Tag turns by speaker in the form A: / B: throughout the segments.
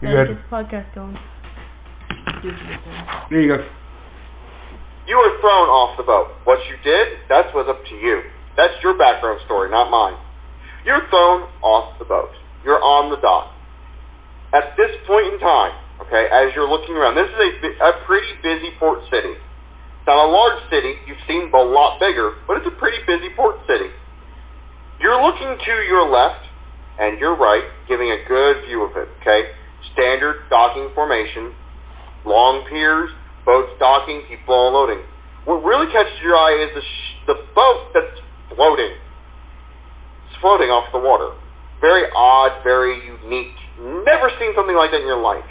A: You're good.
B: Get the podcast going.
A: There you go.
C: You were thrown off the boat. What you did, that's what's up to you. That's your background story, not mine. You're thrown off the boat. You're on the dock. At this point in time, okay, as you're looking around, this is a pretty busy port city. It's not a large city. You've seen a lot bigger, but it's a pretty busy port city. You're looking to your left and your right, giving a good view of it, okay? Standard docking formation, long piers, boats docking, people unloading. What really catches your eye is the boat that's floating. It's floating off the water. Very odd, very unique. Never seen something like that in your life.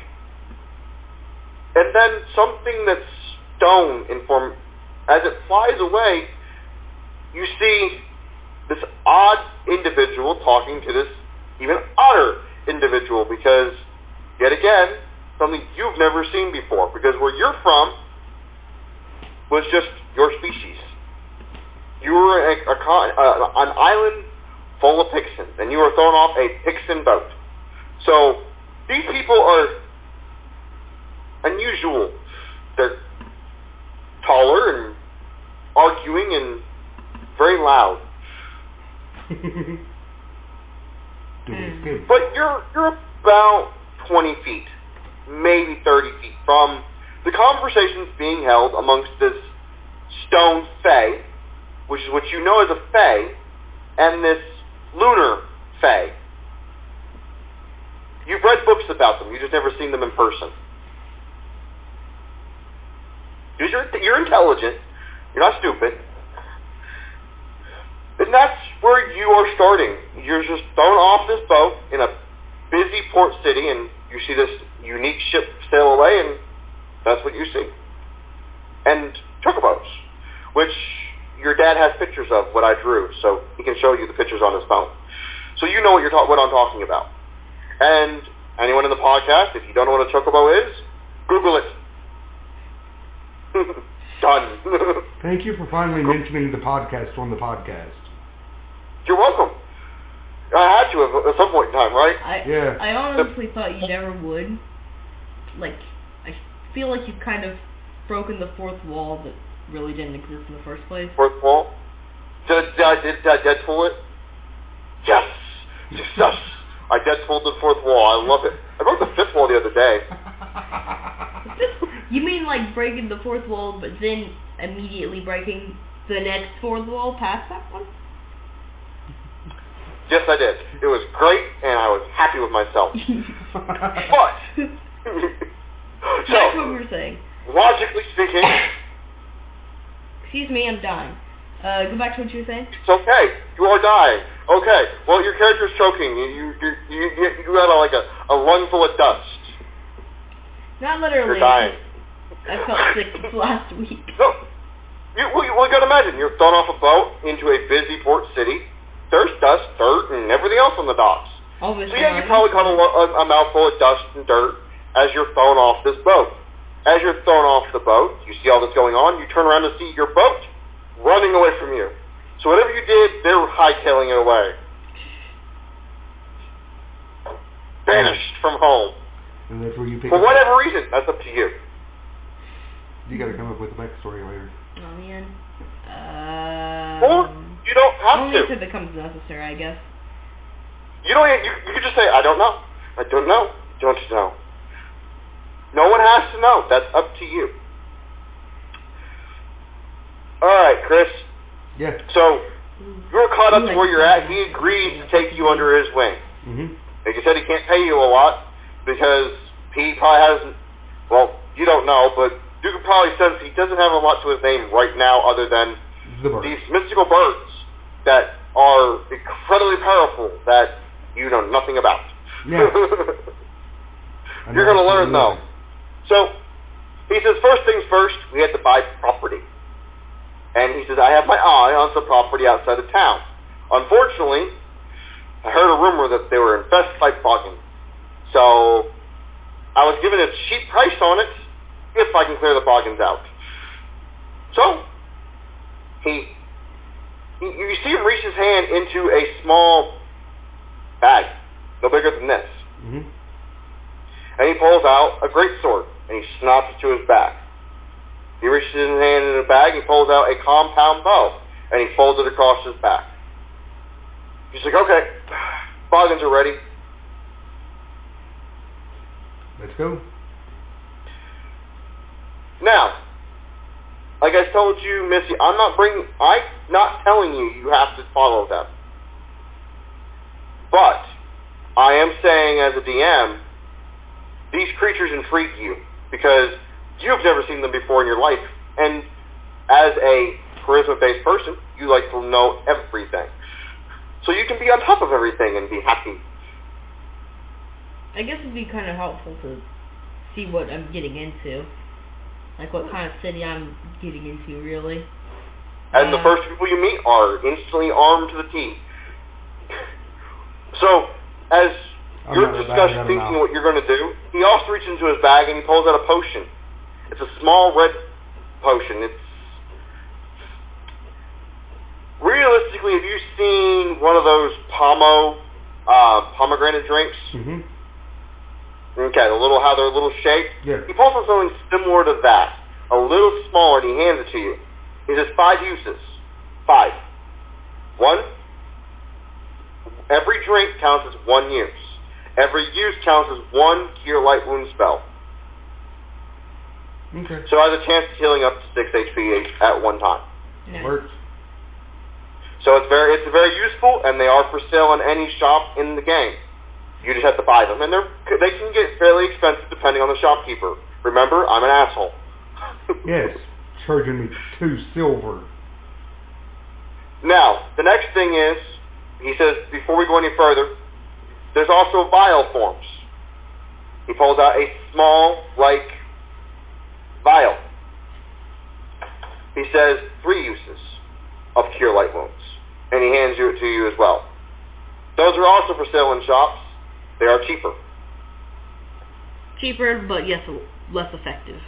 C: And then something that's stone in form, as it flies away, you see this odd individual talking to this even odder individual, because, yet again, something you've never seen before, because where you're from was just your species. You were an island full of Pixins, and you were thrown off a Pixin boat. So these people are unusual. They're taller and arguing and very loud. But you're about 20 feet, maybe 30 feet from the conversations being held amongst this stone fae, which is what you know as a fae, and this lunar fae. You've read books about them, you've just never seen them in person. You're intelligent, you're not stupid, and that's where you are starting. You're just thrown off this boat in a busy port city, and you see this unique ship sail away, and that's what you see. And chocobos, which your dad has pictures of, what I drew, so he can show you the pictures on his phone. So you know what I'm talking about. And anyone in the podcast, if you don't know what a chocobo is, Google it. Done.
A: Thank you for finally mentioning the podcast on the podcast.
C: You're welcome. I had to at some point in time, right?
B: I honestly thought you never would. Like, I feel like you've kind of broken the fourth wall that really didn't exist in the first place.
C: Fourth wall? Did I Deadpool it? Yes! Success! I Deadpooled the fourth wall. I love it. I broke the fifth wall the other day.
B: You mean like breaking the fourth wall, but then immediately breaking the next fourth wall past that one?
C: Yes, I did. It was great, and I was happy with myself. But,
B: that's what we were saying.
C: Logically speaking...
B: Excuse me, I'm dying. Go back to what you were saying.
C: It's okay. You are dying. Okay. Well, your character's choking. You got a lung full of dust.
B: Not literally.
C: You're dying.
B: I felt sick last week.
C: No. You got to imagine. You're thrown off a boat into a busy port city. There's dust, dirt, and everything else on the docks.
B: Obviously,
C: so yeah, you probably caught a mouthful of dust and dirt as you're thrown off this boat. As you're thrown off the boat, you see all this going on, you turn around to see your boat running away from you. So whatever you did, they were hightailing it away. Vanished from home.
A: And that's where you pick
C: For whatever reason, that's up to you.
A: You gotta come up with a backstory later.
B: Oh, man.
C: Or you don't have
B: only
C: to.
B: if it becomes necessary, I guess.
C: You don't. You can just say, I don't know. I don't know. Don't you know? No one has to know. That's up to you. All right, Chris.
A: Yeah.
C: So you're caught up to where you're at. He agrees to take you under his wing.
A: Mm-hmm.
C: Like you said, he can't pay you a lot because he probably hasn't. Well, you don't know, but you can probably sense he doesn't have a lot to his name right now, other than these mystical birds that are incredibly powerful that you know nothing about.
A: Yeah.
C: You're going to learn, though. So, he says, first things first, we had to buy property. And he says, I have my eye on some property outside of town. Unfortunately, I heard a rumor that they were infested by boggin. So, I was given a cheap price on it if I can clear the boggins out. So, you see him reach his hand into a small bag, no bigger than this.
A: Mm-hmm.
C: and he pulls out a greatsword, and he snaps it to his back. He reaches his hand in a bag, and he pulls out a compound bow, and he folds it across his back. He's like, okay, bargains are ready.
A: Let's go.
C: Now, like I told you, Missy, I'm not telling you you have to follow them. But I am saying as a DM, these creatures intrigue you because you've never seen them before in your life. And as a charisma-based person, you like to know everything. So you can be on top of everything and be happy.
B: I guess it'd be kind of helpful to see what I'm getting into. Like what kind of city I'm getting into, really.
C: And the first people you meet are instantly armed to the teeth. So, as you're discussing, thinking what you're going to do, he also reaches into his bag and he pulls out a potion. It's a small red potion. It's realistically, have you seen one of those pomegranate drinks?
A: Mm-hmm.
C: Okay, how they're a little shaped.
A: Yeah.
C: He pulls out something similar to that, a little smaller, and he hands it to you. He says 5 uses. 5. 1. Every drink counts as 1 use. Every use counts as 1 cure light wound spell.
A: Okay.
C: So it has a chance of healing up to 6 HP at one time.
B: Nice.
A: Works.
C: So it's very useful, and they are for sale in any shop in the game. You just have to buy them, and they can get fairly expensive depending on the shopkeeper. Remember, I'm an asshole.
A: Yes, charging me 2 silver.
C: Now, the next thing is, he says, before we go any further, there's also vial forms. He pulls out a small, vial. He says 3 uses of cure light wounds, and he hands it to you as well. Those are also for sale in shops. They are cheaper.
B: Cheaper, but yes, less effective.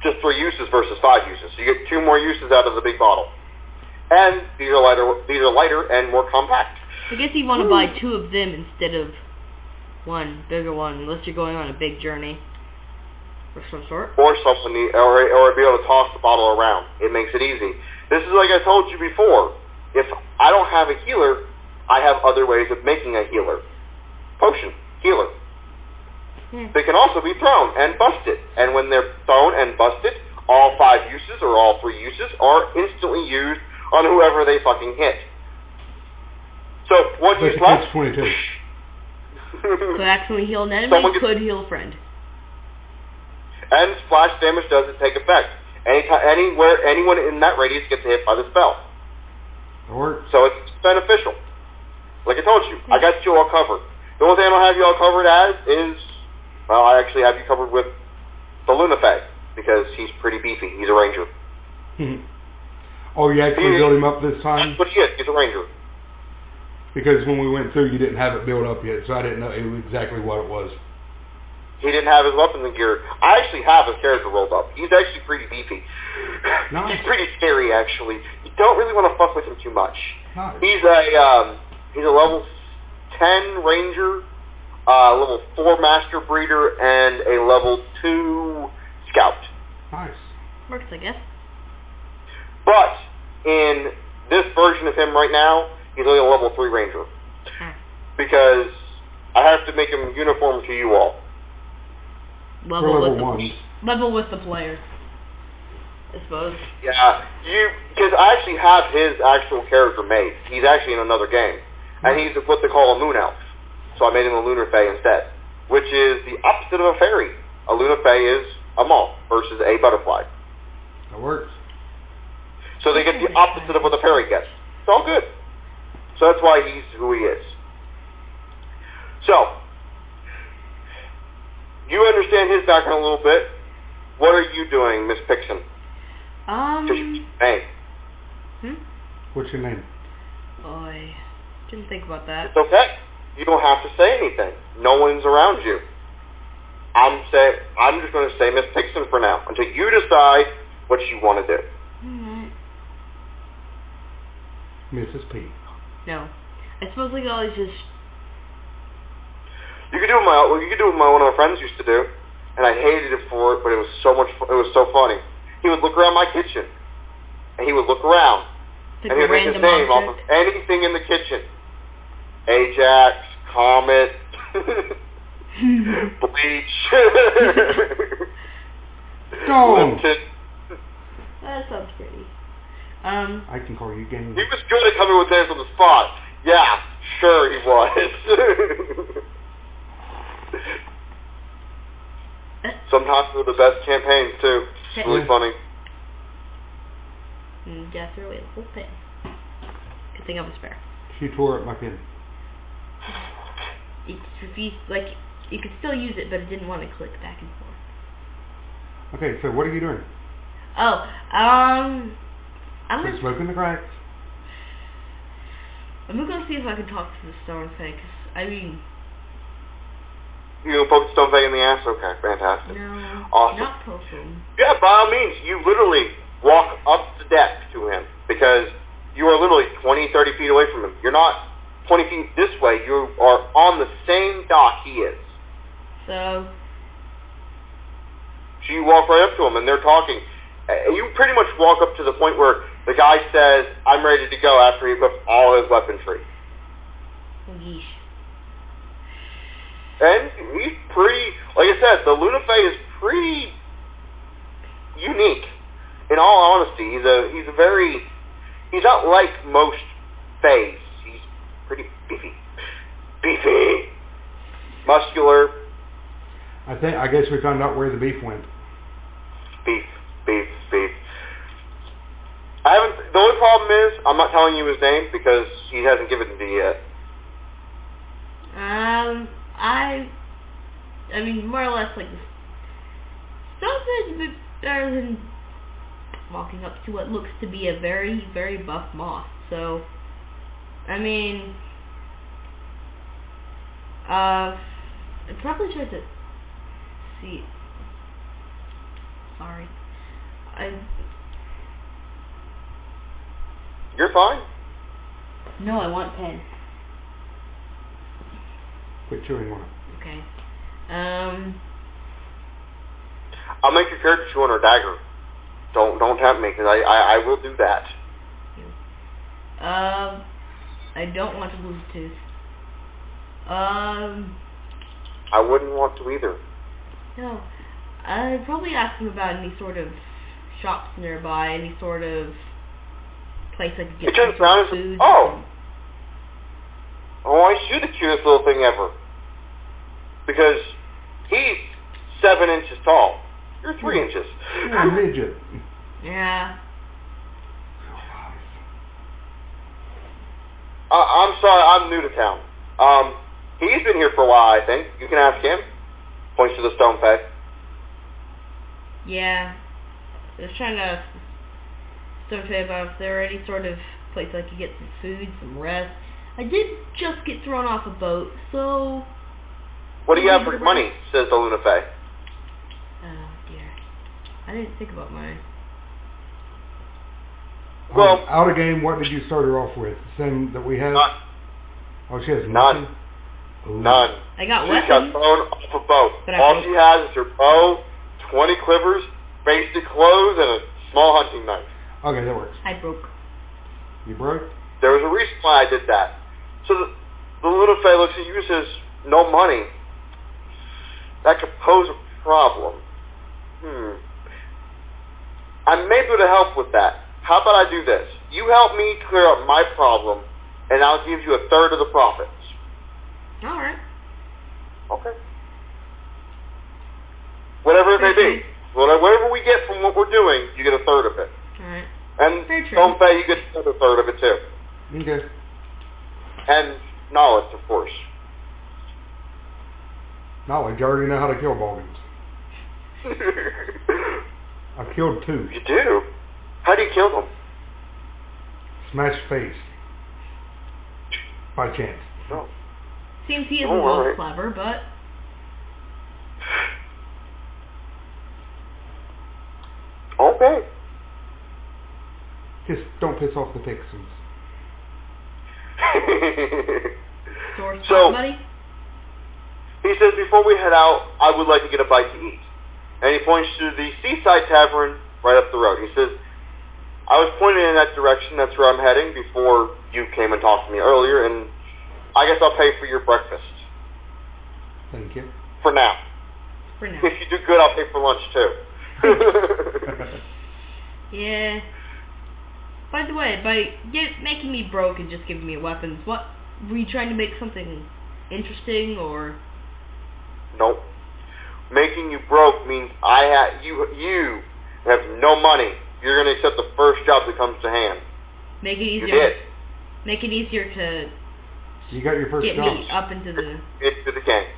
C: Just 3 uses versus 5 uses. So you get 2 more uses out of the big bottle. And these are lighter and more compact.
B: I guess you want to buy 2 of them instead of 1 bigger one, unless you're going on a big journey of some sort.
C: Or something, or be able to toss the bottle around. It makes it easy. This is like I told you before. If I don't have a healer, I have other ways of making a healer. Potion, healer. They can also be thrown and busted. And when they're thrown and busted, all 5 uses or all 3 uses are instantly used on whoever they fucking hit. So, one use left.
A: 22.
B: Could accidentally heal an enemy, could heal a friend.
C: And splash damage doesn't take effect. Anyone in that radius gets hit by the spell.
A: It works.
C: So it's beneficial. Like I told you, I got you all covered. The only thing I don't have you all covered as is, well, I actually have you covered with the Lunafay, because he's pretty beefy. He's a ranger.
A: Oh, you actually built him up this time?
C: That's what he is. He's a ranger.
A: Because when we went through, you didn't have it built up yet, so I didn't know exactly what it was.
C: He didn't have his weapons and gear. I actually have his character rolled up. He's actually pretty beefy.
A: Nice.
C: He's pretty scary, actually. You don't really want to fuck with him too much.
A: Nice.
C: He's a level 10 ranger, level 4 master breeder, and a level 2 scout.
A: Nice.
B: Works, I guess.
C: But in this version of him right now, he's only a level 3 ranger. Because I have to make him uniform to you all.
B: Level
A: with
B: the player, I suppose.
C: Yeah, because I actually have his actual character made. He's actually in another game. And he's what they call a moon elf. So I made him a lunar fae instead. Which is the opposite of a fairy. A lunar fae is a moth versus a butterfly.
A: That works.
C: So they get the opposite of what the fairy gets. It's all good. So that's why he's who he is. So, you understand his background a little bit. What are you doing, Miss Pixon? Hey.
A: What's your name?
B: Boy, didn't think about that.
C: It's okay. You don't have to say anything. No one's around you. I'm just going to say Miss Pixon for now, until you decide what you want to do.
B: Alright.
A: Mrs. P.
B: No. I suppose we could always just...
C: You could do what one of my friends used to do, and I hated it for it, but it was so much. It was so funny. He would look around my kitchen, and he would look around,
B: Pick
C: and he
B: a
C: would make his
B: random
C: name off
B: object.
C: of anything in the kitchen. Ajax, Comet, Bleach,
A: Stone.
C: Lipton.
B: That sounds pretty.
A: I can call you game.
C: He was good at coming with names on the spot. Yeah, sure he was. Sometimes they're the best campaigns too. It's really funny.
B: Yeah, threw away the whole pen. Good thing I was spare.
A: She tore up my pen.
B: It refused, like, you could still use it, but it didn't want to click back and forth.
A: Okay, so what are you doing?
B: Oh, I'm
A: So
B: gonna,
A: smoking the cracks.
B: I'm gonna go see if I can talk to the stone thing, 'cause, I mean,
C: You gonna poke the stone fang in the ass? Okay, fantastic.
B: no,
C: Awesome.
B: not poke him.
C: Yeah, by all means, you literally walk up the deck to him because you are literally 20, 30 feet away from him. You're not 20 feet this way. You are on the same dock he is.
B: So,
C: So you walk right up to him and they're talking. You pretty much walk up to the point where the guy says, I'm ready to go after he equips all his weaponry.
B: yeesh.
C: And he's pretty, like I said, the Luna Fae is pretty unique. In all honesty, he's not like most Faes. He's pretty beefy. Beefy! Muscular.
A: I guess we found out where the beef went.
C: Beef. The only problem is, I'm not telling you his name because he hasn't given it to you yet.
B: I mean, more or less, like, something's a bit better than walking up to what looks to be a very, very buff moth. So, I mean, I probably tried to see. Sorry.
C: You're fine.
B: No, I want pen.
A: Quit chewing on it.
B: Okay.
C: I'll make your character chew on her dagger. Don't tempt me, because I will do that.
B: I don't want to lose a tooth.
C: I wouldn't want to either.
B: No. I'd probably ask him about any sort of shops nearby, any sort of place I could get
C: He turns
B: some
C: around and
B: food.
C: says, oh, I shoot the cutest little thing ever. Because he's 7 inches tall. You're 3 inches.
A: You're a midget.
B: Yeah.
C: I'm sorry, I'm new to town. He's been here for a while, I think. You can ask him. Points to the stone face.
B: Yeah. I was trying to say about if there were any sort of place I could get some food, some rest. I did just get thrown off a boat, so...
C: What do you have for money? Says the Luna Fae.
B: Oh, dear. I didn't think about mine.
C: Well,
A: out of game, what did you start her off with? The same that we have?
C: None.
A: Oh, she has
C: None.
A: nothing? Ooh.
C: None.
B: I got
C: She got
B: weapons.
C: thrown off a boat.
B: But
C: All she has is her bow, 20 quivers, basic clothes, and a small hunting knife.
A: Okay, that works.
B: I broke.
A: You broke?
C: There was a reason why I did that. So the Luna Fae looks at you and says, no money. That could pose a problem. I may be able to help with that. How about I do this? You help me clear up my problem, and I'll give you 1/3 of the profits.
B: Alright.
C: Okay. Whatever it may be. Whatever we get from what we're doing, you get 1/3 of it.
B: Alright.
C: And
B: Very true.
C: don't pay, you get 1/3 of it too.
A: Okay.
C: And knowledge, of course.
A: Knowledge, you already know how to kill Balgans. I've killed 2.
C: You do? How do you kill them?
A: Smash face. By chance.
C: No.
B: Seems he isn't
C: Oh,
B: well
C: alright.
B: clever, but...
C: Okay.
A: Just don't piss off the Texans.
B: Sore spot,
C: So-
B: buddy?
C: He says, before we head out, I would like to get a bite to eat. And he points to the Seaside Tavern right up the road. He says, I was pointed in that direction. That's where I'm heading before you came and talked to me earlier, and I guess I'll pay for your breakfast.
A: Thank you.
C: For now.
B: For now.
C: If you do good, I'll pay for lunch, too.
B: Yeah. By the way, by making me broke and just giving me weapons, what were you trying to make something interesting or?
C: Nope. Making you broke means you have no money. You're going to accept the first job that comes to hand.
B: Make it easier.
C: You did.
B: Make it easier to.
A: You got your first
B: get
A: job.
B: me up into the.
C: Into the game.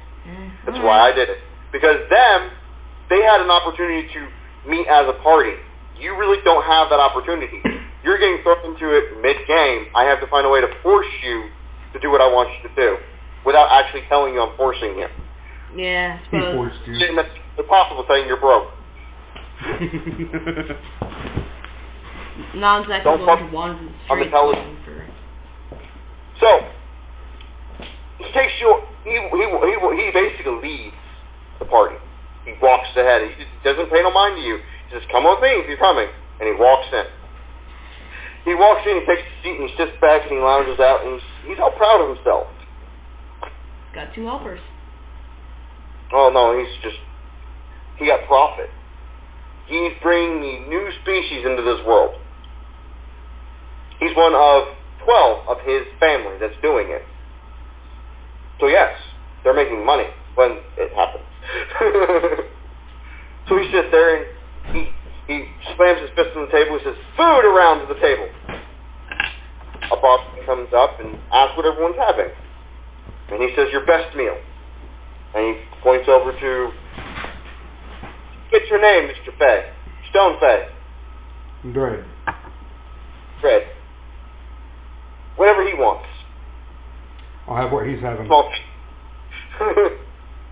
C: That's why I did it. Because they had an opportunity to meet as a party. You really don't have that opportunity. You're getting thrown into it mid-game. I have to find a way to force you to do what I want you to do without actually telling you I'm forcing you.
B: Yeah, I
A: He
B: suppose.
A: forced you.
C: And that's impossible saying you're broke.
B: Not exactly
C: Don't
B: going
C: fuck
B: to wander the
C: on the
B: streets
C: television.
B: looking for.
C: So, he takes you, he basically leads the party. He walks ahead. He doesn't pay no mind to you. He says, come with me if you're coming. And he walks in. He walks in, he takes a seat, and he sits back, and he lounges out, and he's all proud of himself.
B: Got 2 helpers.
C: Oh, no, he got profit. He's bringing the new species into this world. He's one of 12 of his family that's doing it. So yes, they're making money when it happens. So he sits there and he slams his fist on the table and says, food around to the table. A boss comes up and asks what everyone's having. And he says, your best meal. And he points over to, what's your name, Mr. Fay? Stone Fay.
A: Dreds.
C: Dreds. Whatever he wants.
A: I'll have what he's having.
C: Small.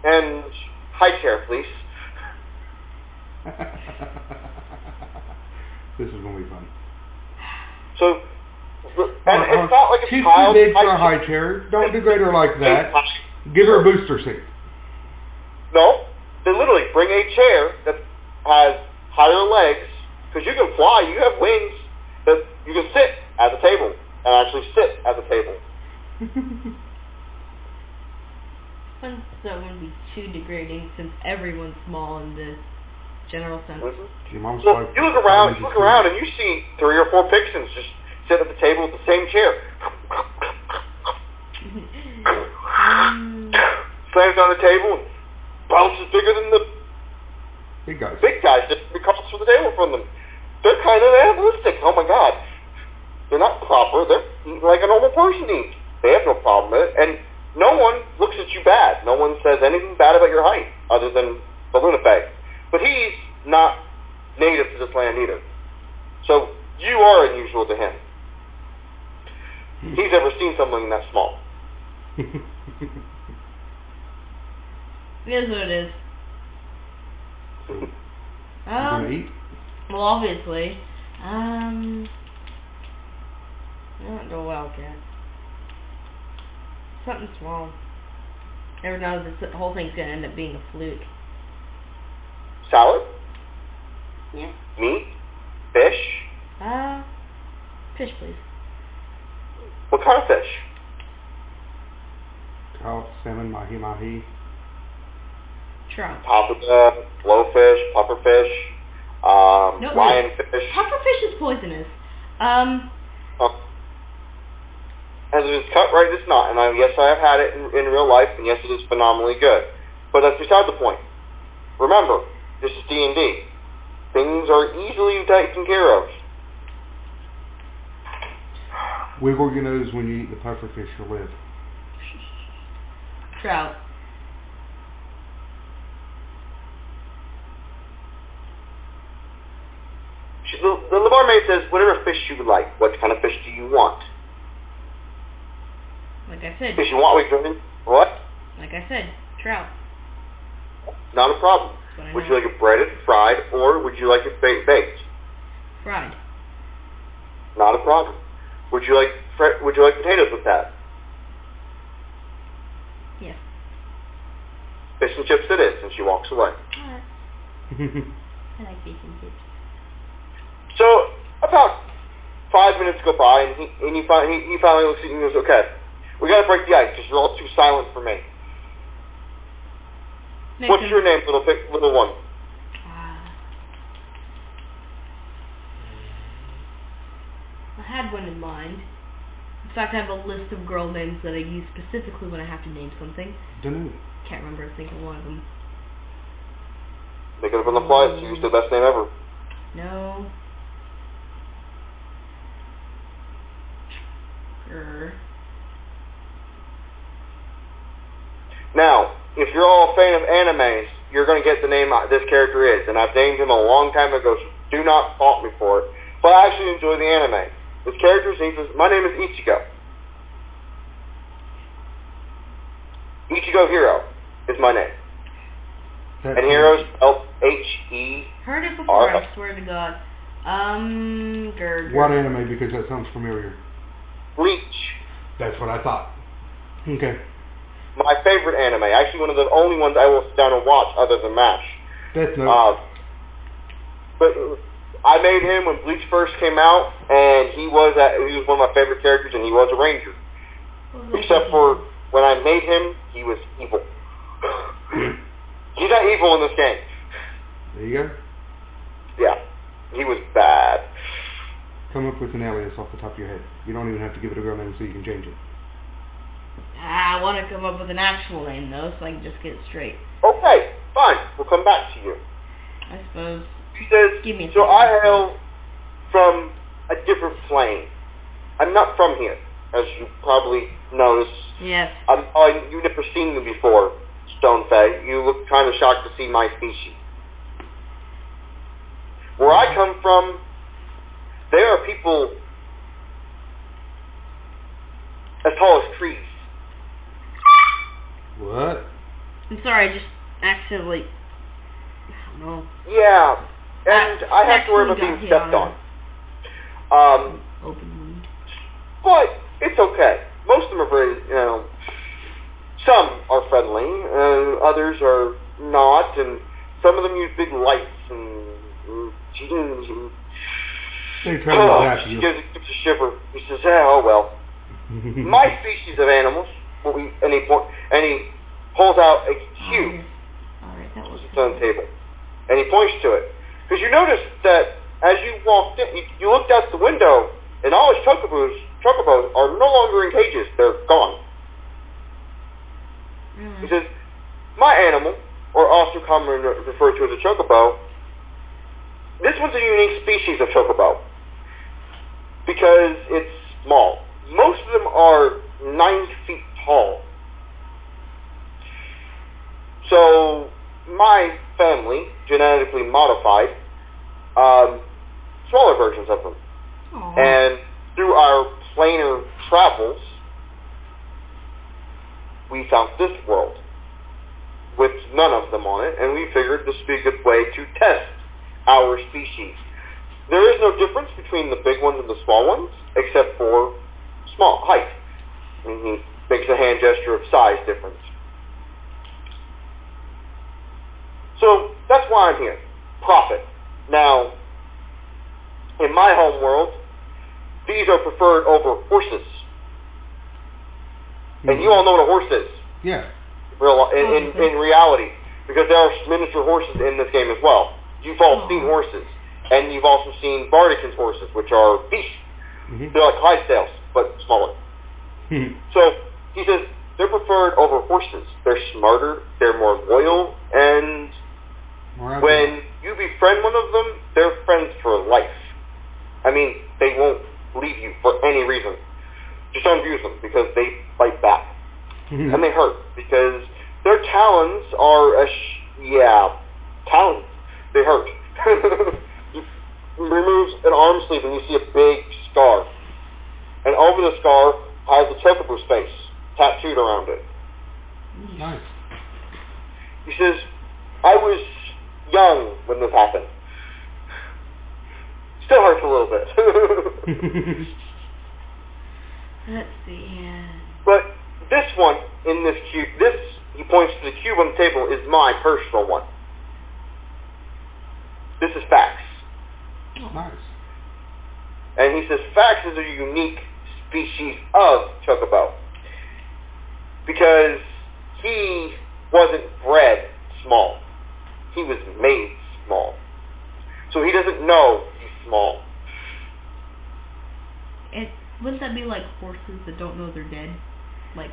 C: And high chair, please.
A: This is going to be fun.
C: So, and it's not like a
A: She's
C: child.
A: too big for a high chair. Don't degrade her like that. Give her a booster seat.
C: No, they literally bring a chair that has higher legs, because you can fly, you have wings, that you can sit at the table, and actually sit at the table.
B: That wouldn't be too degrading since everyone's small in the general sense.
A: Your mom's
C: So
A: like,
C: you look around and you see 3 or 4 Pixins just sit at the table with the same chair. Slams on the table and bounces bigger than the
A: big guys.
C: big guys just across from the table from them. They're kind of animalistic. Oh my God. They're not proper. They're eating like a normal person eats. They have no problem with it. And no one looks at you bad. No one says anything bad about your height other than the Lunafag. But he's not native to this land either. So you are unusual to him. He's never seen something that small.
B: It is what it is.
A: You gonna eat?
B: Well, obviously. I don't know what I'll get. Something small. Never know this whole thing's gonna end up being a fluke.
C: Salad?
B: Yeah.
C: Meat? Fish?
B: Fish, please.
C: What kind of fish?
A: Trout, salmon, mahi-mahi.
B: Trout.
C: Paprika, blowfish, pufferfish,
B: No,
C: lionfish.
B: Pufferfish is poisonous.
C: As it is cut right, it's not. And yes, I have had it in real life, and yes, it is phenomenally good. But that's beside the point. Remember, this is D&D. Things are easily taken care of.
A: Wiggle your nose when you eat the pufferfish, you'll live.
B: Trout.
C: The barmaid says, whatever fish you would like. What kind of fish do you want?
B: Like I said.
C: Fish you want, we can. What?
B: Like I said, trout.
C: Not a problem. Would you like it breaded, fried, or would you like it baked?
B: Fried.
C: Not a problem. Would you like potatoes with that?
B: Yes.
C: and chips it is, and she walks away.
B: Alright. I like fish and chips.
C: So, about 5 minutes go by, and he finally looks at you and goes, okay, we gotta break the ice, because you're all too silent for me. What's your name, little one?
B: I had one in mind. In fact, I have a list of girl names that I use specifically when I have to name something.
A: Dunno.
B: Can't remember a single one of them.
C: Make it up on the fly, it's usually the best name ever.
B: No.
C: Now, if you're all a fan of animes, you're going to get the name this character is, and I've named him a long time ago, so do not fault me for it. But I actually enjoy the anime. This character's name is, my name is Ichigo. Ichigo Hero is my name. And Hero's spelled H-E-R-O.
B: Heard it before, I swear to God.
A: What anime? Because that sounds familiar.
C: Bleach.
A: That's what I thought. Okay.
C: My favorite anime. Actually, one of the only ones I will sit down and watch other than MASH.
A: That's no.
C: But I made him when Bleach first came out, and he was one of my favorite characters, and he was a ranger. Except for when I made him, he was evil. He's not evil in this game.
A: There you go.
C: Yeah, he was bad.
A: Come up with an alias off the top of your head. You don't even have to give it a girl name so you can change it.
B: I want to come up with an actual name, though, so I can just get it straight.
C: Okay, fine. We'll come back to you.
B: I suppose.
C: He says,
B: Give me a
C: so
B: second.
C: I hail from a different plane. I'm not from here, as you probably noticed.
B: Yes.
C: You've never seen me before, Stoneface. You look kind of shocked to see my species. Where I come from, there are people as tall as trees.
A: What?
B: I'm sorry, I just accidentally... I don't know.
C: Yeah, and I have to worry about being stepped on.
B: Open wound.
C: But it's okay. Most of them are very, some are friendly, others are not, and some of them use big lights and
A: they try to zap you.
C: He gives a shiver. He says, oh well. My species of animals, and he pulls out a cube.
B: Alright, that was
C: it's on the table. And he points to it. Because you notice that as you walked in, you looked out the window, and all his chocobos are no longer in cages. They're gone. He says, my animal, or also commonly referred to as a chocobo, this one's a unique species of chocobo. Because it's small. Most of them are 9 feet tall. So, my family genetically modified smaller versions of them.
B: Aww.
C: And through our planar travels, we found this world with none of them on it, and we figured this would be a good way to test our species. There is no difference between the big ones and the small ones, except for small height. And he makes a hand gesture of size difference. So that's why I'm here. Profit. Now, in my home world, these are preferred over horses. And you all know what a horse is.
A: Yeah.
C: In reality. Because there are miniature horses in this game as well. You've all seen horses. And you've also seen Bardican's horses, which are beasts. They're like Clydesdales, but smaller. So, he says, they're preferred over horses. They're smarter, they're more loyal, and when you befriend one of them, they're friends for life. I mean, they won't leave you for any reason. Just don't abuse them, because they bite back. And they hurt, because their talons are, talons. They hurt. He removes an arm sleeve, and you see a big scar. And over the scar has the chocobo's face tattooed around it.
A: Nice.
C: He says, I was young when this happened. Still hurts a little bit.
B: Let's see.
C: But this one in this cube, this he points to the cube on the table, is my personal one. This is Fax.
A: Oh, nice.
C: And he says Fax is a unique species of chocobo because he wasn't bred small. He was made small. So he doesn't know he's small.
B: And wouldn't that be like horses that don't know they're dead? Like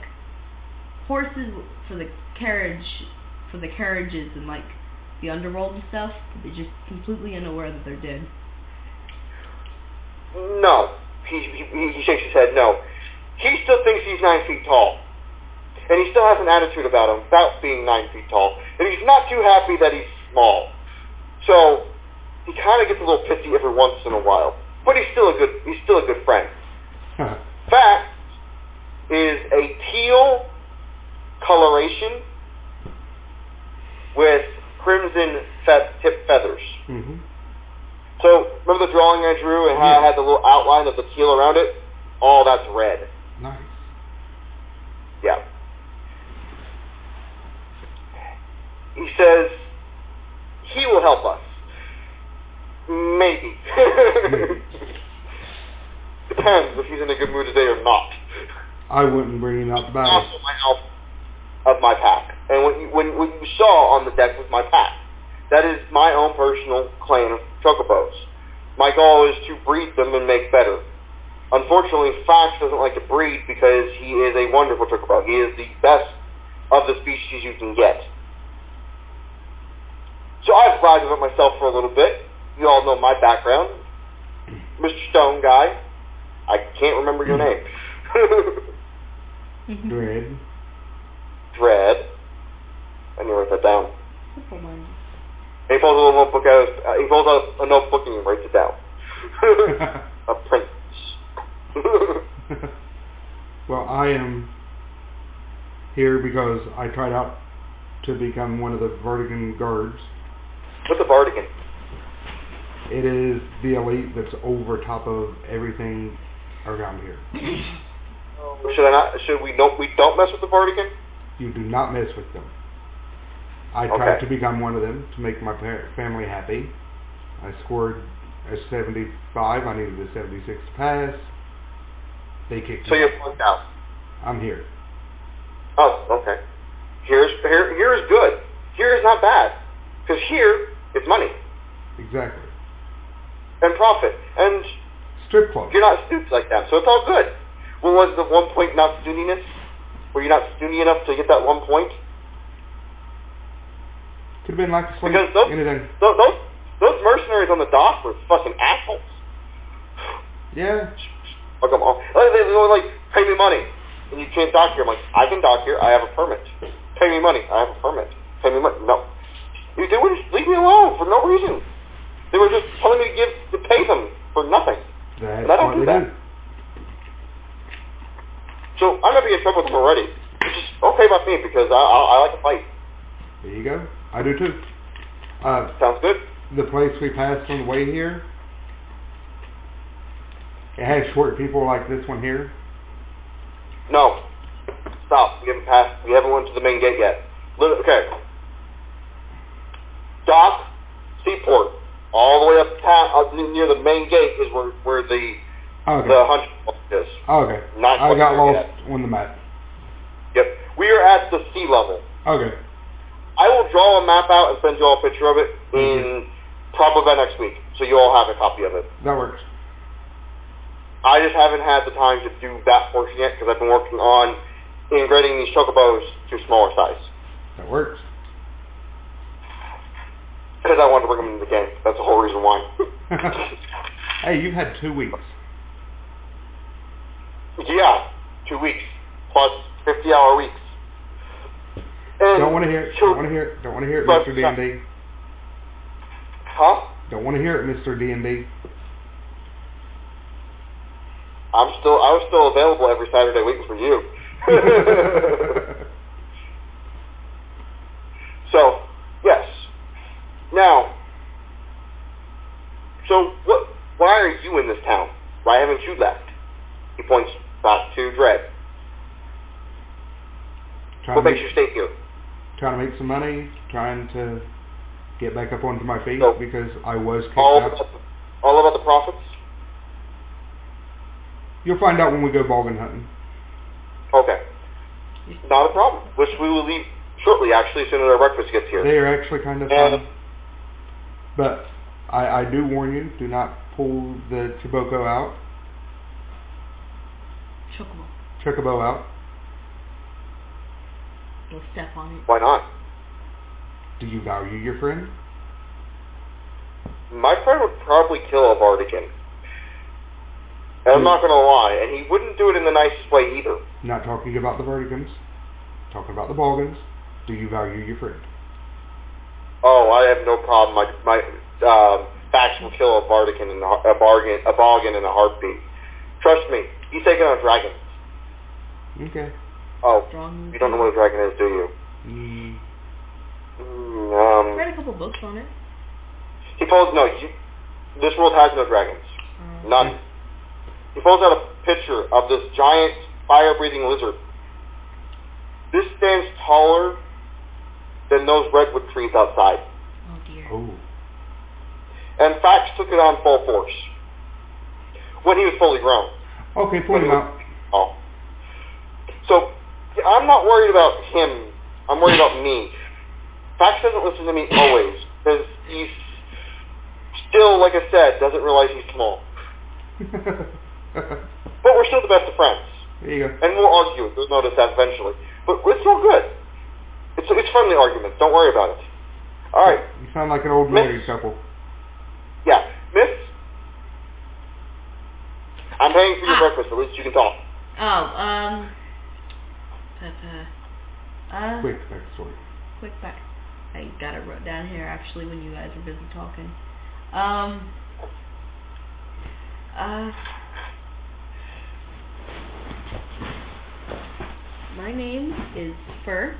B: horses for the carriages and like the underworld and stuff, they're just completely unaware that they're dead.
C: No. He shakes his head, no. He still thinks he's 9 feet tall. And he still has an attitude about him, about being 9 feet tall. And he's not too happy that he's small. So, he kind of gets a little pissy every once in a while. But he's still a good friend. Fact is a teal coloration with crimson tip feathers.
A: Mm-hmm.
C: So, remember the drawing I drew and how I had the little outline of the teal around it? All that's red.
A: Nice.
C: Yeah. He says he will help us. Maybe. Depends if he's in a good mood today or not.
A: I wouldn't bring him out the battle.
C: Also my help of my pack. And what you saw on the deck was my pack. That is my own personal clan of chocobos. My goal is to breed them and make better. Unfortunately, Fax doesn't like to breed because he is a wonderful chocobo. He is the best of the species you can get. So I've bragged about myself for a little bit. You all know my background. Mr. Stone Guy. I can't remember your name.
A: Dred.
C: Dred. I need to write that down.
B: Simple mind.
C: He pulls a little notebook out. He pulls out a notebook and he writes it down. A prince.
A: Well, I am here because I tried out to become one of the Vertigan guards.
C: What's a Bardigan?
A: It is the elite that's over top of everything around here.
C: We don't mess with the Bardigan?
A: You do not mess with them. I tried to become one of them to make my family happy. I scored a 75. I needed a 76 to pass. They kicked me.
C: So you're plugged out.
A: I'm here.
C: Oh, okay. Here is good. Here is not bad. Because here is money.
A: Exactly.
C: And profit. And
A: strip club.
C: You're not stupid like them, so it's all good. Well, was the 1 point not snootiness? Were you not snooty enough to get that 1 point?
A: Could have been like a slave.
C: Because those mercenaries on the dock were fucking assholes.
A: Yeah.
C: Like, they were like, pay me money. And you can't dock here. I'm like, I can dock here. I have a permit. Pay me money. I have a permit. Pay me money. No. They would just leave me alone for no reason. They were just telling me to pay them for nothing.
A: That's
C: and I don't do that. So I'm going to be in trouble with them already. Which is okay by me because I like to fight.
A: There you go. I do too.
C: Sounds good.
A: The place we passed on the way here, it has short people like this one here.
C: No. Stop. We haven't went to the main gate yet. Okay. Dock, seaport, all the way up near the main gate is where the hunch is.
A: Okay. I got lost on the map.
C: Yep. We are at the sea level.
A: Okay.
C: I will draw a map out and send you all a picture of it in probably by next week, so you all have a copy of it.
A: That works.
C: I just haven't had the time to do that portion yet because I've been working on integrating these chocobos to smaller size.
A: That works.
C: Because I wanted to bring them into the game. That's the whole reason why.
A: Hey, you've had 2 weeks.
C: Yeah, 2 weeks. Plus 50-hour weeks. And
A: don't want to hear it. Don't want to hear it. Don't want to hear it, Mr. D&D.
C: Huh?
A: Don't want to hear it, Mr. D&D.
C: I was still available every Saturday waiting for you. So, yes. Now, so why are you in this town? Why haven't you left? He points back to Dreds. What makes you stay here?
A: make some money, trying to get back up onto my feet
C: So,
A: because I was kicked
C: all
A: out.
C: about the profits?
A: You'll find out when we go bargain hunting.
C: Okay. Not a problem. Which we will leave shortly, actually, as soon as our breakfast gets here.
A: They are actually kind of fun. But I do warn you, do not pull the Chocobo out. Chocobo out.
B: You'll step on it.
C: Why not?
A: Do you value your friend?
C: My friend would probably kill a Bardigan. And I'm not going to lie, and he wouldn't do it in the nicest way either.
A: Not talking about the Vertigans. Talking about the Balgans. Do you value your friend?
C: Oh, I have no problem. My Fax will kill a Bardigan in a Balgan in a heartbeat. Trust me, he's taking on dragons.
A: Okay.
C: Oh, you don't know what a dragon is, do you?
B: I read a couple books on it.
C: He pulls, no, this world has no dragons. None. He pulls out a picture of this giant fire-breathing lizard. This stands taller than those redwood trees outside.
B: Oh dear.
A: Oh.
C: And Fax took it on full force. When he was fully grown.
A: Okay, point him out.
C: Oh. So, I'm not worried about him. I'm worried about me. Fax doesn't listen to me always. Because he's still, like I said, doesn't realize he's small. But we're still the best of friends.
A: There you go.
C: And we'll argue. You'll notice that eventually. But it's all good. It's friendly arguments. Don't worry about it. All right.
A: You sound like an old married couple.
C: Yeah. Miss? I'm paying for your breakfast. At least you can talk.
A: Quick backstory.
B: Quick back. I got it wrote down here actually when you guys were busy talking. My name is Fir.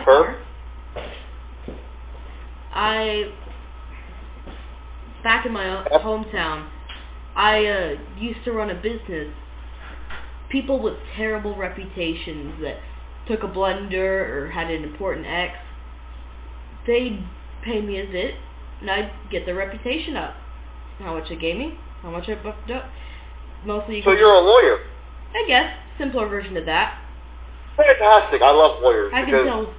B: Fir. Back in my hometown, I used to run a business. People with terrible reputations that took a blunder or had an important ex, they'd pay me a bit, and I'd get their reputation up. How much it gave me, how much I bucked up. Mostly.
C: So you're a lawyer?
B: I guess. Simpler version of that.
C: Fantastic. I love lawyers.
B: I can tell.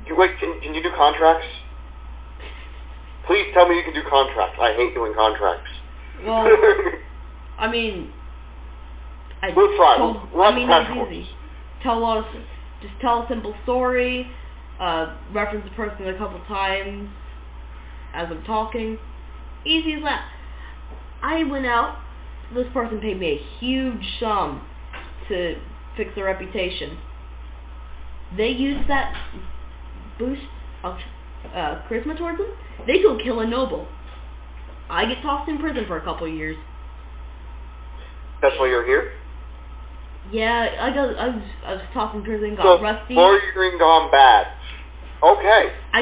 C: Can you do contracts? Please tell me you can do contracts. I hate doing contracts.
B: Well, I mean,
C: we'll try. It's
B: easy. Just tell a simple story, reference the person a couple times as I'm talking. Easy as that. I went out, this person paid me a huge sum to fix their reputation. They used that boost of charisma towards them. They go kill a noble. I get tossed in prison for a couple of years.
C: That's why you're here?
B: Yeah, I was tossed in prison, got rusty.
C: Lawyering gone bad. Okay.
B: I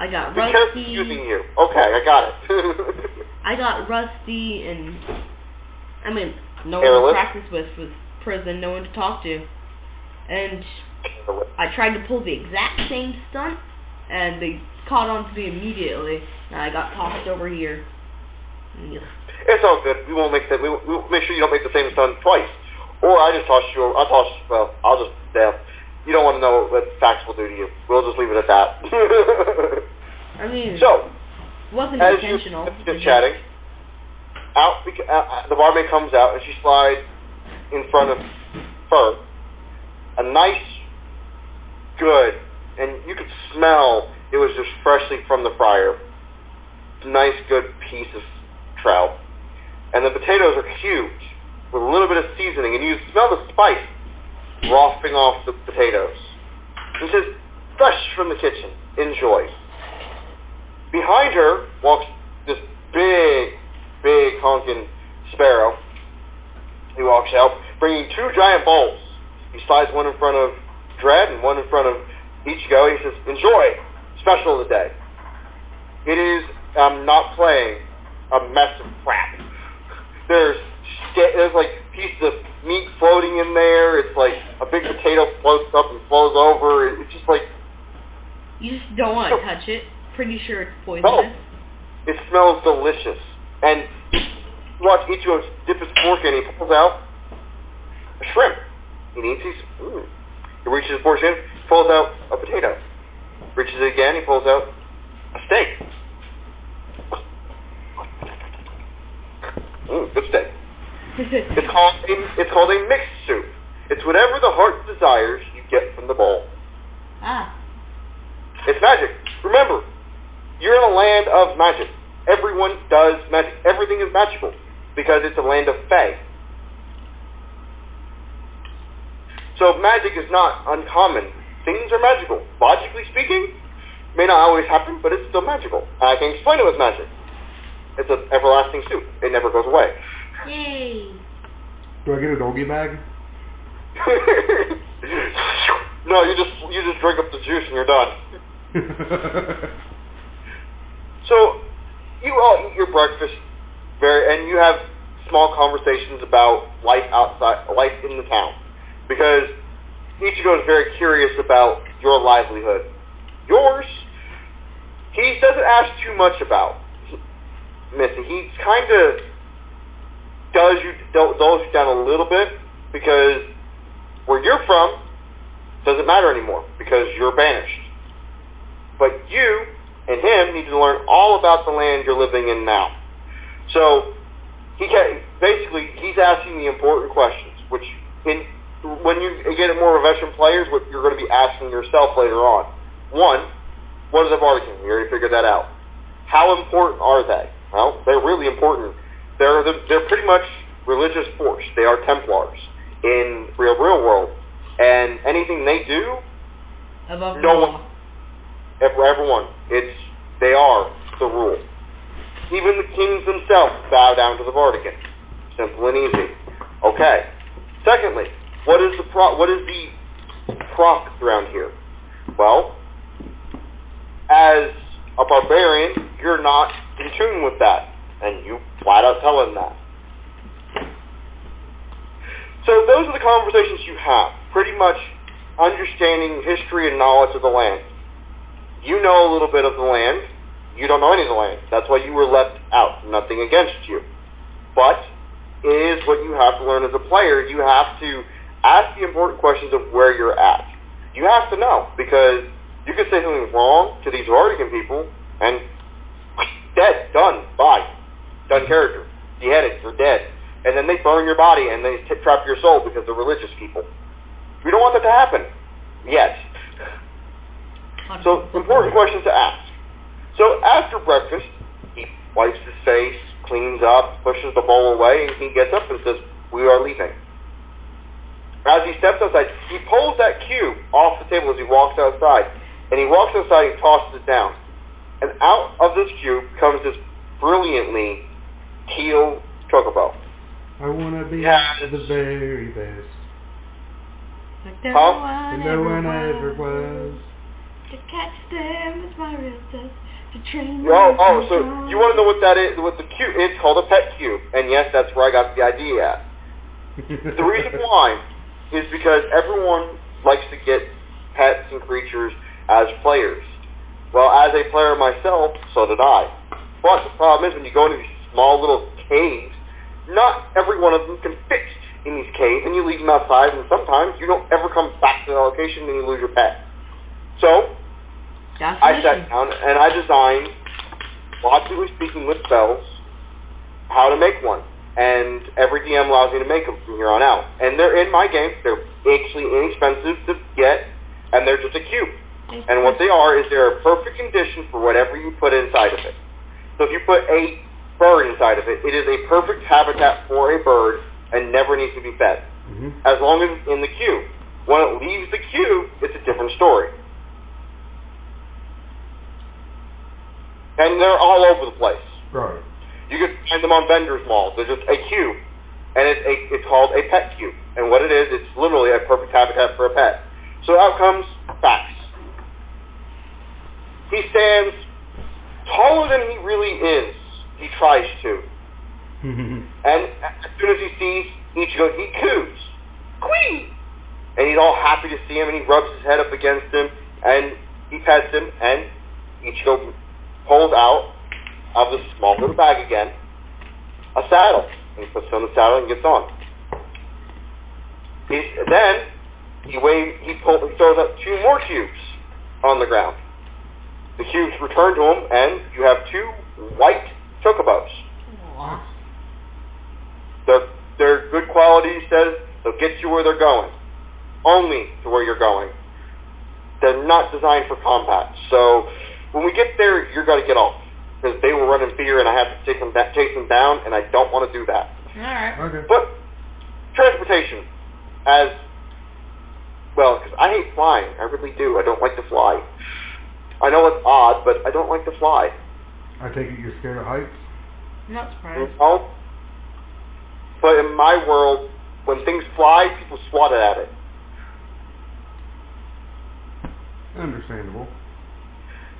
B: got
C: rusty.
B: Rusty.
C: Using you. Okay, I got it.
B: I got rusty, and I mean, no one to practice with prison, no one to talk to, and I tried to pull the exact same stunt, and they caught on to me immediately, and I got tossed over here.
C: It's all good. We won't make that. We'll make sure you don't make the same stunt twice. Or I just toss you. I'll just. You don't want to know what Fax will do to you. We'll just leave it at that.
B: I mean,
C: so
B: wasn't intentional.
C: As you're chatting, the barmaid comes out and she slides in front of Fur. A nice, good, and you could smell it was just freshly from the fryer. Nice, good piece of trout. And the potatoes are huge, with a little bit of seasoning, and you smell the spice wafting off the potatoes. It says, fresh from the kitchen. Enjoy. Behind her walks this big honking sparrow. He walks out, bringing two giant bowls. He slides one in front of Dred and one in front of Ichigo. He says, enjoy. Special of the day. It is, I'm not playing, a mess of crap. There's like pieces of meat floating in there. It's like a big potato floats up and flows over. It's just like...
B: You just don't want to touch it. Pretty sure it's poisonous.
C: No. It smells delicious. And you watch Ichigo dip his fork in, he pulls out a shrimp. He needs these. He reaches his fork in, pulls out a potato. Reaches it again, he pulls out a steak. Good steak. It's called a mixed soup. It's whatever the heart desires you get from the bowl.
B: Ah.
C: It's magic. Remember, you're in a land of magic. Everyone does magic. Everything is magical because it's a land of fae. So magic is not uncommon. Things are magical. Logically speaking, may not always happen, but it's still magical. And I can explain it with magic. It's an everlasting soup. It never goes away.
B: Yay.
A: Do I get a doggy bag?
C: No, you just drink up the juice and you're done. So, you all eat your breakfast and you have small conversations about life outside, life in the town. Because Ichigo is very curious about your livelihood. Yours, he doesn't ask too much about, Missy. He kind of dulls you down a little bit because where you're from doesn't matter anymore because you're banished. But you and him need to learn all about the land you're living in now. So he's asking the important questions, which when you get more of veteran players, what you're going to be asking yourself later on. One, what is a Vatican? We already figured that out. How important are they? Well, they're really important. They're pretty much religious force. They are Templars in the real world. And anything they do,
B: Above
C: no one, everyone, they are the rule. Even the kings themselves bow down to the Vatican. Simple and easy. Okay. Secondly, what is the profit around here? Well, as a barbarian, you're not in tune with that, and you flat out tell him that. So those are the conversations you have, pretty much understanding history and knowledge of the land. You know a little bit of the land. You don't know any of the land. That's why you were left out. Nothing against you. But it is what you have to learn as a player. You have to ask the important questions of where you're at. You have to know, because you could say something wrong to these Vartigan people, and dead, done, bye. Done character. Beheaded, you're dead. And then they burn your body, and they trap your soul because they're religious people. We don't want that to happen. Yet. So, important questions to ask. So, after breakfast, he wipes his face, cleans up, pushes the bowl away, and he gets up and says, "We are leaving." As he steps outside, he pulls that cube off the table as he walks outside. And he walks outside and tosses it down. And out of this cube comes this brilliantly teal chocobo.
A: I want to be the very best.
B: Like
A: no one ever was.
B: To catch them is my real test. To train
C: so you want to know what that is? What the cube? It's called a pet cube. And yes, that's where I got the idea at. The reason why is because everyone likes to get pets and creatures as players. Well, as a player myself, so did I. But the problem is when you go into these small little caves, not every one of them can fit in these caves, and you leave them outside, and sometimes you don't ever come back to the location and you lose your pet. So, I sat down and I designed, logically speaking with spells, how to make one. And every DM allows me to make them from here on out. And they're in my game. They're actually inexpensive to get, and they're just a cube. And what they are is they're a perfect condition for whatever you put inside of it. So if you put a bird inside of it, it is a perfect habitat for a bird and never needs to be fed. As long as it's in the cube. When it leaves the cube, it's a different story. And they're all over the place.
A: Right.
C: You can find them on vendors' malls. They're just a cube. And it's called a pet cube. And what it is, it's literally a perfect habitat for a pet. So out comes Fax. He stands taller than he really is. He tries to. And as soon as he sees Ichigo, he coos. Queen! And he's all happy to see him, and he rubs his head up against him, and he pets him, and Ichigo pulls out of this small little bag again a saddle. And he puts it on the saddle and gets on. Then he throws up 2 more cubes on the ground. The cubes return to him, and you have 2 white chocobos.
B: Aww.
C: They're good quality, he says. They'll get you where they're going. Only to where you're going. They're not designed for combat. So when we get there, you're going to get off. Because they will run in fear, and I have to chase them down, and I don't want to do that.
B: Alright.
A: Okay.
C: But transportation, as well, because I hate flying. I really do. I don't like to fly. I know it's odd, but I don't like to fly.
A: I take it you're scared of heights?
B: Not surprised.
C: No. But in my world, when things fly, people swat at it.
A: Understandable.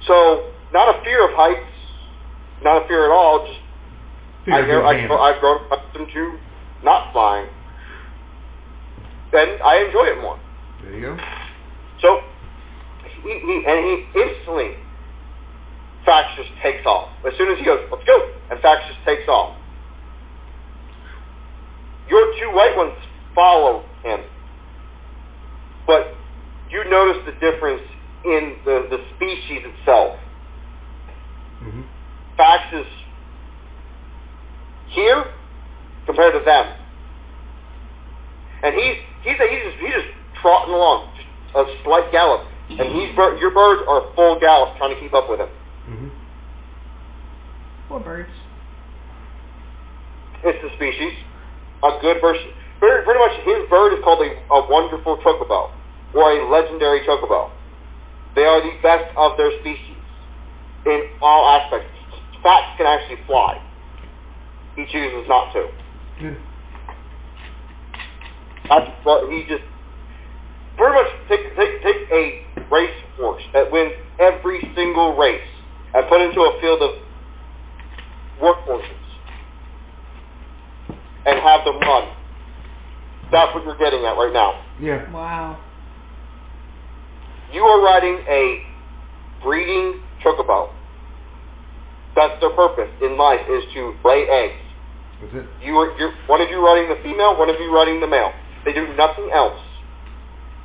C: So, not a fear of heights, not a fear at all, just I've grown accustomed to not flying. And I enjoy it more.
A: There you go.
C: So, he instantly, Fax just takes off. As soon as he goes, let's go, and Fax just takes off. Your 2 white ones follow him. But you notice the difference in the species itself.
A: Mm-hmm.
C: Fax is here compared to them. And he's just trotting along, just a slight gallop. And your birds are full gallop trying to keep up with him.
A: Mm-hmm.
B: Poor birds.
C: It's the species. A good version. Pretty much his bird is called a wonderful chocobo, or a legendary chocobo. They are the best of their species in all aspects. Fax can actually fly. He chooses not to.
A: Yeah.
C: That's what he just pretty much take a race horse that wins every single race and put it into a field of workhorses and have them run. That's what you're getting at right now.
A: Yeah.
B: Wow.
C: You are riding a breeding chocobo. That's their purpose in life, is to lay eggs.
A: That's it.
C: One of you riding the female, one of you riding the male. They do nothing else.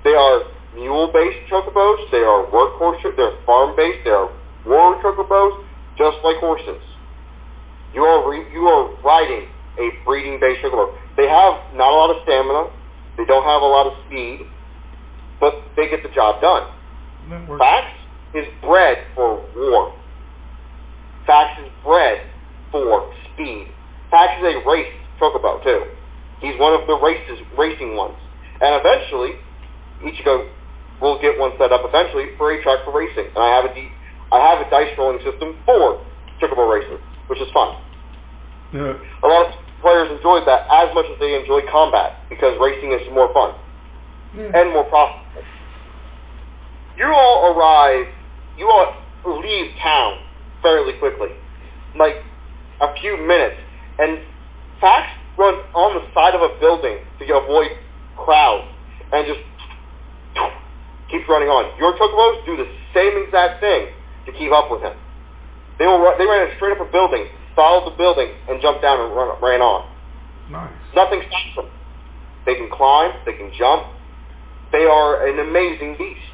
C: They are mule-based chocobos. They are workhorse. They're farm-based. They are war chocobos, just like horses. You are riding a breeding-based chocobo. They have not a lot of stamina. They don't have a lot of speed, but they get the job done. Fax is bred for war. Fax is bred for speed. Fax is a race chocobo too. He's one of the racing ones. And eventually, Ichigo will get one set up eventually for a track for racing. And I have a dice rolling system for chocobo racing, which is fun.
A: Yeah.
C: A lot of players enjoy that as much as they enjoy combat, because racing is more fun and more profitable. You all leave town fairly quickly, like a few minutes, and Fax runs on the side of a building to avoid crowds and just keeps running on. Your chocobos do the same exact thing to keep up with him. They ran straight up a building, followed the building, and jumped down and ran on.
A: Nice.
C: Nothing stops them. They can climb, they can jump. They are an amazing beast.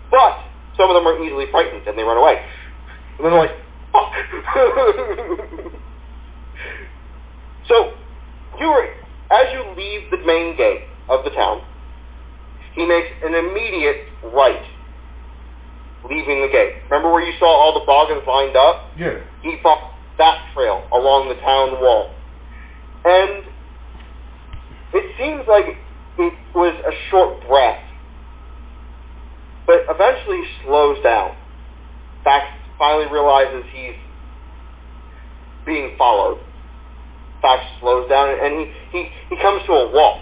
C: But some of them are easily frightened and they run away. And then they're like, fuck. So, as you leave the main gate of the town, he makes an immediate right, leaving the gate. Remember where you saw all the boggins lined up?
A: Yeah.
C: He followed that trail along the town wall. And it seems like it was a short breath, but eventually slows down. Fax finally realizes he's being followed. Fax slows down and he comes to a walk.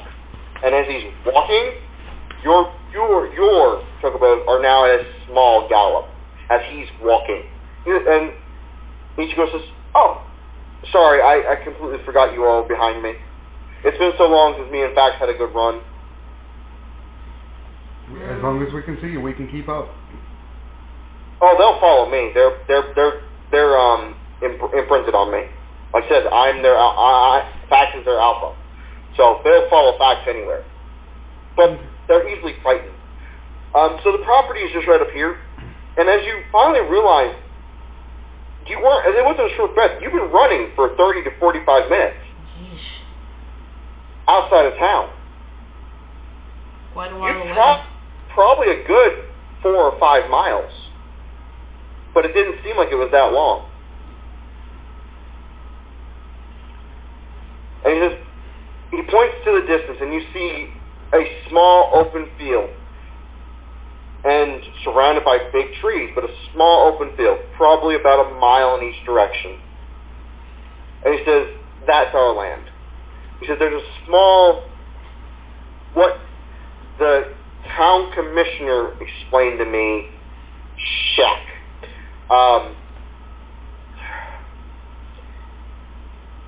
C: And as he's walking, your chocobos are now at a small gallop as he's walking. And Ichigo says, "Oh, sorry, I completely forgot you all behind me." It's been so long since me and Fax had a good run.
A: As long as we can see you, we can keep up.
C: Oh, they'll follow me. They're imprinted on me. Like I said, I'm their Fax is their alpha, so they'll follow Fax anywhere. But they're easily frightened. So the property is just right up here, and as you finally realize, it wasn't a short bet. You've been running for 30 to 45 minutes outside of town.
B: Quite a while away.
C: Probably a good 4 or 5 miles, but it didn't seem like it was that long. And he points to the distance, and you see a small open field, and surrounded by big trees, but a small open field, probably about a mile in each direction. And he says, that's our land. He says, there's a small, what the town commissioner explained to me, shack.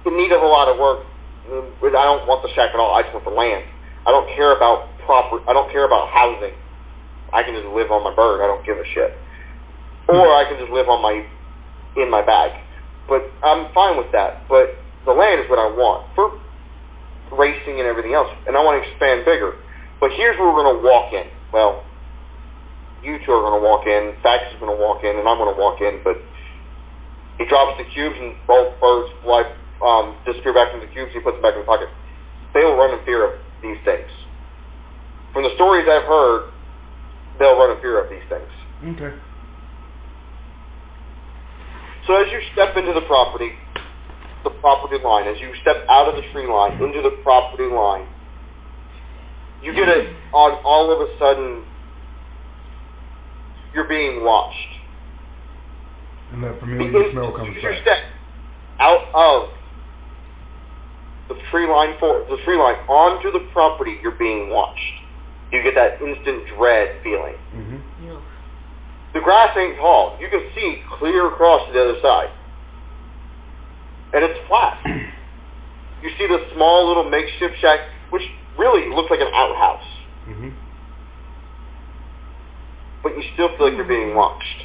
C: In need of a lot of work. I don't want the shack at all. I just want the land. I don't care about housing. I can just live on my bird. I don't give a shit. Or I can just live in my bag. But I'm fine with that. But the land is what I want for racing and everything else. And I want to expand bigger. But here's where we're going to walk in. Well, you two are going to walk in. Fax is going to walk in, and I'm going to walk in. But he drops the cubes, and both birds disappear back into the cubes. He puts them back in the pocket. They will run in fear of these things. From the stories I've heard, they'll run in fear of these things.
A: Okay.
C: So as you step into the property line, as you step out of the tree line into the property line, you get it on all of a sudden, you're being watched.
A: And that familiar smell comes back.
C: You step out of the tree line onto the property, you're being watched. You get that instant dread feeling.
A: Mm-hmm.
B: Yeah.
C: The grass ain't tall. You can see clear across to the other side. And it's flat. You see the small little makeshift shack, which really looks like an outhouse.
A: Mm-hmm.
C: But you still feel like you're being watched.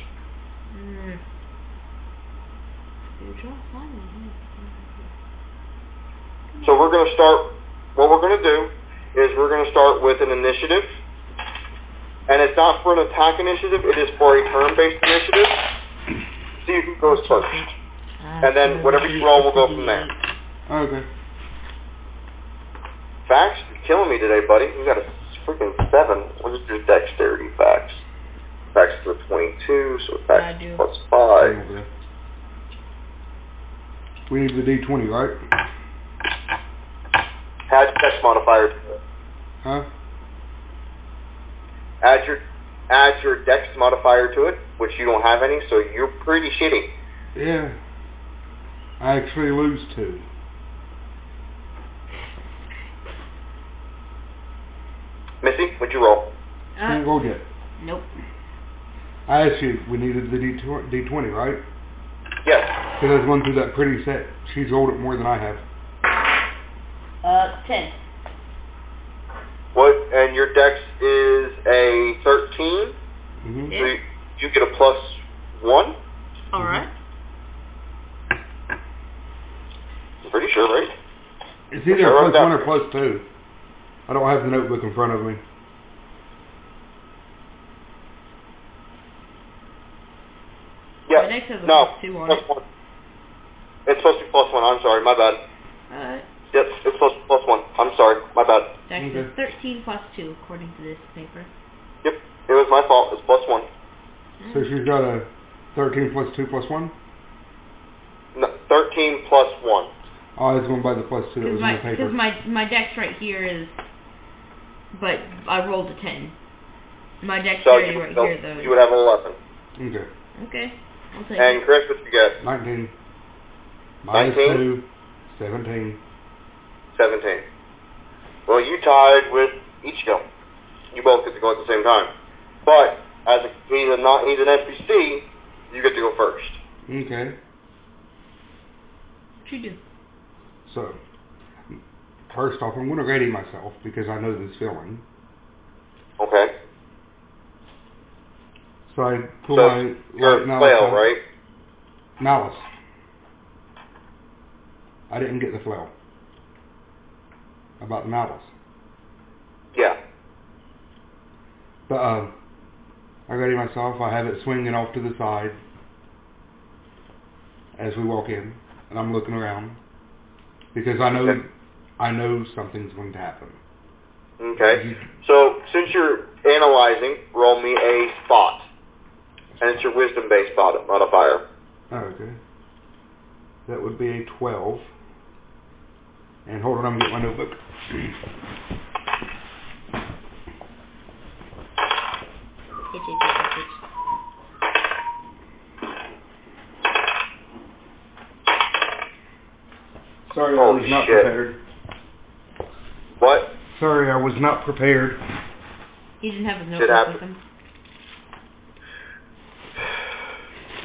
C: So we're going to start, what we're going to do is we're going to start with an initiative. And it's not for an attack initiative, it is for a turn-based initiative. See who goes first. And then whatever you roll, we'll go from there.
A: Okay.
C: Fax, you're killing me today, buddy. You got a freaking 7. What is your dexterity, Fax? Fax is a 22, so Fax plus 5.
A: We need the D20, right?
C: Add your dex modifier to it.
A: Huh?
C: Add your dex modifier to it, which you don't have any, so you're pretty shitty.
A: Yeah. I actually lose 2.
C: Missy, what'd you roll?
A: Can't roll yet.
B: Nope.
A: I asked you, we needed the D20, right?
C: Yes.
A: Because I was going through that pretty set. She's rolled it more than I have.
B: 10.
C: What? And your dex is a 13?
A: Mm-hmm.
C: So you get a plus 1?
B: Alright.
C: I'm pretty sure, right?
A: It's either a plus 1 or plus 2. I don't have the notebook in front of me.
C: Yeah.
B: My dex has a
C: no,
B: plus 2 on
C: plus
B: it.
C: 1. It's supposed to be plus 1. I'm sorry, my bad.
B: Alright.
C: Yep, it's supposed to be plus 1. I'm sorry, my bad.
B: Dex is 13 plus 2, according to this paper.
C: Yep, it was my fault. It's plus 1.
A: So she's got a 13 plus 2 plus 1?
C: No, 13 plus 1.
A: Oh, I was going by the plus 2 that was in the paper.
B: Because my dex right here is... But I rolled a 10. My dexterity right here, though.
C: You would have an 11.
A: Okay.
B: Okay. I'll take
C: And
B: it.
C: Chris, what you get?
A: 19. Minus
C: 19?
A: 2. 17.
C: 17. Well, you tied with Ichigo. You both get to go at the same time. But, as he's an NPC, you get to go first.
A: Okay.
B: What you do?
A: So, First off, I'm going to ready myself because I know this feeling.
C: Okay.
A: So I pull
C: So
A: my
C: you're
A: light
C: flail, right?
A: malice. I didn't get the flail. About the malice.
C: Yeah.
A: But I ready myself. I have it swinging off to the side as we walk in, and I'm looking around because I know something's going to happen.
C: Okay. So since you're analyzing, roll me a spot, and it's your wisdom-based modifier.
A: Okay. That would be a 12. And hold on, I'm getting my notebook. Sorry, I was not prepared.
C: What?
A: Sorry, I was not prepared.
B: He didn't have his notebook with him.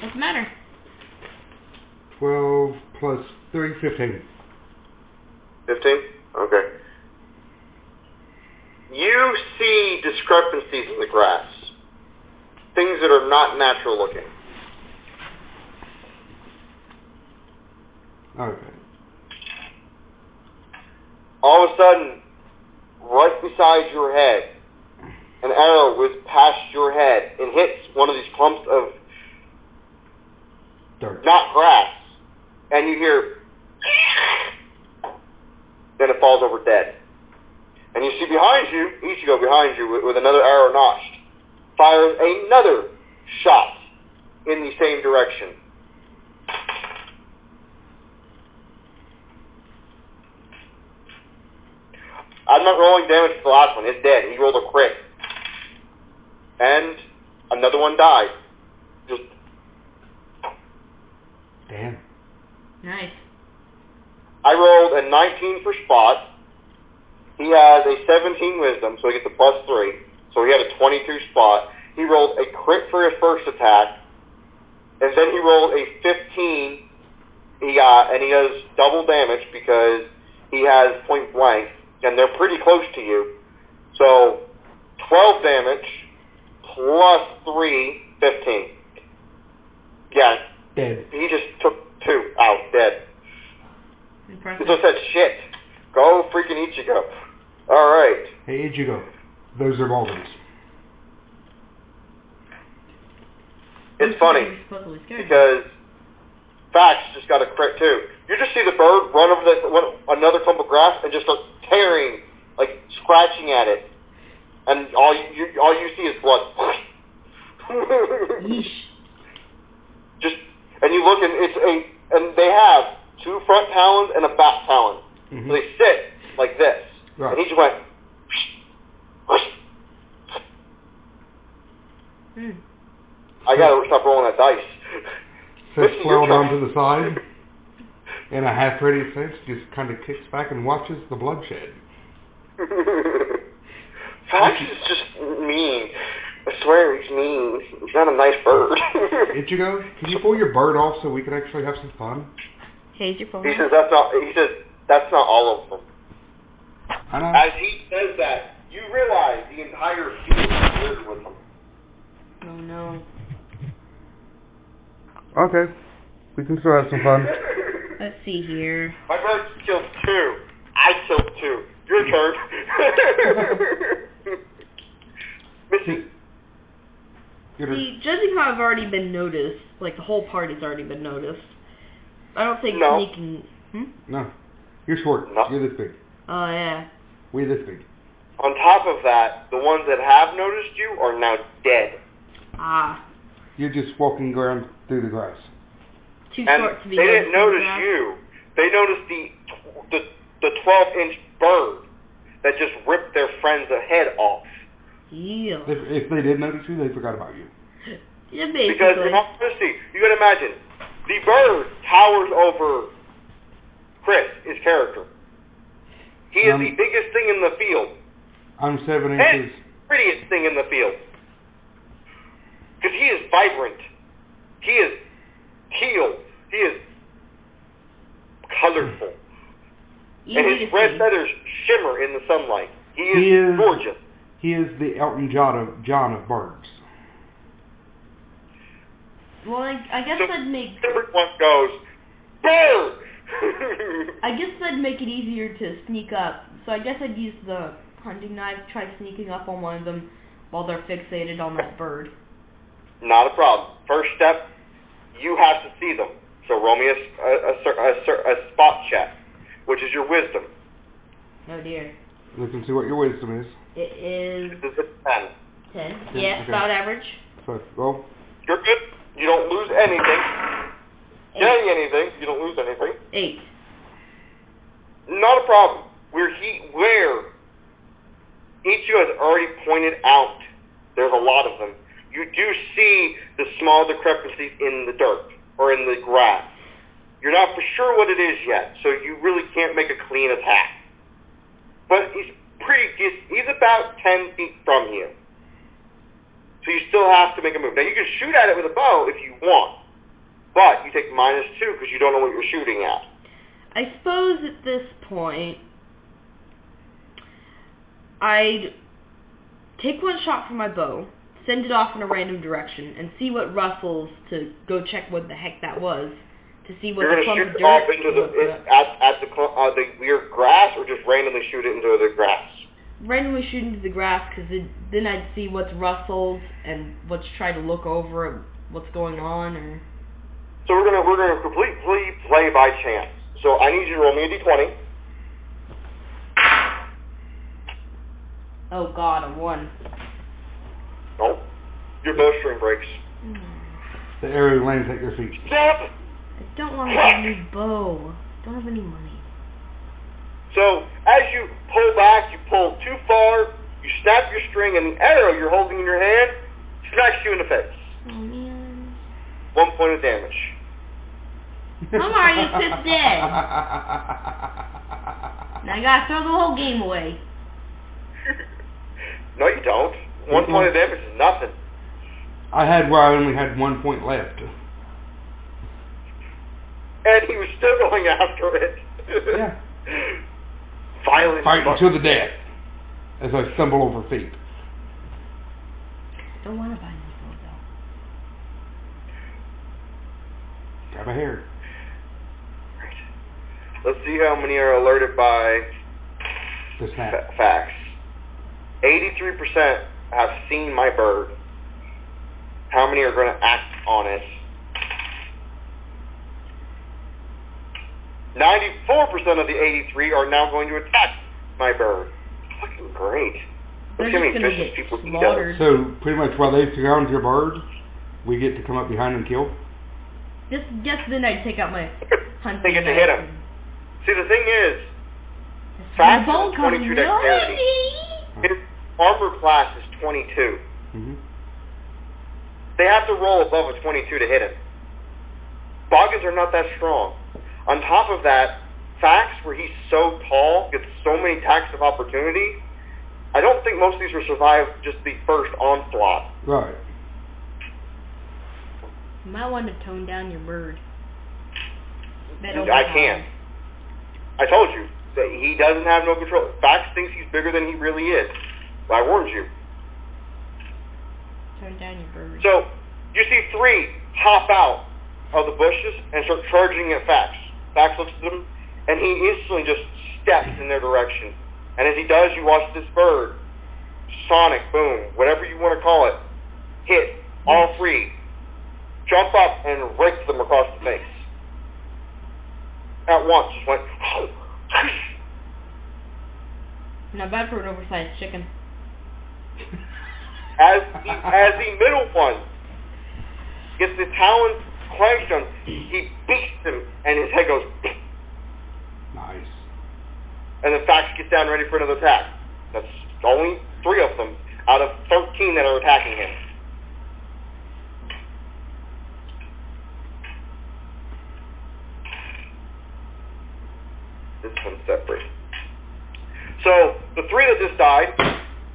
B: What's the matter?
A: 12 plus 3, 15.
C: 15? Okay. You see discrepancies in the grass. Things that are not natural looking.
A: Okay.
C: All of a sudden, right beside your head, an arrow whizzes past your head and hits one of these clumps of
A: Dirt.
C: not grass, and you hear, then it falls over dead. And you see behind you, Ichigo behind you with another arrow notched, fires another shot in the same direction. I'm not rolling damage for the last one. It's dead. He rolled a crit. And another one died. Just...
A: Damn.
B: Nice.
C: I rolled a 19 for Spot. He has a 17 wisdom, so he gets a +3. So he had a 22 Spot. He rolled a crit for his first attack. And then he rolled a 15. And he does double damage because he has point blank. And they're pretty close to you. So 12 damage plus 3, 15. Yeah.
A: Dead.
C: He just took 2 out, dead.
B: Impressive.
C: He just said, shit. Go freaking Ichigo. Alright.
A: Hey, Ichigo. Those are Baldens.
C: It's funny because Fax just got a crit too. You just see the bird run over another clump of grass and just start tearing, like scratching at it, and all you see is blood. Just and you look and they have 2 front talons and a back talon.
A: Mm-hmm.
C: So they sit like this,
A: right.
C: And he just went. I gotta stop rolling that dice.
A: Seth flowed onto the side, and a half-radiant face just kind of kicks back and watches the bloodshed.
C: Fox is just mean. I swear he's mean. He's not a nice bird.
A: Ichigo, can you pull your bird off so we can actually have some fun?
B: Here's your phone.
C: He says that's not all of them.
A: I know.
C: As he says that, you realize the entire field is littered with them.
B: Oh no.
A: Okay. We can still have some fun.
B: Let's see here.
C: My bird killed 2. I killed 2. Your turn. Missy.
B: See, judging how I've already been noticed, like the whole party's already been noticed, I don't think sneaking...
A: No. You're short.
C: No.
A: You're this big.
B: Oh, yeah.
A: We're this big.
C: On top of that, the ones that have noticed you are now dead.
B: Ah.
A: You're just walking around through the grass.
B: Too
C: And
B: short to be
C: they didn't notice
B: grass.
C: you. They noticed the 12-inch bird that just ripped their friend's head off.
B: Yeah.
A: If they did notice you, they forgot about you.
B: Yeah, basically.
C: Because in all honesty, you gotta imagine, the bird towers over Chris, his character. He is the biggest thing in the field.
A: I'm 7
C: And
A: inches.
C: prettiest thing in the field. Because he is vibrant. He is teal. He is colorful. And his red feathers shimmer in the sunlight. He is gorgeous.
A: He is the Elton John of birds.
B: Well, I guess that'd make...
C: Everyone goes, bird!
B: I guess that'd make it easier to sneak up. So I guess I'd use the hunting knife, try sneaking up on one of them while they're fixated on that bird.
C: Not a problem. First step, you have to see them. So roll me a spot check, which is your wisdom.
B: Oh dear.
A: Look and see what your wisdom is.
B: It is...
C: This is a 10.
B: 10? Yeah, okay. About average.
A: So, roll.
C: You're good. You don't lose anything. Getting anything. You don't lose anything.
B: 8.
C: Not a problem. Where each of you has already pointed out, there's a lot of them. You do see the small discrepancies in the dirt or in the grass. You're not for sure what it is yet, so you really can't make a clean attack. But he's about 10 feet from you. So you still have to make a move. Now you can shoot at it with a bow if you want, but you take -2 because you don't know what you're shooting at.
B: I suppose at this point, I'd take one shot from my bow, send it off in a random direction, and see what rustles to go check what the heck that was, to see what the clump of dirt
C: off into the weird grass, or just randomly shoot it into the grass?
B: Randomly shoot into the grass, because then I'd see what's rustled and what's try to look over at what's going on. Or
C: so we're gonna completely play by chance. So I need you to roll me a d20.
B: Oh God, a 1.
C: No, your bowstring breaks.
A: The arrow lands at your feet.
C: Stop!
B: I don't want to get a new bow. I don't have any money.
C: So as you pull back, you pull too far, you snap your string, and the arrow you're holding in your hand smacks you in the face.
B: Oh man.
C: 1 point of damage.
B: I'm already dead. Now I gotta throw the whole game away.
C: No, you don't. 1 point of damage is nothing.
A: I had where I only had 1 point left.
C: And he was still going after it.
A: Yeah.
C: Violent.
A: Fighting to the death as I stumble over feet.
B: Don't want to buy new bow though.
A: Grab a hair.
C: Right. Let's see how many are alerted by
A: The snap.
C: facts. 83% have seen my bird. How many are going to act on it? 94% of the 83 are now going to attack my bird. Fucking great. Look how many vicious people he does.
A: So pretty much while they surround your bird, we get to come up behind and kill?
B: Just then I'd take out my hunting.
C: They get to hit him. See, the thing is, Facts is 22 dexterity. His armor class is 22.
A: Mm-hmm.
C: They have to roll above a 22 to hit him. Boggins are not that strong. On top of that, Fax, where he's so tall, gets so many attacks of opportunity, I don't think most of these will survive just the first onslaught.
A: Right.
B: You might want to tone down your bird.
C: I can't. I told you that he doesn't have no control. Fax thinks he's bigger than he really is. I warned you.
B: Tone down your bird.
C: So, you see 3 hop out of the bushes and start charging at Fax. Fax looks at them, and he instantly just steps in their direction. And as he does, you watch this bird, sonic, boom, whatever you want to call it, hit all 3, jump up and rake them across the face. At once, just went.
B: Not bad for an oversized chicken.
C: As the middle one gets the talons clenched on, he beats him, and his head goes.
A: Nice.
C: And then Fax gets down ready for another attack. That's only 3 of them out of 13 that are attacking him. This one's separate. So the 3 that just died,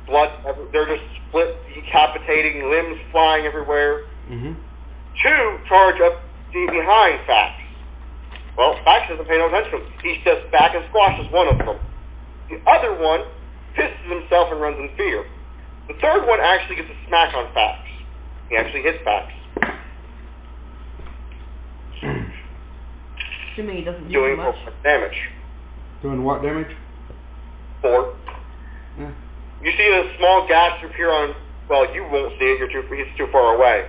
C: blood, they're just split, decapitating, limbs flying everywhere.
A: Mm-hmm.
C: 2 charge up behind Fax. Well, Fax doesn't pay no attention to him. He steps back and squashes one of them. The other one pisses himself and runs in fear. The third one actually gets a smack on Fax. He actually hits Fax.
B: Assuming he doesn't do
C: Doing
B: much.
C: damage.
A: Doing what damage?
C: 4.
A: Yeah.
C: You see a small gash appear on, well, you won't see it, he's too far away.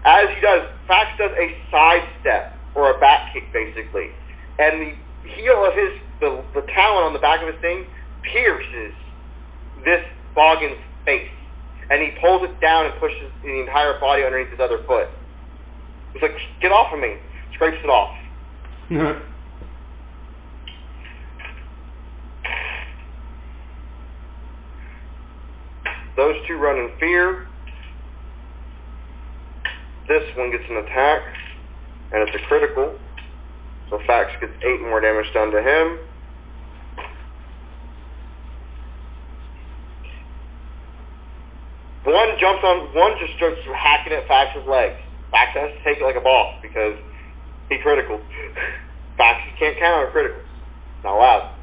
C: As he does, Fax does a side step, or a back kick, basically. And the heel of the talon on the back of his thing pierces this Boggin's face. And he pulls it down and pushes the entire body underneath his other foot. He's like, get off of me. Scrapes it off. Those two run in fear. This one gets an attack, and it's a critical. So Fax gets 8 more damage done to him. One just starts hacking at Fax's legs. Fax has to take it like a boss because he critical. Fax can't counter criticals. Not allowed.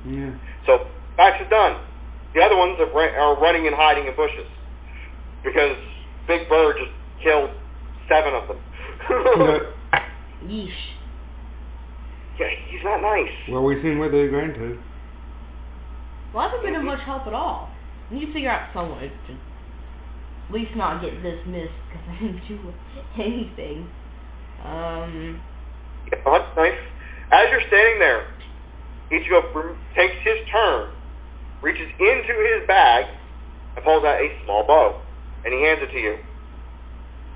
A: Yeah.
C: So Fax is done. The other ones are running and hiding in bushes because Big Bird just killed 7 of them.
B: Yeesh.
C: Yeah, he's not nice.
A: Well, we've seen where they're going to.
B: Well, I haven't been of much help at all. We need to figure out some way to at least not get dismissed because I didn't do anything.
C: Yeah, that's nice. As you're standing there, Ichigo takes his turn, reaches into his bag, and pulls out a small bow, and he hands it to you.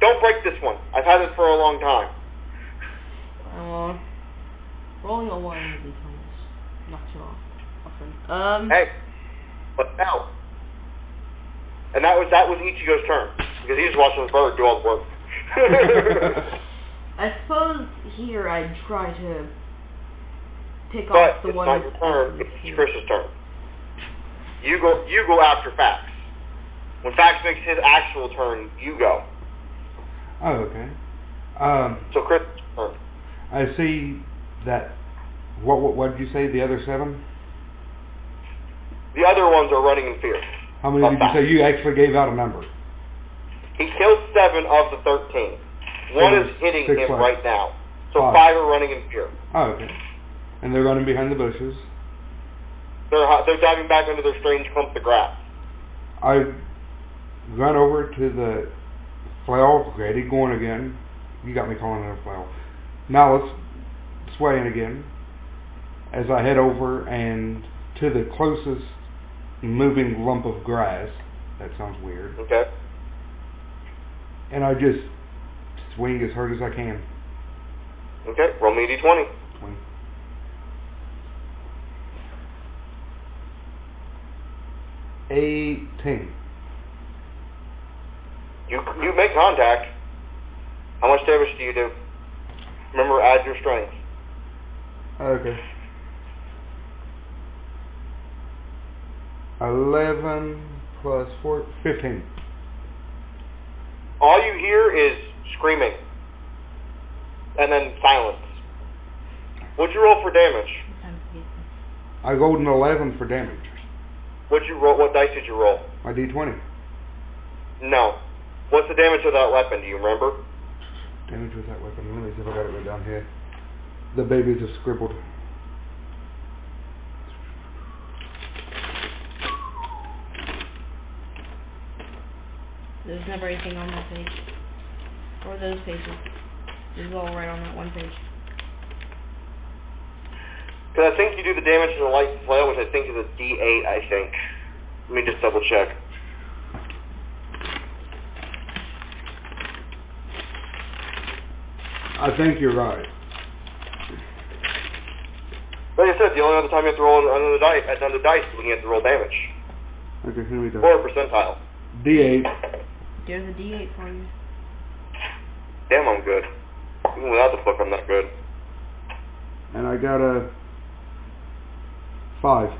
C: Don't break this one. I've had it for a long time.
B: Rolling a 1 would be not too often.
C: Hey, but now. And that was Ichigo's turn, because he's watching the bird do all the work.
B: I suppose here I'd try to pick off the one.
C: But it's not your turn, it's Chris's turn. You go after Fax. When Fax makes his actual turn, you go.
A: Oh, okay.
C: So Chris's turn.
A: I see that. What did you say? The other 7?
C: The other ones are running in fear.
A: How many did you say? You actually gave out a number.
C: He killed 7 of the 13. One is hitting him right now. So 5 are running in fear.
A: Oh, okay. And they're running behind the bushes.
C: They're diving back into their strange clumps of grass.
A: I run over to the flail, ready, going again. You got me calling it a flail. Now let's sway in again. As I head over and to the closest moving lump of grass. That sounds weird.
C: Okay.
A: And I just swing as hard as I can.
C: Okay, roll me a d20.
A: 20. 18.
C: You make contact. How much damage do you do? Remember, add your strength.
A: Okay. 11 plus 4, 15.
C: All you hear is screaming. And then silence. What'd you roll for damage?
A: I rolled an 11 for damage.
C: What'd you roll? What dice did you roll?
A: My d20.
C: No. What's the damage of that weapon? Do you remember?
A: Damage with that weapon. Let me see if I got it right down here. The babies have scribbled.
B: There's never anything on that page. Or those pages. It's all right on that one page.
C: Because I think you do the damage to the light flail, which I think is a D8, I think. Let me just double check.
A: I think you're right.
C: Like I said, the only other time you have to roll another dice is when you have to roll damage.
A: Okay, here we go.
C: Or a percentile.
A: D8.
B: There's a D8 for you.
C: Damn, I'm good. Even without the book, I'm not good.
A: And I got a 5.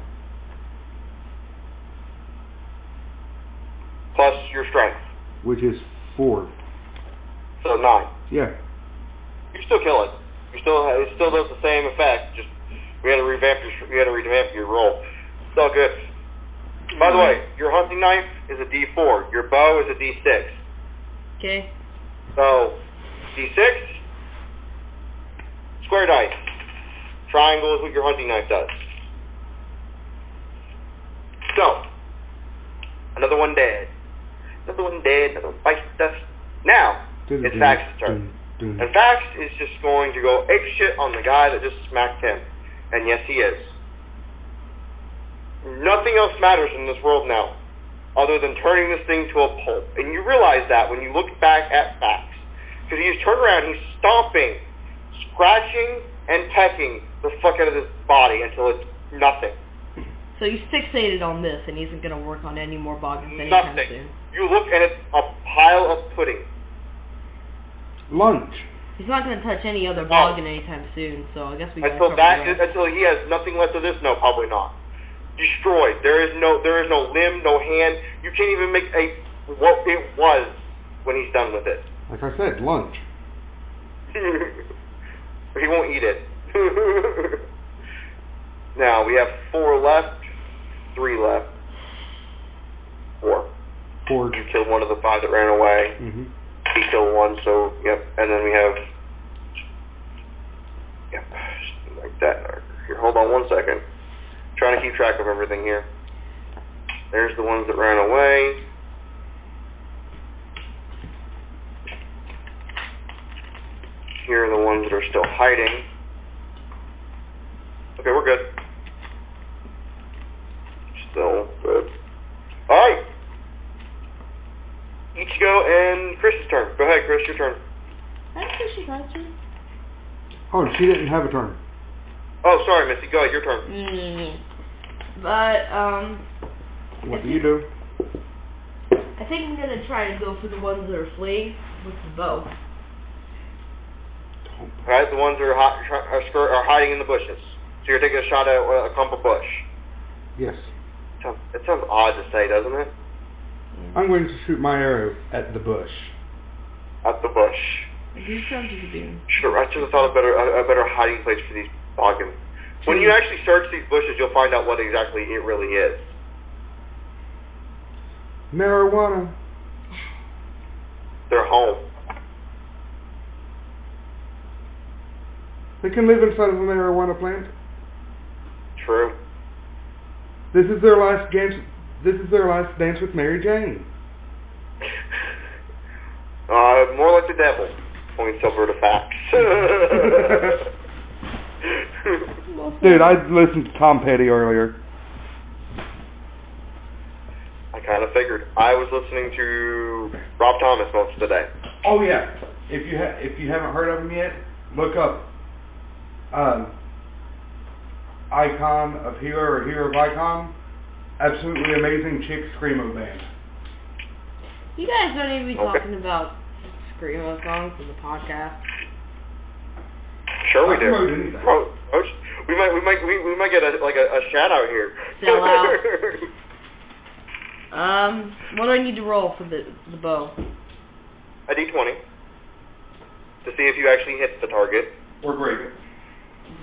C: Plus your strength.
A: Which is 4.
C: So 9.
A: Yeah.
C: You still kill it. It still does the same effect. Just we had to revamp your roll. It's all good. By the way, your hunting knife is a D4. Your bow is a D6.
B: Okay.
C: So D6, square dice. Triangle is what your hunting knife does. So, another one dead. Another one dead. Another one bites dust. Now, it's Fax's turn. And Fax is just going to go apeshit on the guy that just smacked him. And yes, he is. Nothing else matters in this world now, other than turning this thing to a pulp. And you realize that when you look back at Fax. Because he's turned around, he's stomping, scratching, and pecking the fuck out of this body until it's nothing.
B: So he's fixated on this and he isn't going to work on any more boggins anytime soon.
C: You look and it's a pile of pudding.
A: Lunch.
B: He's not going to touch any other boggin anytime soon, so I guess we
C: until he has nothing left of this. No, probably not. Destroyed. There is no limb, no hand. You can't even make what it was when he's done with it.
A: Like I said, lunch.
C: He won't eat it. Now we have 4 left, 3 left, 4.
A: 4.
C: You killed one of the 5 that ran away.
A: Mm-hmm.
C: He killed one, so yep. And then we have like that. Here, hold on 1 second. Trying to keep track of everything here. There's the ones that ran away. Here are the ones that are still hiding. Okay, we're good. Still good. Alright. Ichigo and Chris's turn. Go ahead, Chris, your turn.
B: That's Chris's last turn.
A: Oh, she didn't have a turn.
C: Oh, sorry, Missy. Go ahead, your turn.
B: But,
C: What
A: do you do?
B: I think I'm going to try to go for the ones that are fleeing with the bow.
C: Alright, the ones that are hiding in the bushes. So you're taking a shot at a clump of bush.
A: Yes.
C: It sounds odd to say, doesn't it?
A: I'm going to shoot my arrow at the bush.
C: At the bush. Sure, I should have thought of a better hiding place for these boggins. When you actually search these bushes, you'll find out what exactly it really is.
A: Marijuana.
C: They're home.
A: They can live inside of a marijuana plant.
C: True.
A: This is their last dance. This is their last dance with Mary Jane.
C: More like the devil. Points over to Fax.
A: Dude, I listened to Tom Petty earlier.
C: I kind of figured. I was listening to Rob Thomas most of the day.
A: Oh yeah. If you haven't heard of him yet, look up Icon of Hero or Hero of Icon. Absolutely amazing chick screamo band.
B: You guys don't even be talking about screamo songs in the podcast.
C: Sure we do. We might get a shout out here.
B: Sell out. What do I need to roll for the bow?
C: A d20 to see if you actually hit the target
A: or break it.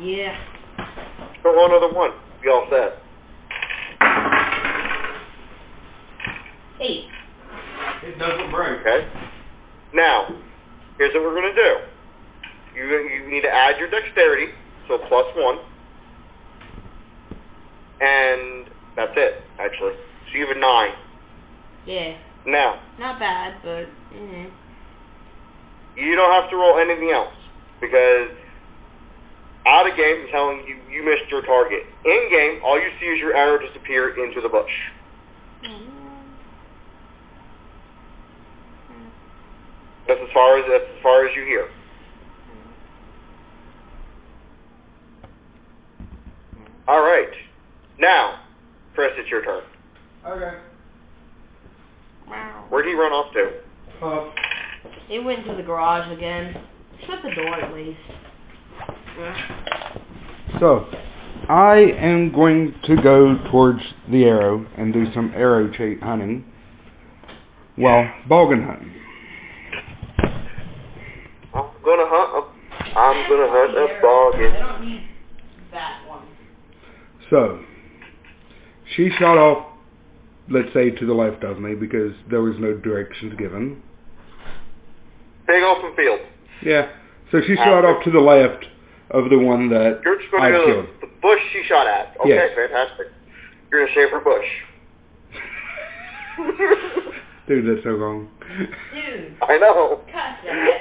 B: Yeah.
C: Roll another one. Be all set.
B: 8.
A: It doesn't break.
C: Okay. Now, here's what we're going to do. You need to add your dexterity, so +1. And that's it, actually. So you have a 9.
B: Yeah.
C: Now.
B: Not bad, but...
C: You don't have to roll anything else, because out of game, I'm telling you, you missed your target. In game, all you see is your arrow disappear into the bush. That's as far as you hear. All right. Now, Chris, it's your turn.
A: Okay.
B: Wow.
C: Where'd he run off to?
B: He went to the garage again. Shut the door at least.
A: So, I am going to go towards the arrow and do some arrow hunting. Well, boggin hunting.
C: I'm gonna hunt. I'm gonna hunt a boggin.
B: I don't need that one.
A: So, she shot off, let's say, to the left of me because there was no directions given.
C: Big open field.
A: Yeah. So she shot off to the left of the one that
C: You're just going
A: I
C: to go
A: killed.
C: to the bush she shot at. Okay,
A: Yes.
C: fantastic. You're going to shave her bush.
A: Dude, that's so wrong.
B: Dude.
C: I know.
B: Cut that.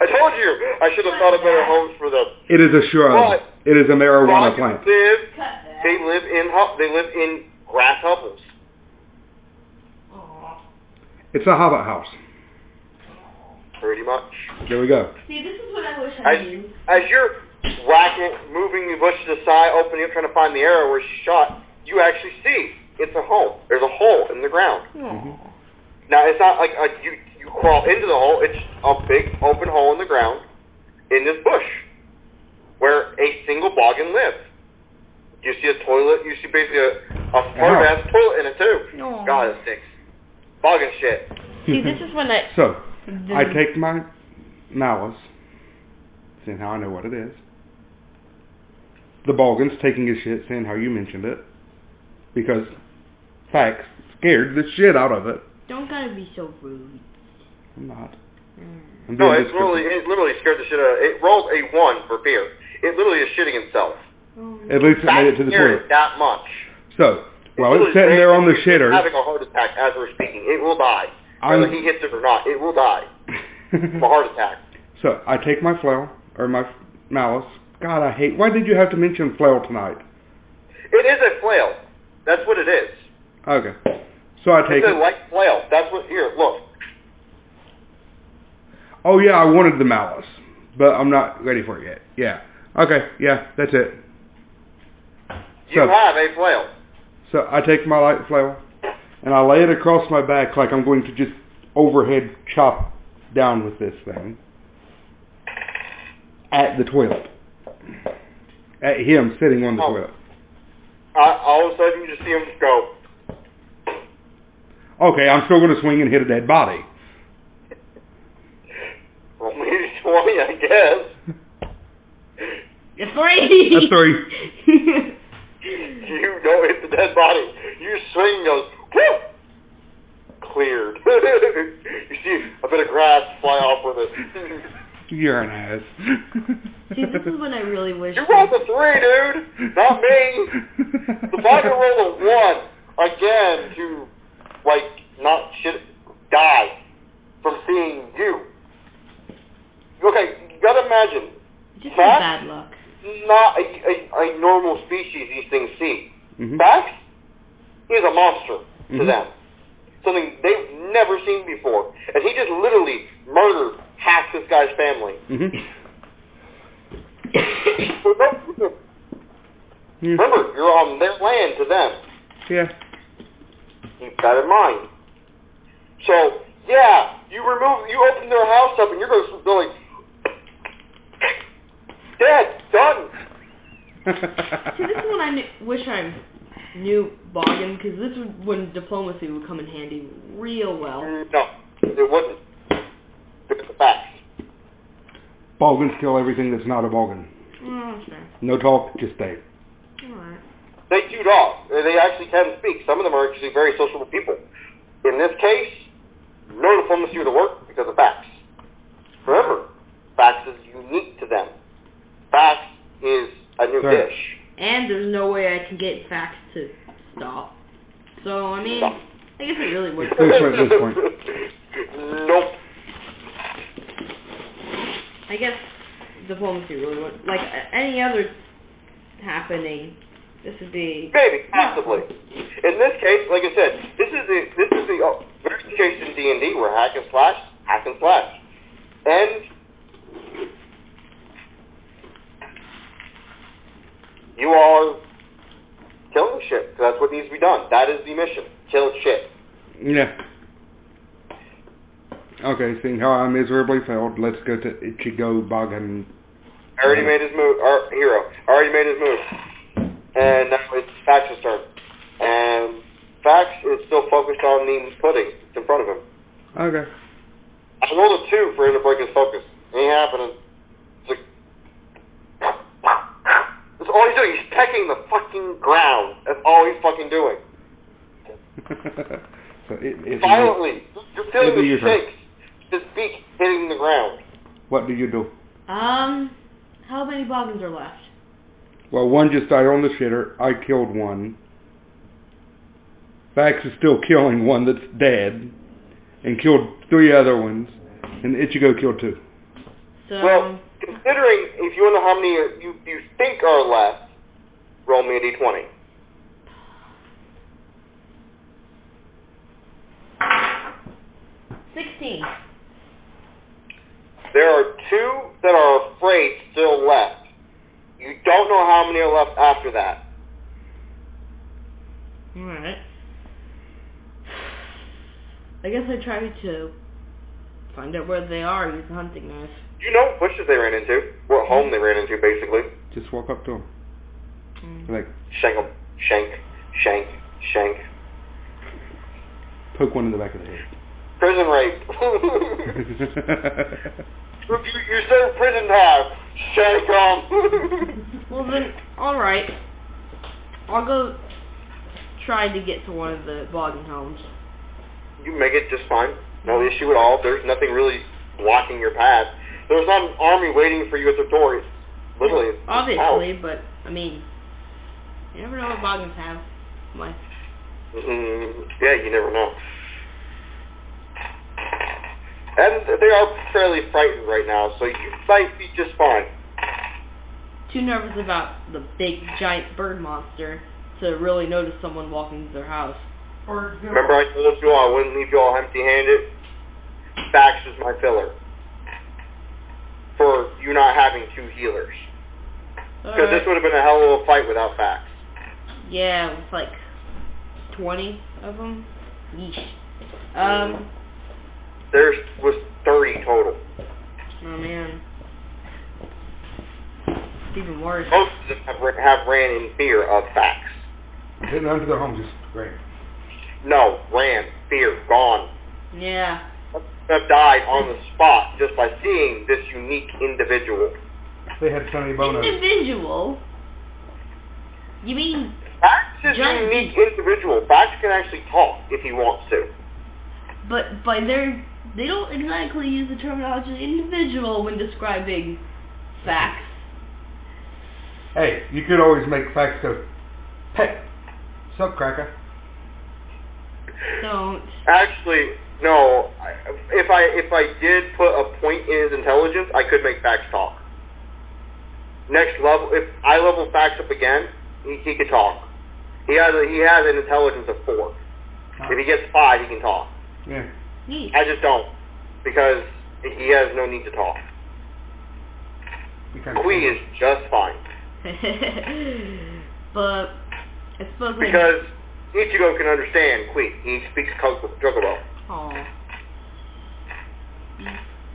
C: I told you I should have thought of better homes for them.
A: It is a shrub.
C: But
A: It is a marijuana
C: Boggins
A: plant.
C: they live in grass hovels.
B: Aw.
A: It's a hobbit house.
C: Pretty much.
A: There we go.
B: See, this is what I wish I knew.
C: As you're moving the bushes aside, opening up, trying to find the arrow where she shot, you actually see it's a hole. There's a hole in the ground.
A: Mm-hmm.
C: Now, it's not like you crawl into the hole. It's a big open hole in the ground in this bush where a single boggin lived. You see a toilet. You see basically a far-ass toilet in it, too.
B: Aw.
C: God, it stinks. Boggin shit.
B: See, this is when I...
A: So, I take my malice, seeing how I know what it is. The Balgan's taking his shit, seeing how you mentioned it. Because facts scared the shit out of it.
B: Don't gotta be so rude.
A: I'm not. I'm
C: No,
A: doing
C: it
A: this
C: literally scared the shit out of it. It rolled a 1 for fear. It literally is shitting itself.
A: At least it made it to the
C: Scared
A: toilet.
C: that much.
A: So, while it's sitting there on the shitter,
C: having a heart attack as we're speaking. It will die. Whether he hits it or not, it will die. From a heart attack.
A: So, I take my flail, or my malice. God, I hate... Why did you have to mention flail tonight?
C: It is a flail. That's what it is.
A: Okay. So I take
C: it's a
A: it.
C: light flail. That's what... Here, look.
A: Oh, yeah, I wanted the malice. But I'm not ready for it yet. Yeah. Okay, yeah, that's it.
C: You have a flail.
A: So I take my light flail, and I lay it across my back like I'm going to just overhead chop down with this thing. At the toilet. At him sitting on the toilet.
C: All of a sudden, you just see him go.
A: Okay, I'm still going to swing and hit a dead body.
C: Well, maybe 20, I guess.
B: It's 3!
A: That's 3.
C: You don't hit the dead body. You swing and goes, whoo! Cleared. You see a bit of grass fly off with it.
A: You're an ass.
B: See, this is when I really wish...
C: You rolled a 3, dude! Not me! The vodka rolled a 1 again to, not die from seeing you. Okay, you gotta imagine.
B: Just bad luck.
C: Not a normal species these things see.
A: Mm-hmm.
C: Fax is a monster to
A: Mm-hmm.
C: them. Something they've never seen before. And he just literally murdered half this guy's family.
A: Mm-hmm.
C: Remember, you're on their land to them.
A: Yeah.
C: Keep that in mind. So, yeah, you open their house up and you're going to like, dead, done.
B: See, this is when I wish I knew Boggin, because this is when diplomacy would come in handy real well.
C: No, it wouldn't. It's the facts.
A: Balgans kill everything that's not a Balgan.
B: Oh, sure.
A: No talk, just stay.
B: Alright.
C: They do talk. They actually can speak. Some of them are actually very sociable people. In this case, no diplomacy would work because of facts. Remember, facts is unique to them. Facts is a new
A: Right.
C: dish.
B: And there's no way I can get facts to stop. So, I mean,
C: Stop.
B: I guess it really works.
A: Fish at this point.
C: Nope.
B: I guess diplomacy really would. Like, any other happening, this would be...
C: Maybe, possibly. In this case, like I said, this is the very case in D&D where hack and slash. And you are killing shit. That's what needs to be done. That is the mission. Kill shit.
A: Yeah. Okay, seeing how I miserably failed, let's go to Ichigo Bogan.
C: Already made his move. Our hero already made his move. And now it's Fax's turn. And Fax is still focused on the pudding in front of him.
A: Okay.
C: I rolled a 2 for him to break his focus. Ain't happening. It's like, checking the fucking ground. That's all he's fucking doing.
A: So
C: Violently. You're feeling the
A: your turn.
C: shakes. His beak hitting the ground.
A: What do you do?
B: How many boggins are left?
A: Well, one just died on the shitter. I killed one. Fax is still killing one that's dead. And killed 3 other ones. And Ichigo killed 2.
B: So,
C: Well, considering if you want to know how many you think are left, roll me a d20. There are 2 that are afraid still left. You don't know how many are left after that.
B: alright. I guess I try to find out where they are, use the hunting knife.
C: You know what bushes they ran into, what home they ran into, basically.
A: Just walk up to him. Like,
C: Shank them. Shank. Shank. Shank.
A: poke one in the back of the head.
C: Prison rape. You serve prison time. Shank them.
B: Well then, alright. I'll go try to get to one of the boggin homes.
C: You make it just fine. No issue at all. There's nothing really blocking your path. There's not an army waiting for you at the door. It's literally, it's
B: obviously, but I mean, you never know what boggins have.
C: Yeah, you never know. And they are fairly frightened right now, so you might be just fine.
B: Too nervous about the big giant bird monster to really notice someone walking into their house.
C: Remember I told you all I wouldn't leave you all empty-handed? Fax is my filler. For you not having 2 healers. Because this would have been a hell of a fight without Fax.
B: Yeah, it was like 20 of them. Yeesh.
C: There was 30 total.
B: Oh man. It's even worse.
C: Most of them have ran in fear of Fax.
A: Didn't run to their home, just ran.
C: No, ran, fear, gone.
B: Yeah.
C: Have died on the spot just by seeing this unique individual.
A: They had Sonny Bono.
B: Individual? You mean
C: Fax is a unique individual. Fax can actually talk if he wants to.
B: But they don't exactly use the terminology individual when describing Fax.
A: Hey, you could always make Fax go, hey, sup, cracker?
B: Don't.
C: Actually, no. If I did put a point in his intelligence, I could make Fax talk. Next level, if I level Fax up again, he could talk. He has an intelligence of 4. If he gets 5, he can talk.
A: Yeah.
B: Neat.
C: I just don't, because he has no need to talk. Kui is just fine.
B: But I suppose
C: because Ichigo can understand Kui. He speaks Chocobo.
B: Aww.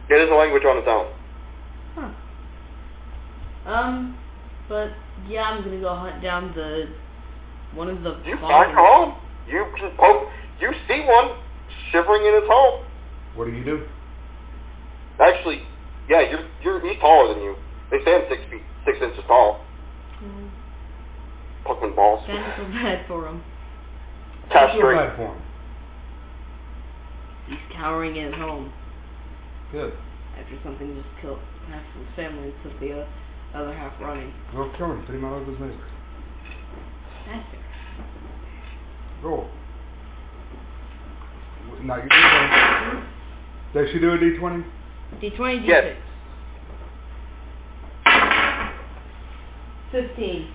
C: It is a language on its own.
B: Huh. But yeah, I'm gonna go hunt down one of the.
C: You find home. You see one shivering in his home.
A: What do you do?
C: Actually, yeah, he's taller than you. They stand 6 inches tall. Fucking balls.
B: Kind of feel bad for him.
C: Castrate.
A: Bad for him.
B: He's cowering in his home.
A: Good.
B: After something just killed half of his family and took the other half running.
A: Well, kill him. Put him out of his misery.
B: That's it.
A: Roll. Now you do Does she do a D20?
B: D20, D6.
C: Yes.
B: 15.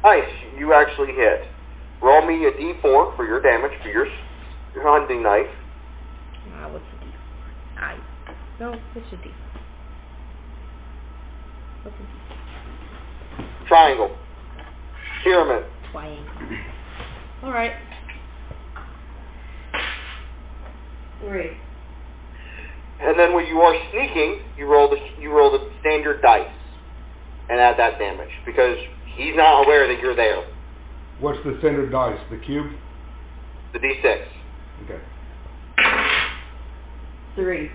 C: Nice. You actually hit. Roll me a D4 for your damage for your hunting knife.
B: What's a D4? No, what's a D4? What's a D4?
C: Triangle. Pyramid.
B: Triangle. Alright. 3.
C: And then when you are sneaking, you roll the standard dice and add that damage because he's not aware that you're there.
A: What's the standard dice? The cube?
C: The D6.
A: Okay.
B: 3.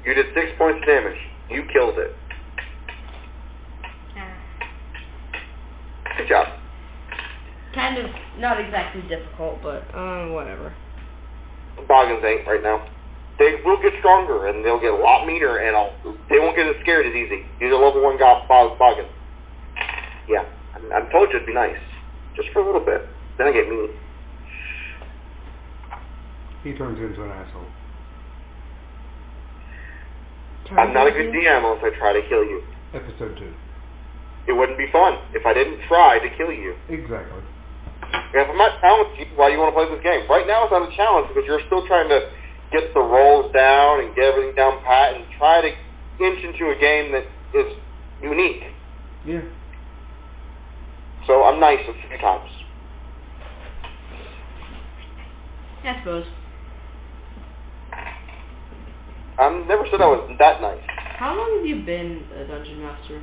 C: You did 6 points of damage. You killed it.
B: not exactly difficult, but whatever.
C: Boggins ain't right now. They will get stronger, and they'll get a lot meaner, and they won't get as scared as easy. He's a level 1 guy, Boggins. Yeah, I told you it'd be nice. Just for a little bit. Then I get mean.
A: He turns into an asshole.
C: I'm not a good DM unless I try to kill you.
A: Episode 2.
C: It wouldn't be fun if I didn't try to kill you.
A: Exactly.
C: If I'm not challenging you, why do you want to play this game? Right now it's not a challenge because you're still trying to get the rolls down and get everything down pat and try to inch into a game that is unique.
A: Yeah.
C: So I'm nice a few times.
B: I suppose.
C: I never said I was that nice.
B: How long have you been a Dungeon Master?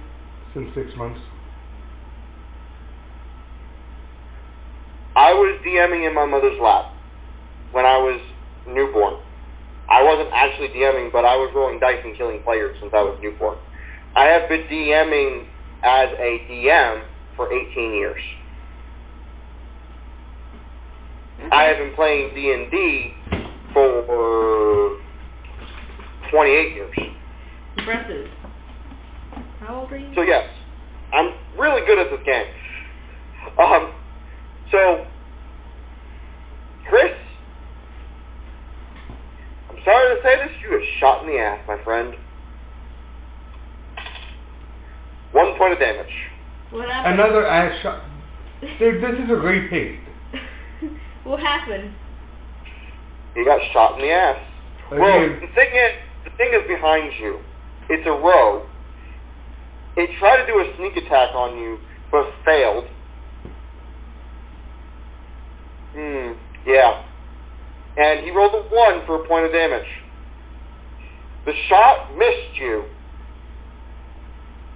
A: Since 6 months.
C: I was DMing in my mother's lap when I was newborn. I wasn't actually DMing, but I was rolling dice and killing players since I was newborn. I have been DMing as a DM for 18 years.
B: Okay.
C: I have been playing D&D for 28 years.
B: Impressive. How old are you?
C: So yes, I'm really good at this game. So, Chris, I'm sorry to say this, you got shot in the ass, my friend. 1 point of damage.
B: What happened?
A: Another ass shot. Dude, this is a repeat.
B: What happened?
C: You got shot in the ass.
A: Again.
C: Well, the thing is behind you. It's a row. It tried to do a sneak attack on you, but failed. Yeah. And he rolled a 1 for a point of damage. The shot missed you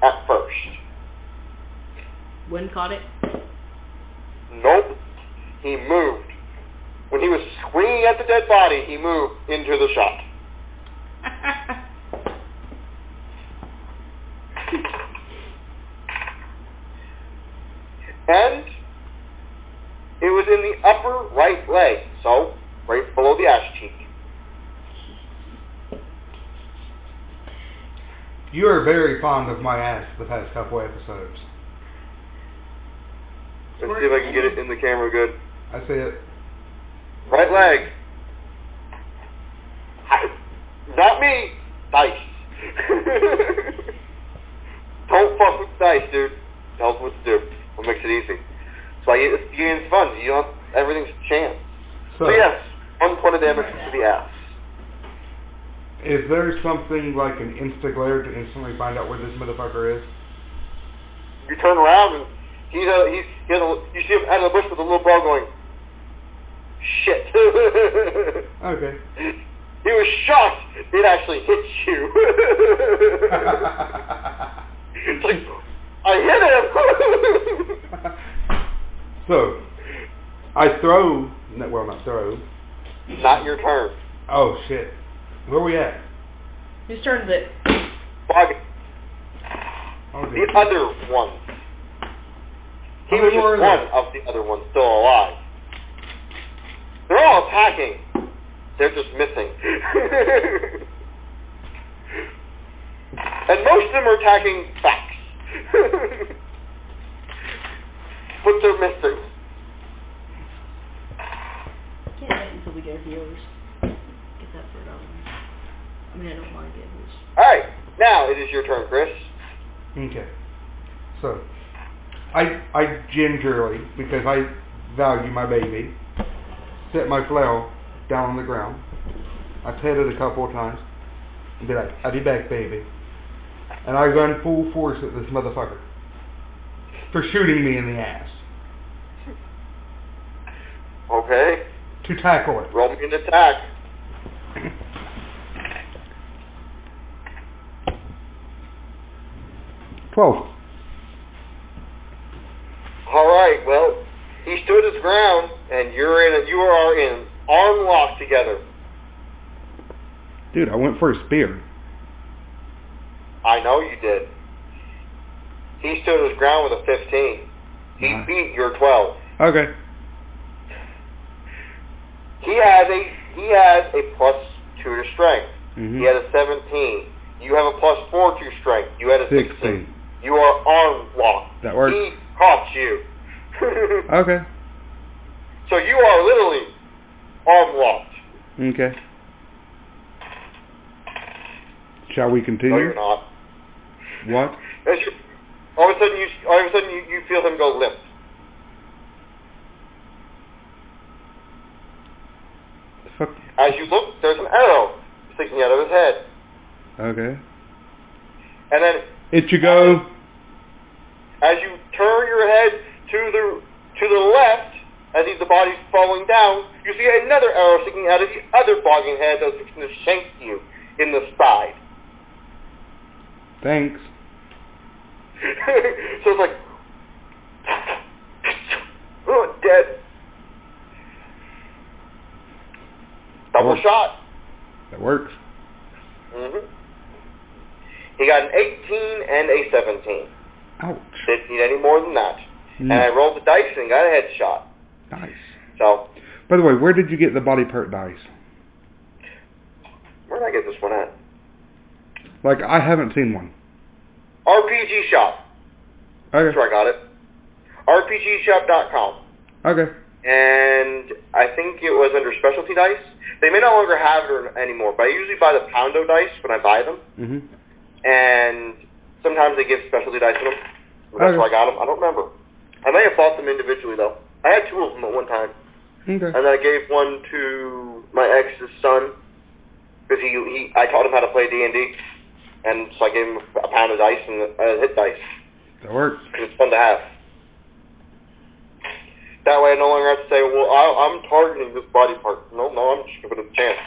C: at first.
B: Wind caught it?
C: Nope. He moved. When he was swinging at the dead body, he moved into the shot. And it was in the upper right leg, so right below the ass cheek.
A: You are very fond of my ass the past couple episodes.
C: Let's see if I can get it in the camera good.
A: I see it.
C: Right leg. Not me. Dice. Don't fuck with dice, dude. Tell us what to do. What makes it easy. So the game's fun. You don't. Everything's a chance. So yes, 1 point of damage to the ass.
A: Is there something like an insta-glare to instantly find out where this motherfucker is?
C: You turn around and you see him out of the bush with a little ball going, shit.
A: Okay.
C: He was shocked it actually hit you. It's like, I hit him.
A: So, I throw, well not throw.
C: Not your turn.
A: Oh shit. Where are we at?
B: Whose turn is it?
C: Bug.
A: Oh,
C: The other one. He
A: How
C: was
A: many more
C: just
A: are
C: one of the other ones still alive. They're all attacking. They're just missing. And most of them are attacking facts. But they're missing.
B: Can't wait until we get healers. Get that for another one. I mean, I don't mind getting healers.
C: Alright, now it is your turn, Chris.
A: Okay. So, I gingerly, because I value my baby, set my flail down on the ground. I pet it a couple of times and be like, I'll be back, baby. And I run full force at this motherfucker for shooting me in the ass.
C: Okay.
A: To tackle it.
C: Roll me an attack.
A: Twelve.
C: Alright, well, he stood his ground, and you are in arm lock together.
A: Dude, I went for a spear.
C: I know you did. He stood his ground with a 15. He beat your 12.
A: Okay.
C: He has a +2 to strength.
A: Mm-hmm.
C: He had a 17. You have a +4 to strength. You had a 16. You are arm locked.
A: That works.
C: He caught you.
A: Okay.
C: So you are literally arm locked.
A: Okay. Shall we continue?
C: No, you're not.
A: What?
C: All of a sudden you feel him go limp.
A: Fuck.
C: As you look, there's an arrow sticking out of his head.
A: Okay.
C: And then
A: Ichigo.
C: as you turn your head to the left, as the body's falling down, you see another arrow sticking out of the other bogging head that's fixing to shank you in the side.
A: Thanks.
C: So it's like, oh, dead. Double shot.
A: That works.
C: Mm-hmm. He got an 18 and a 17.
A: Ouch.
C: Didn't need any more than that.
A: Mm.
C: And I rolled the dice and got a headshot.
A: Nice.
C: So,
A: By the way, where did you get the body part dice?
C: where did I get this one at?
A: Like, I haven't seen one.
C: RPG Shop.
A: Okay.
C: That's where I got it. RPGshop.com.
A: Okay.
C: And I think it was under specialty dice. They may no longer have it anymore, but I usually buy the Poundo dice when I buy them.
A: Mm-hmm.
C: And sometimes they give specialty dice to them. That's where I got them. I don't remember. I may have bought them individually, though. I had 2 of them at one time.
A: Okay.
C: And then I gave one to my ex's son, because I taught him how to play D&D. And so I gave him a pound of dice and a hit dice.
A: That works.
C: Because it's fun to have. That way I no longer have to say, well, I'm targeting this body part. No, I'm just giving it a chance.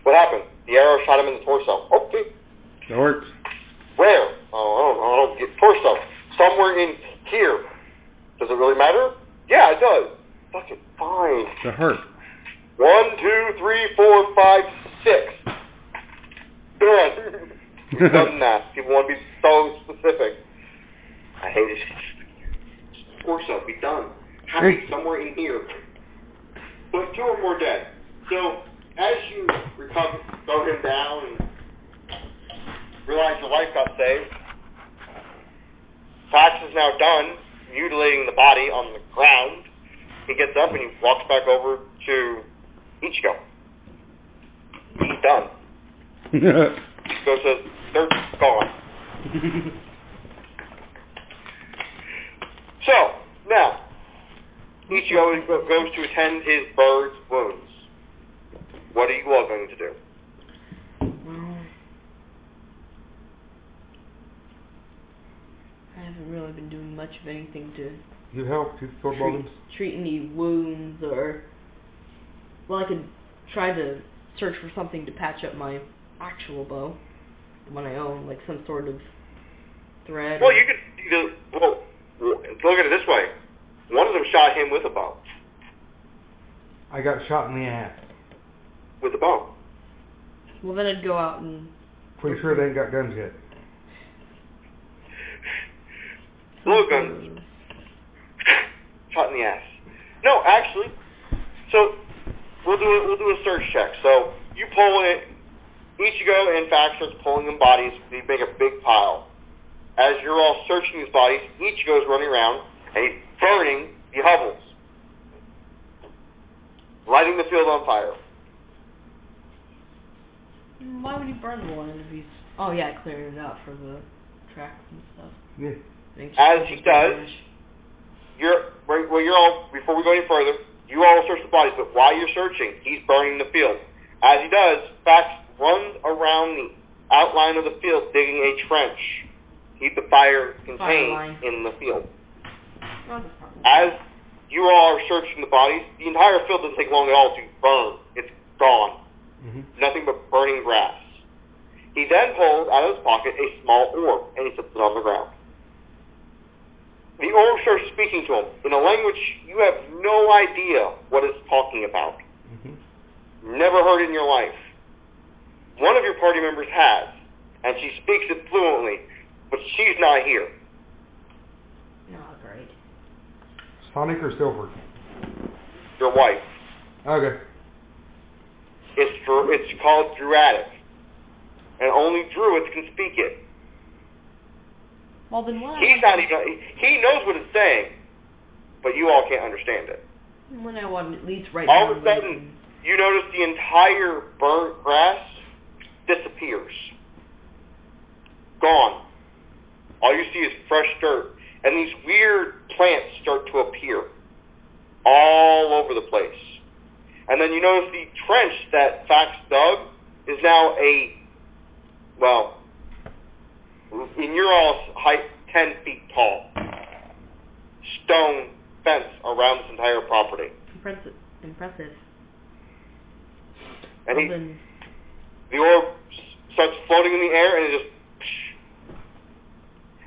C: What happened? The arrow shot him in the torso. Okay.
A: That works.
C: Where? Oh, I don't get torso. Somewhere in here. Does it really matter? Yeah, it does. Fucking fine.
A: That hurt.
C: 1, 2, 3, 4, 5, 6. Done. We've done that. People want to be so specific. I hate it. Torso, be done. Have it somewhere in here. But 2 or more dead. So, as you recover, throw him down, and realize your life got saved, Fox is now done, mutilating the body on the ground. He gets up and he walks back over to Ichigo. He's done. Ichigo says, they're gone. So, now, Ichigo goes to attend his bird's wounds. What are you all going to do?
B: Well, I haven't really been doing much of anything to
A: You helped. You throw bones.
B: treat any wounds or... Well, I could try to search for something to patch up my actual bow. The one I own, like some sort of thread.
C: Well, you could, well, look at it this way. One of them shot him with a bow.
A: I got shot in the ass.
C: With a bow.
B: Well, then I'd go out and...
A: Pretty sure they ain't got guns yet.
C: Blow guns. Shot in the ass. No, actually. So we'll do a search check. So you pull it. Ichigo and Fax starts pulling them bodies. They make a big pile. As you're all searching these bodies, Ichigo's running around and he's burning the hovels, lighting the field on fire.
B: Why would he burn the one if he's... Oh, yeah, clearing it out for the tracks and stuff.
A: Yeah.
C: As he does, you're all, before we go any further, you all search the bodies, but while you're searching, he's burning the field. As he does, Fax runs around the outline of the field, digging a trench. Keep the fire contained in the field. As you all are searching the bodies, the entire field doesn't take long at all to burn. It's gone.
A: Mm-hmm.
C: Nothing but burning grass. He then pulls out of his pocket a small orb, and he sets it on the ground. The orb starts speaking to him in a language you have no idea what it's talking about.
A: Mm-hmm.
C: Never heard it in your life. One of your party members has, and she speaks it fluently, but she's not here.
B: Oh, great.
A: Sonic or Silver?
C: Your wife.
A: Okay.
C: It's called Druidic. And only Druids can speak it.
B: Well, then what?
C: He knows what it's saying, but you all can't understand it.
B: When I want at least write
C: all
B: down
C: of a sudden, you notice the entire burnt grass disappears. Gone. All you see is fresh dirt. And these weird plants start to appear all over the place. And then you notice the trench that Fax dug is now in your all's height, 10 feet tall. Stone fence around this entire property.
B: Impressive.
C: And the orb starts floating in the air, and it just...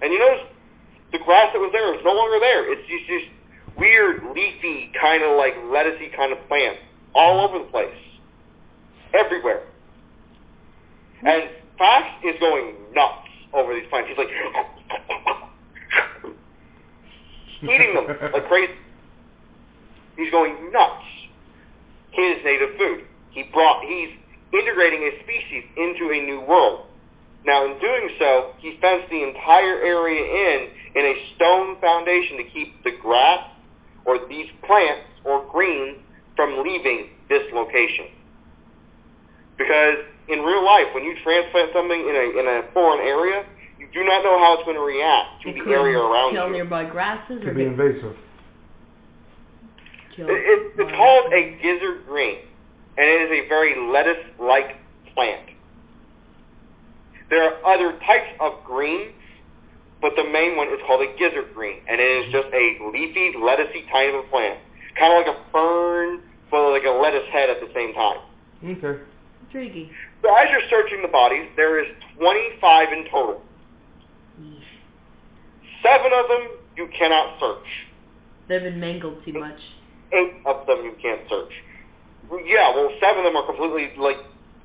C: And you notice the grass that was there is no longer there. It's just this weird, leafy, kind of like lettucey kind of plant all over the place. Everywhere. And Fax is going nuts over these plants. He's like... eating them like crazy. He's going nuts. His native food. He's integrating a species into a new world. Now, in doing so, he fenced the entire area in a stone foundation to keep the grass or these plants or green from leaving this location. Because in real life, when you transplant something in a foreign area, you do not know how it's going to react to the area around you.
B: Kill nearby grasses?
A: It could be invasive.
C: It's called a gizzard green, and it is a very lettuce-like plant. There are other types of greens, but the main one is called a gizzard green, and it is just a leafy, lettucey kind of a plant. Kind of like a fern, but like a lettuce head at the same time.
A: Okay.
B: Intriguing.
C: So as you're searching the bodies, there is 25 in total. 7 of them you cannot search.
B: They've been mangled too much.
C: 8 of them you can't search. Yeah, well, 7 of them are completely, like,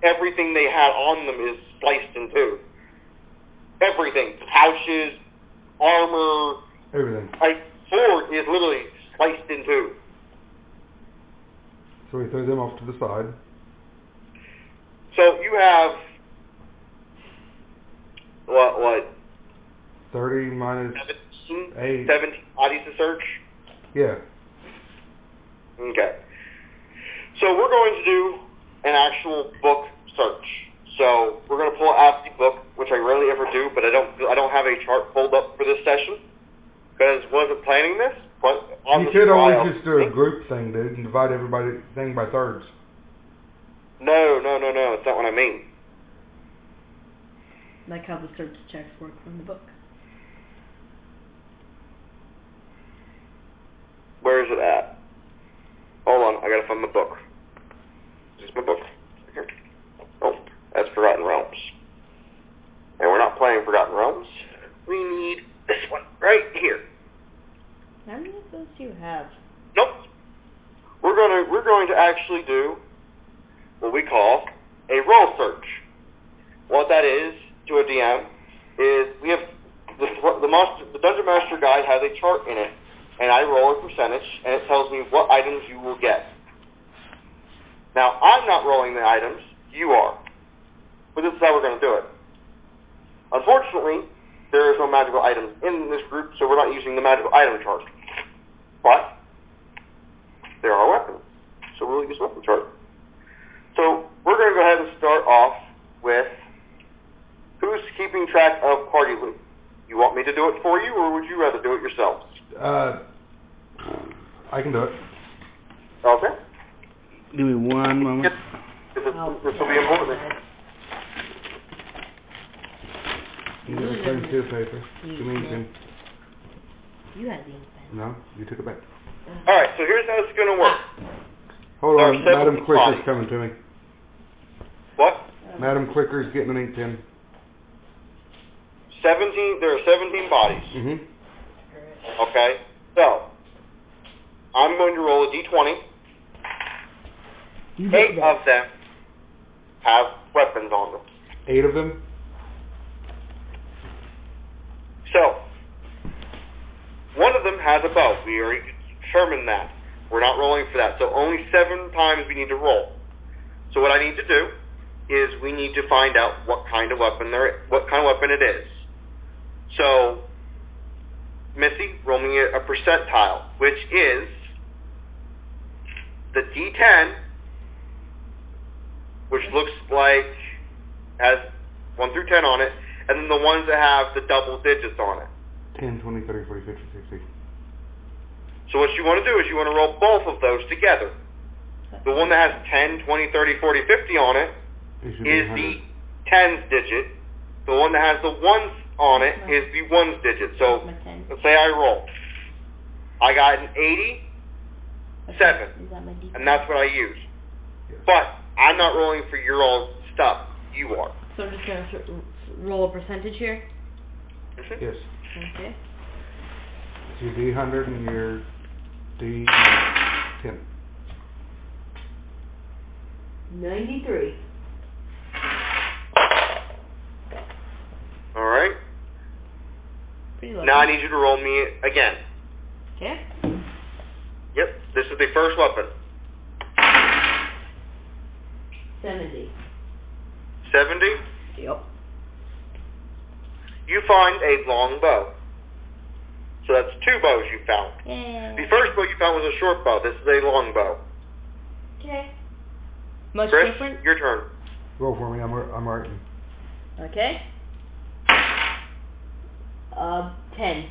C: everything they had on them is sliced in two. Everything. Pouches, armor.
A: Everything.
C: Like, sword is literally sliced in two.
A: So we throw them off to the side.
C: So you have, what?
A: 30 minus 8.
C: 17 bodies to search?
A: Yeah.
C: Okay. So we're going to do an actual book search. So we're going to pull out the book, which I rarely ever do, but I don't have a chart pulled up for this session because wasn't planning this. But on
A: you
C: the
A: could
C: trial,
A: always just do a group thing, dude, and divide everybody thing by thirds.
C: No. It's not what I mean.
B: Like how the search checks work from the book.
C: Where is it at? Hold on, I gotta find my book. This is my book. Here. Oh, that's Forgotten Realms. And we're not playing Forgotten Realms. We need this one right here.
B: How many of those do you have?
C: Nope. We're going to actually do what we call a role search. What that is to a DM is we have the Dungeon Master Guide has a chart in it, and I roll a percentage, and it tells me what items you will get. Now, I'm not rolling the items, you are. But this is how we're going to do it. Unfortunately, there is no magical items in this group, so we're not using the magical item chart. But there are weapons, so we'll use weapon chart. So we're going to go ahead and start off with who's keeping track of party loot. You want me to do it for you, or would you rather do it yourselves?
A: I can do it.
C: Okay.
D: Give me one moment.
C: This will be important.
A: You have a pen and paper. Give me a pen.
B: You had the ink pen.
A: No, you took it back.
C: Alright, so here's how it's going to work.
A: Hold
C: There
A: on,
C: are 7
A: Madam Clicker's
C: bodies.
A: coming to me.
C: What?
A: Madam Clicker's getting an ink pen.
C: 17, there are 17 bodies.
A: Mm-hmm.
C: Okay? So, I'm going to roll a d20. 8 of them have weapons on them.
A: 8 of them?
C: So, one of them has a bow. We already determined that. We're not rolling for that. So only 7 times we need to roll. So what I need to do is we need to find out what kind of weapon it is. So, Missy, roll me a percentile, which is the D10, which looks like has 1 through 10 on it, and then the ones that have the double digits on it.
A: 10, 20, 30, 40, 50, 60.
C: So what you want to do is you want to roll both of those together. The one that has 10, 20, 30, 40, 50 on it is the tens digit. The one that has the ones on it is the ones digit. So let's say I roll. I got an 87, and that's what I use. But I'm not rolling for your old stuff. You are.
B: So I'm just going to roll a percentage here?
A: Yes.
B: Okay.
A: It's your D100 and your D10.
B: 93.
C: Alright.
B: Pretty low.
C: Now I need you to roll me again.
B: Okay.
C: Yep, this is the first weapon.
B: 70.
C: 70?
B: Yep.
C: You find a long bow. So that's 2 bows you found.
B: Yeah.
C: The first bow you found was a short bow. This is a long bow.
B: Okay. Much
C: Chris,
B: different?
C: your turn.
A: Roll for me. I'm writing.
B: Okay. 10.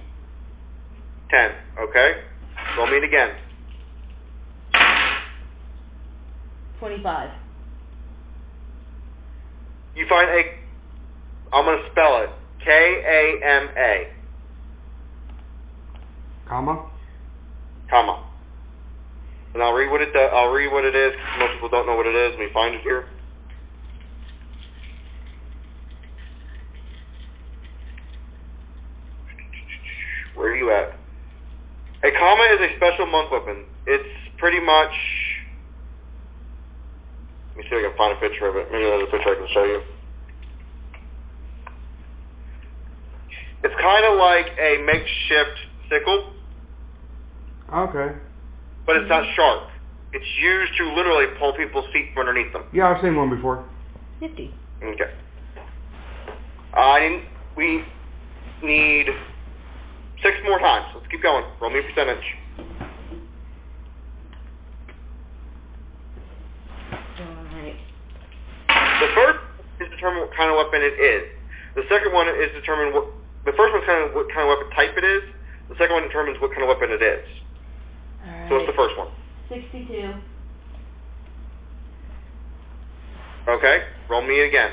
C: 10. Okay. Roll me it again.
B: 25.
C: You find I'm going to spell it. K-A-M-A.
A: Comma?
C: Comma. And I'll read what it does. I'll read what it is, because most people don't know what it is. Let me find it here. Where are you at? A comma is a special monk weapon. It's pretty much... Let me see if I can find a picture of it. Maybe there's a picture I can show you. It's kind of like a makeshift sickle.
A: Okay.
C: But it's not sharp. It's used to literally pull people's feet from underneath them.
A: Yeah, I've seen one before.
B: 50.
C: Okay. We need 6 more times. Let's keep going. Roll me a percentage.
B: Alright.
C: The first is determine what kind of weapon it is. The second one is determine what... The first one is what kind of weapon type it is. The second one determines what kind of weapon it is.
B: Alright.
C: So what's the first one?
B: 62.
C: Okay. Roll me again.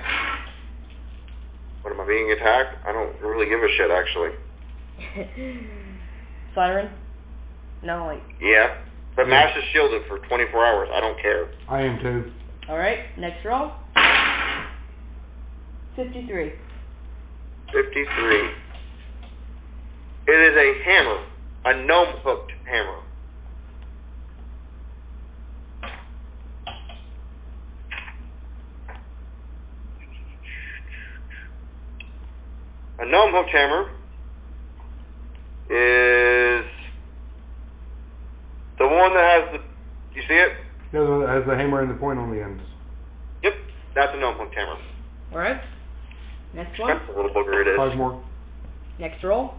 C: What, am I being attacked? I don't really give a shit, actually.
B: Siren? No, like...
C: Yeah. But MASH is shielded for 24 hours. I don't care.
A: I am too.
B: Alright, next roll. 53.
C: 53. It is a hammer. A gnome-hooked hammer. A gnome-hooked hammer is the one that has the... You see it?
A: The other one that has the hammer and the point on the ends.
C: Yep, that's a gnome-hooked hammer.
B: Alright. Next one.
C: That's the little booger it is.
A: 5 more.
B: Next roll.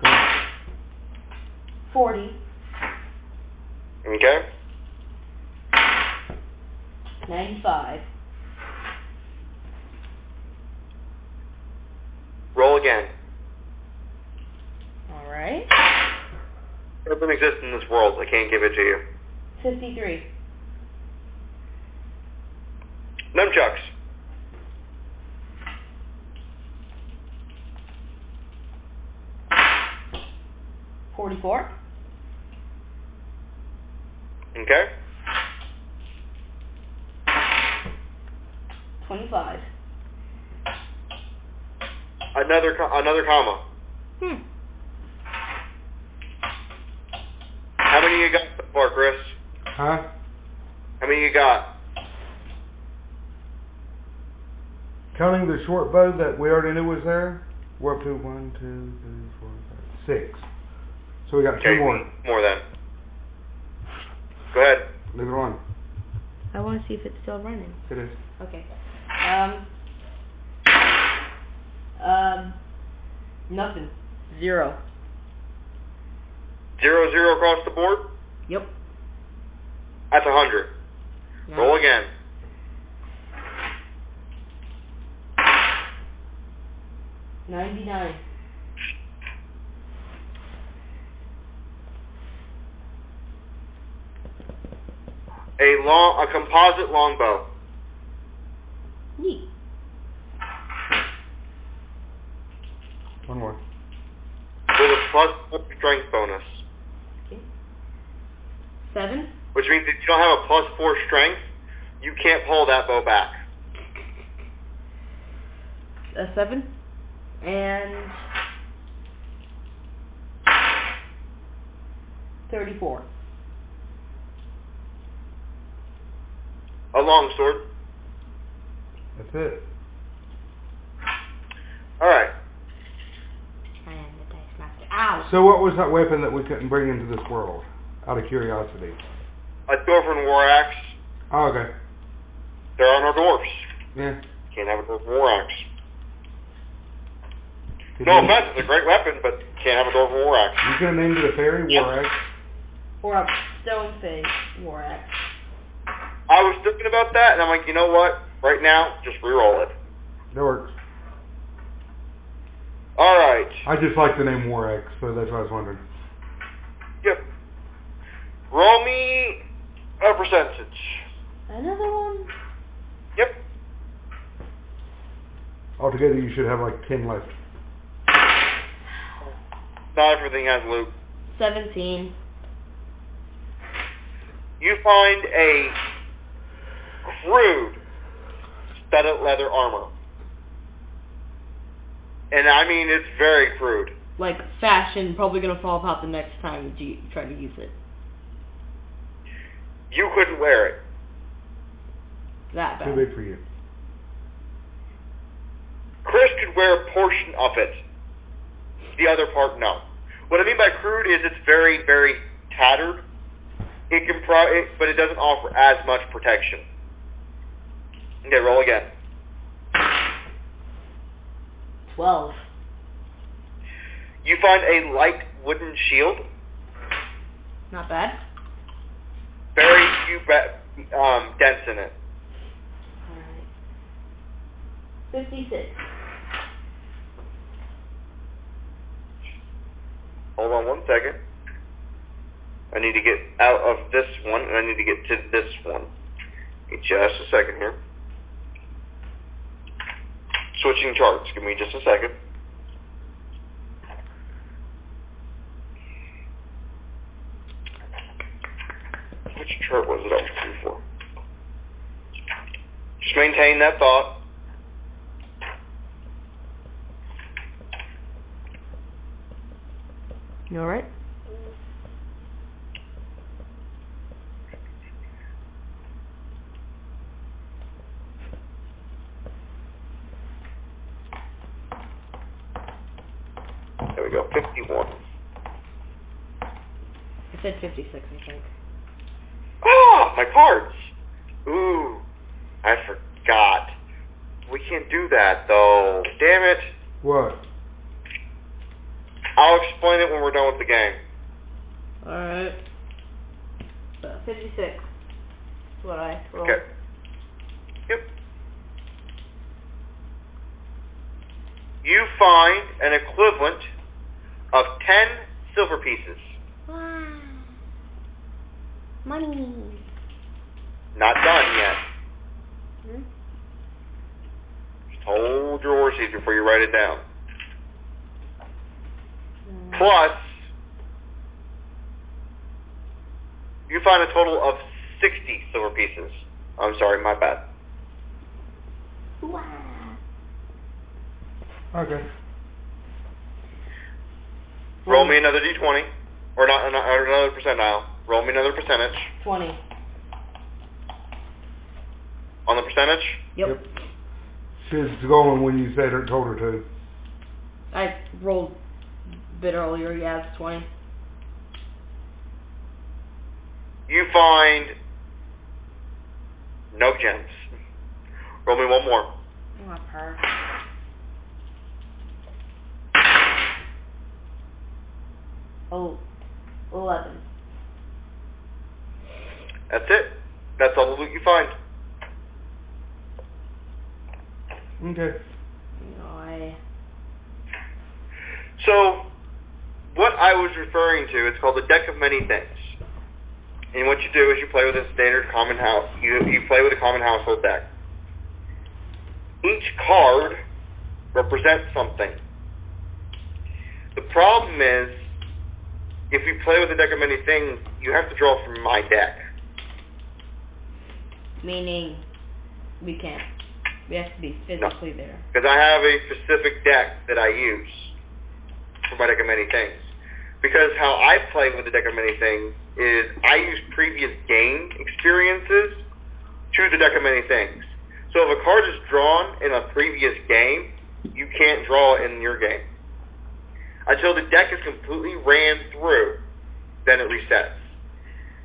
A: Go.
B: 40.
C: Okay.
B: 95.
C: Roll again.
B: Alright.
C: It doesn't exist in this world. I can't give it to you.
B: 53.
C: Nunchucks.
B: $44.
C: Okay.
B: 25.
C: Another comma. How many you got so far, Chris?
A: Huh?
C: How many you got?
A: Counting the short bow that we already knew was there, we're up to 1, 2, 3, 4, 5, 6. So we got 2 more.
C: More then. Go ahead.
A: Leave it on.
B: I want to see if it's still running.
A: It is.
B: Okay. Nothing. 0.
C: 0, 0 across the board?
B: Yep.
C: That's 100.
B: Nice.
C: Roll again.
B: $99.
C: A composite longbow.
B: Neat.
A: One more.
C: With a +4 strength bonus.
B: Okay. 7.
C: Which means if you don't have a +4 strength, you can't pull that bow back.
B: A 7. And 34.
C: A longsword.
A: That's it.
C: Alright.
B: I am the Dice Master. Ow!
A: So what was that weapon that we couldn't bring into this world? Out of curiosity.
C: A dwarven war axe.
A: Oh, okay.
C: There are no dwarves.
A: Yeah.
C: Can't have a dwarven war axe.
A: Could
C: No
A: you-
C: offense, it's a great weapon, but can't have a dwarven war axe.
A: You could have named it a fairy war axe.
B: Or a stone face war axe.
C: I was thinking about that, and I'm like, you know what? Right now, just re-roll it.
A: That works.
C: Alright.
A: I just like the name war axe, so that's what I was wondering.
C: Yep. Roll me a percentage.
B: Another one?
C: Yep.
A: Altogether, you should have like 10 left.
C: Not everything has loot.
B: 17.
C: You find a crude studded leather armor. And I mean, it's very crude.
B: Like fashion, probably gonna fall apart the next time you try to use it.
C: You couldn't wear it.
B: That bad.
A: Too big for you.
C: Chris could wear a portion of it. The other part, no. What I mean by crude is it's very, very tattered. It can but it doesn't offer as much protection. Okay, roll again.
B: 12.
C: You find a light wooden shield.
B: Not bad.
C: Very few dents in it.
B: Alright. 56.
C: Hold on 1 second. I need to get out of this one, and I need to get to this one. Give me just a second here. Switching charts. Give me just a second. Which chart was it I was looking for? Just maintain that thought.
B: You alright?
C: There we go. 51.
B: I said 56, I think.
C: Ah, my cards. Ooh, I forgot. We can't do that though. Damn it.
A: What?
C: I'll explain it when we're done with the game.
B: Alright. 56. That's what I rolled.
C: Okay. Yep. You find an equivalent of 10 silver pieces.
B: Wow. Money.
C: Not done yet.
B: Hmm?
C: Just hold your horses before you write it down.
B: Hmm.
C: Plus, you find a total of 60 silver pieces. I'm sorry, my bad.
B: Wow.
A: Okay.
C: Roll me another d20. Or not another percentile. Roll me another percentage.
B: 20.
C: On the percentage?
B: Yep.
A: She's going when you said her, told her to.
B: I rolled a bit earlier, yeah, it's 20.
C: You find No gems. Roll me one more.
B: I want her. Oh, 11.
C: That's it. That's all the loot you find.
A: Okay.
B: No,
C: So, what I was referring to, it's called a deck of many things. And what you do is you play with a standard common house. You play with a common household deck. Each card represents something. The problem is, if you play with a deck of many things, you have to draw from my deck.
B: Meaning, we can't. We have to be physically there.
C: Because I have a specific deck that I use for my deck of many things. Because how I play with the deck of many things is I use previous game experiences to the deck of many things. So if a card is drawn in a previous game, you can't draw it in your game. Until the deck is completely ran through, then it resets.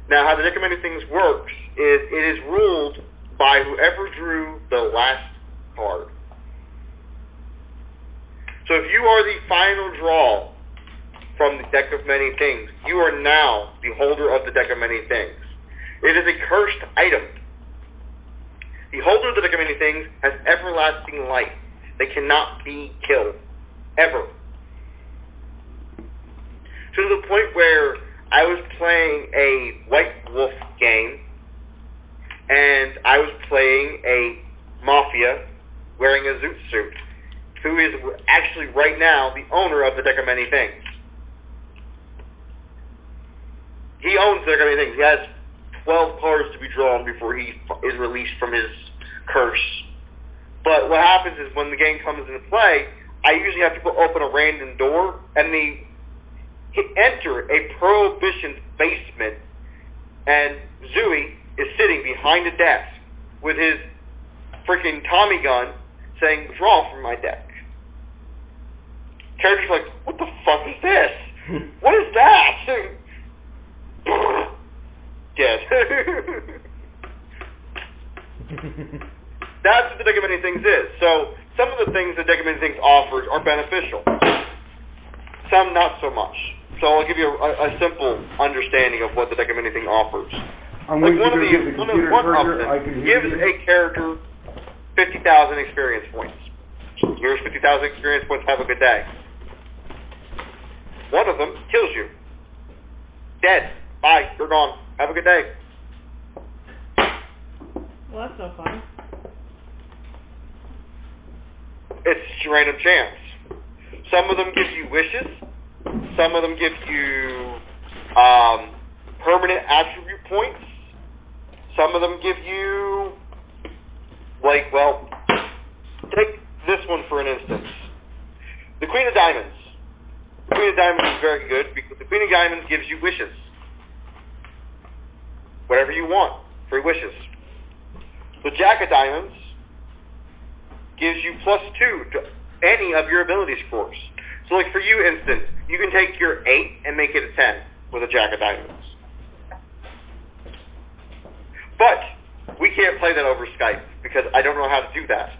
C: Now how the deck of many things works is it is ruled by whoever drew the last card. So if you are the final draw from the deck of many things, you are now the holder of the deck of many things. It is a cursed item. The holder of the deck of many things has everlasting life. They cannot be killed. Ever. To the point where I was playing a White Wolf game, and I was playing a Mafia wearing a zoot suit, who is actually right now the owner of the deck of many things. He owns the deck of many things. He has 12 cards to be drawn before he is released from his curse. But what happens is when the game comes into play, I usually have people open a random door, and they enter a prohibition basement, and Zooey is sitting behind a desk with his freaking Tommy gun saying, "Draw from my deck." Character's like, "What the fuck is this? What is that?" Dead. That's what the Deck of Many Things is. So, some of the things the Deck of Many Things offers are beneficial. Some not so much. So I'll give you a simple understanding of what the Deck of Many Things offers.
A: Like one of them
C: gives a character 50,000 experience points. Here's 50,000 experience points, have a good day. One of them kills you. Dead. Bye, you're gone. Have a good day.
B: Well, that's no fun.
C: It's just a random chance. Some of them give you wishes. Some of them give you permanent attribute points. Some of them give you, like, well, take this one for an instance. The Queen of Diamonds. The Queen of Diamonds is very good because the Queen of Diamonds gives you wishes. Whatever you want. Free wishes. The Jack of Diamonds gives you +2 to any of your ability scores. So like for you, instance, you can take your 8 and make it a 10 with a Jack of Diamonds. But we can't play that over Skype because I don't know how to do that.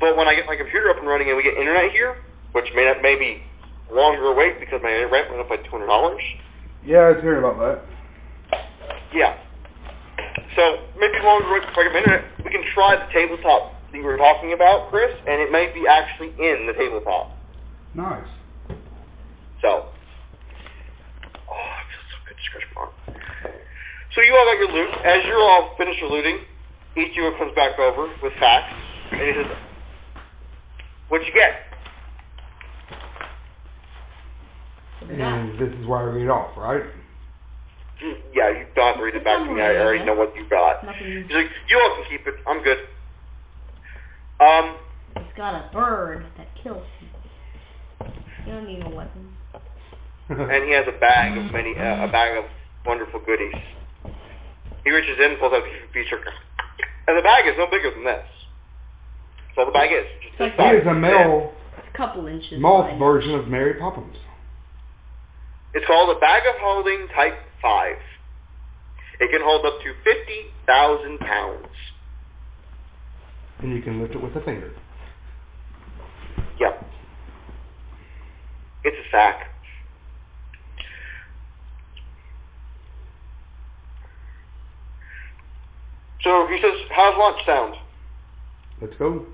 C: But when I get my computer up and running and we get internet here, which may be longer wait because my rent went up by $200.
A: Yeah, I was hearing about that.
C: Yeah. So maybe longer wait before I get my internet. We can try the tabletop that you were talking about, Chris, and it may be actually in the tabletop.
A: Nice.
C: So, I feel so good to scratch my arm. So you all got your loot. As you're all finished your looting, each of you comes back over with facts, and he says, "What'd you get?"
A: And this is why I read off, right?
C: Yeah, you don't have to read it back to me. I already know what you got. He's like, "You all can keep it. I'm good."
B: It's got a bird that kills people. You don't need a weapon.
C: And he has a bag of wonderful goodies. He reaches in, pulls out a piece of, and the bag is no bigger than this. So the bag is just this size.
A: He is a male,
B: a couple inches
A: malt
B: wide.
A: version of Mary Poppins.
C: It's called a bag of holding type 5. It can hold up to 50,000 pounds.
A: And you can lift it with a finger.
C: Yep. It's a sack. So he says, how's lunch sound?
A: Let's go.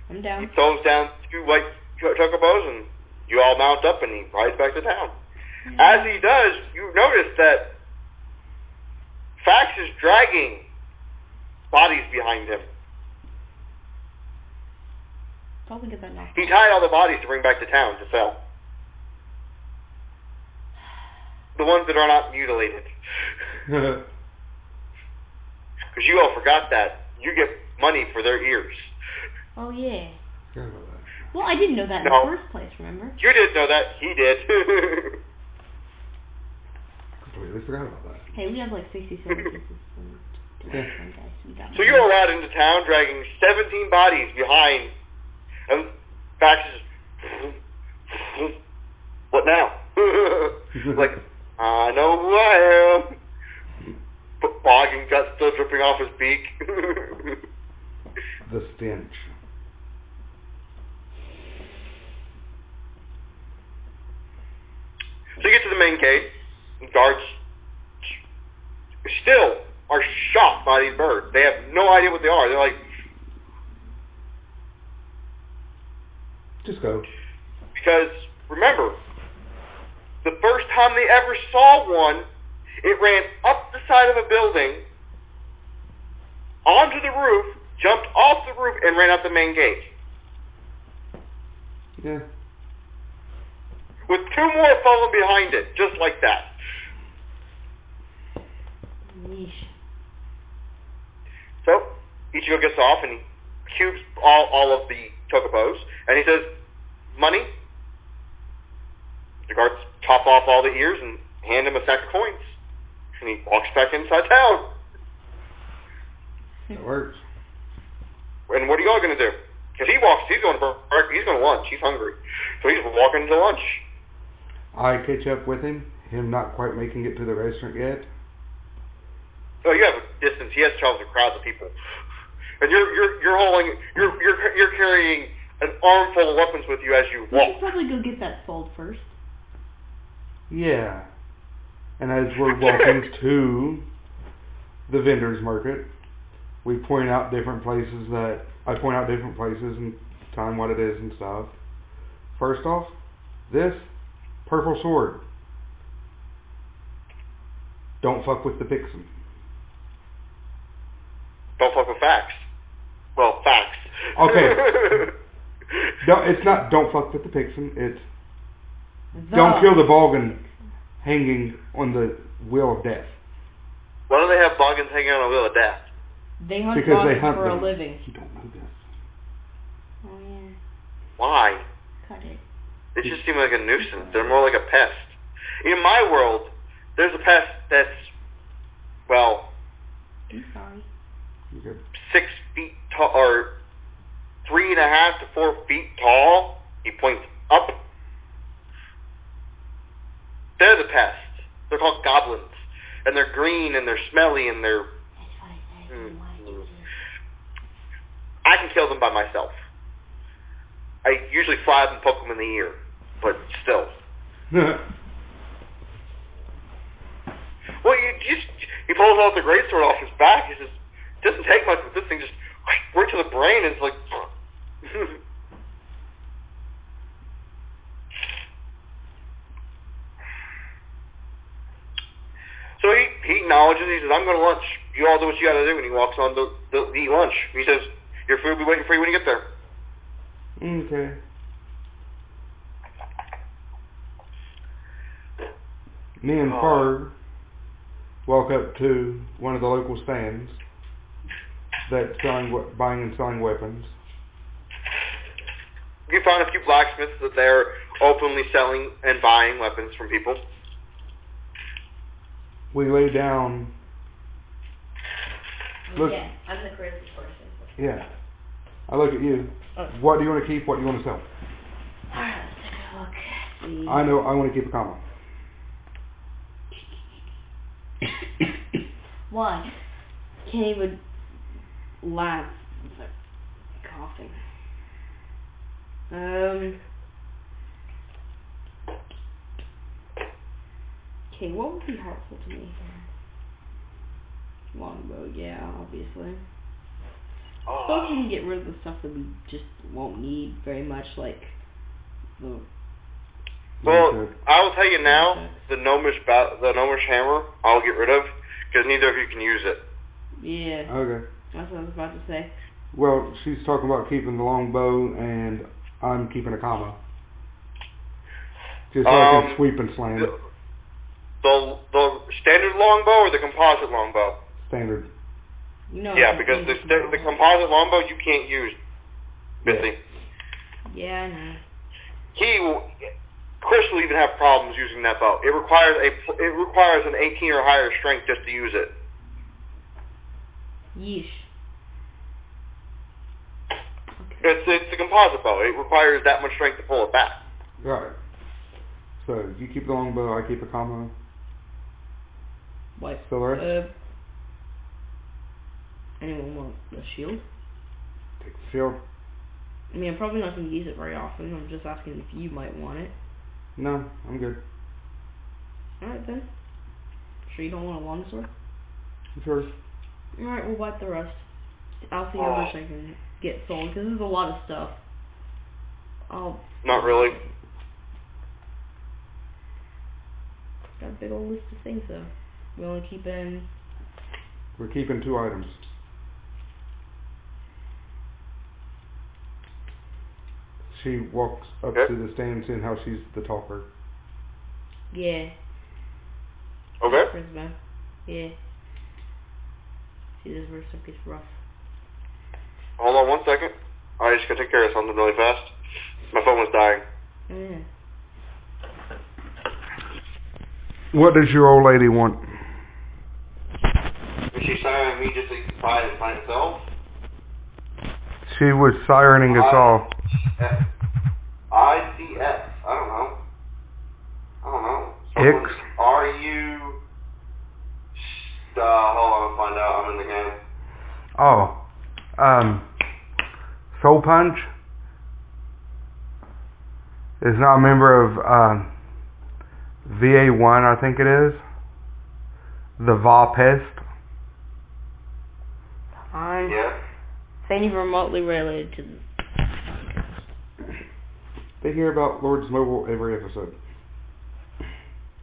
B: I'm down.
C: He throws down 2 white chocobos and you all mount up and he rides back to town. As he does, you notice that Fax is dragging bodies behind him.
B: Probably get that knocked
C: He tied all the bodies to bring back to town to sell. The ones that are not mutilated. Because you all forgot that. You get money for their ears.
B: Oh, yeah.
A: Forgot about that.
B: Well, I didn't know that in
C: No.
B: the first place, remember?
C: You didn't know that. He did.
A: Completely forgot about that.
B: Hey, we have like 67 pieces.
A: Yeah.
B: We got
C: So you all ride into town dragging 17 bodies behind. And Fax is... What now? Like, I know who I am. But bogging gut still dripping off his beak.
A: The stench.
C: So you get to the main gate, and guards still are shocked by these birds. They have no idea what they are. They're like,
A: Just go.
C: because remember, the first time they ever saw one, it ran up the side of a building, onto the roof, jumped off the roof, and ran out the main gate.
A: Yeah.
C: With 2 more following behind it, just like that.
B: Yeesh.
C: So, Ichigo gets off and he cubes all of the chocobos, and he says, money? The guards chop off all the ears and hand him a sack of coins. And he walks back inside town.
A: That works.
C: And what are y'all going to do? Because he's going to lunch. He's hungry. So he's walking to lunch.
A: I catch up with him not quite making it to the restaurant yet.
C: Oh, you have a distance. He has trouble with crowds of people. And you're carrying an armful of weapons with you as you
B: We
C: walk.
B: should probably go get that sold first.
A: Yeah. And as we're walking to the vendor's market, we point out different places I point out different places and tell him what it is and stuff. First off, this purple sword. Don't fuck with the Pixen.
C: Don't fuck with facts. Well, facts.
A: Okay. No, it's not don't fuck with the Pixen. It's don't kill the Balgan hanging on the wheel of death.
C: Why do they have boggins hanging on a wheel of death?
B: They hunt
A: Because they
B: dogs
A: hunt
B: for
A: them.
B: a living.
A: You don't know this.
B: Oh, yeah.
C: Why?
B: Cut it.
C: They just seem like a nuisance. They're more like a pest. In my world, there's a pest that's, well,
B: I'm sorry.
A: You good?
C: 6 feet tall, or 3.5 to 4 feet tall. He points up. They're the pests. They're called goblins. And they're green and they're smelly and they're...
B: That's what I said.
C: I can kill them by myself. I usually fly up and poke them in the ear, but still. Well, he pulls out the greatsword off his back. He says, it doesn't take much with this thing. Just right to the brain. And it's like... So he acknowledges. He says, I'm going to lunch. You all do what you got to do. And he walks on to eat lunch. He says, your food will be waiting for you when you get there.
A: Okay. Me and Ferg walk up to one of the local stands that's buying and selling weapons.
C: You find a few blacksmiths that they're openly selling and buying weapons from people.
A: We lay down. Look.
B: Yeah, I'm the crazy person.
A: Yeah. I look at you.
B: Oh.
A: What do you want to keep? What do you want to sell?
B: Alright, let's take a look. See.
A: I know. I want to keep a comma.
B: Why? Can't even laugh without coughing. Okay, what would be helpful to me? Longbow, yeah, obviously. Suppose we can get rid of the stuff that we just won't need very much, like the...
C: Well, I will tell you now, the gnomish hammer, I'll get rid of, because neither of you can use it.
B: Yeah.
A: Okay.
B: That's what I was about to say.
A: Well, she's talking about keeping the longbow, and I'm keeping a comma. Just so I can sweep and slam.
C: The standard longbow or the composite longbow?
A: Standard.
B: No,
C: yeah, because the composite longbow you can't use, Missy.
B: Yeah, I know.
C: Chris will even have problems using that bow. It requires an 18 or higher strength just to use it.
B: Yeesh.
C: Okay. It's a composite bow. It requires that much strength to pull it back.
A: Right. So you keep the longbow, I keep a comma.
B: What?
A: Still there?
B: Anyone want a shield?
A: Take the shield.
B: I mean, I'm probably not going to use it very often. I'm just asking if you might want it.
A: No, I'm good.
B: Alright then. Sure you don't want a longsword?
A: Sure.
B: Alright, we'll wipe the rest. I'll see how much I can get sold, because there's a lot of stuff.
C: Not really.
B: Got a big old list of things though. We only keep in...
A: We're keeping 2 items. She walks up to the stand seeing how she's the talker.
B: Yeah.
C: Okay.
B: Charisma. Yeah. See, this is where stuff gets rough.
C: Hold on 1 second. I just gotta take care of something really fast. My phone was dying.
B: Oh, yeah.
A: What does your old lady want?
C: Is she siring me just so you can buy it and find itself?
A: She was sirening us all.
C: ICS. I don't know.
A: X.
C: Are you... hold on, I'll find out. I'm in the game.
A: Oh. Soul Punch is now a member of VA1, I think it is. The Va Pest.
C: Yeah.
B: Anything remotely related to this.
A: They hear about Lord's Mobile every episode.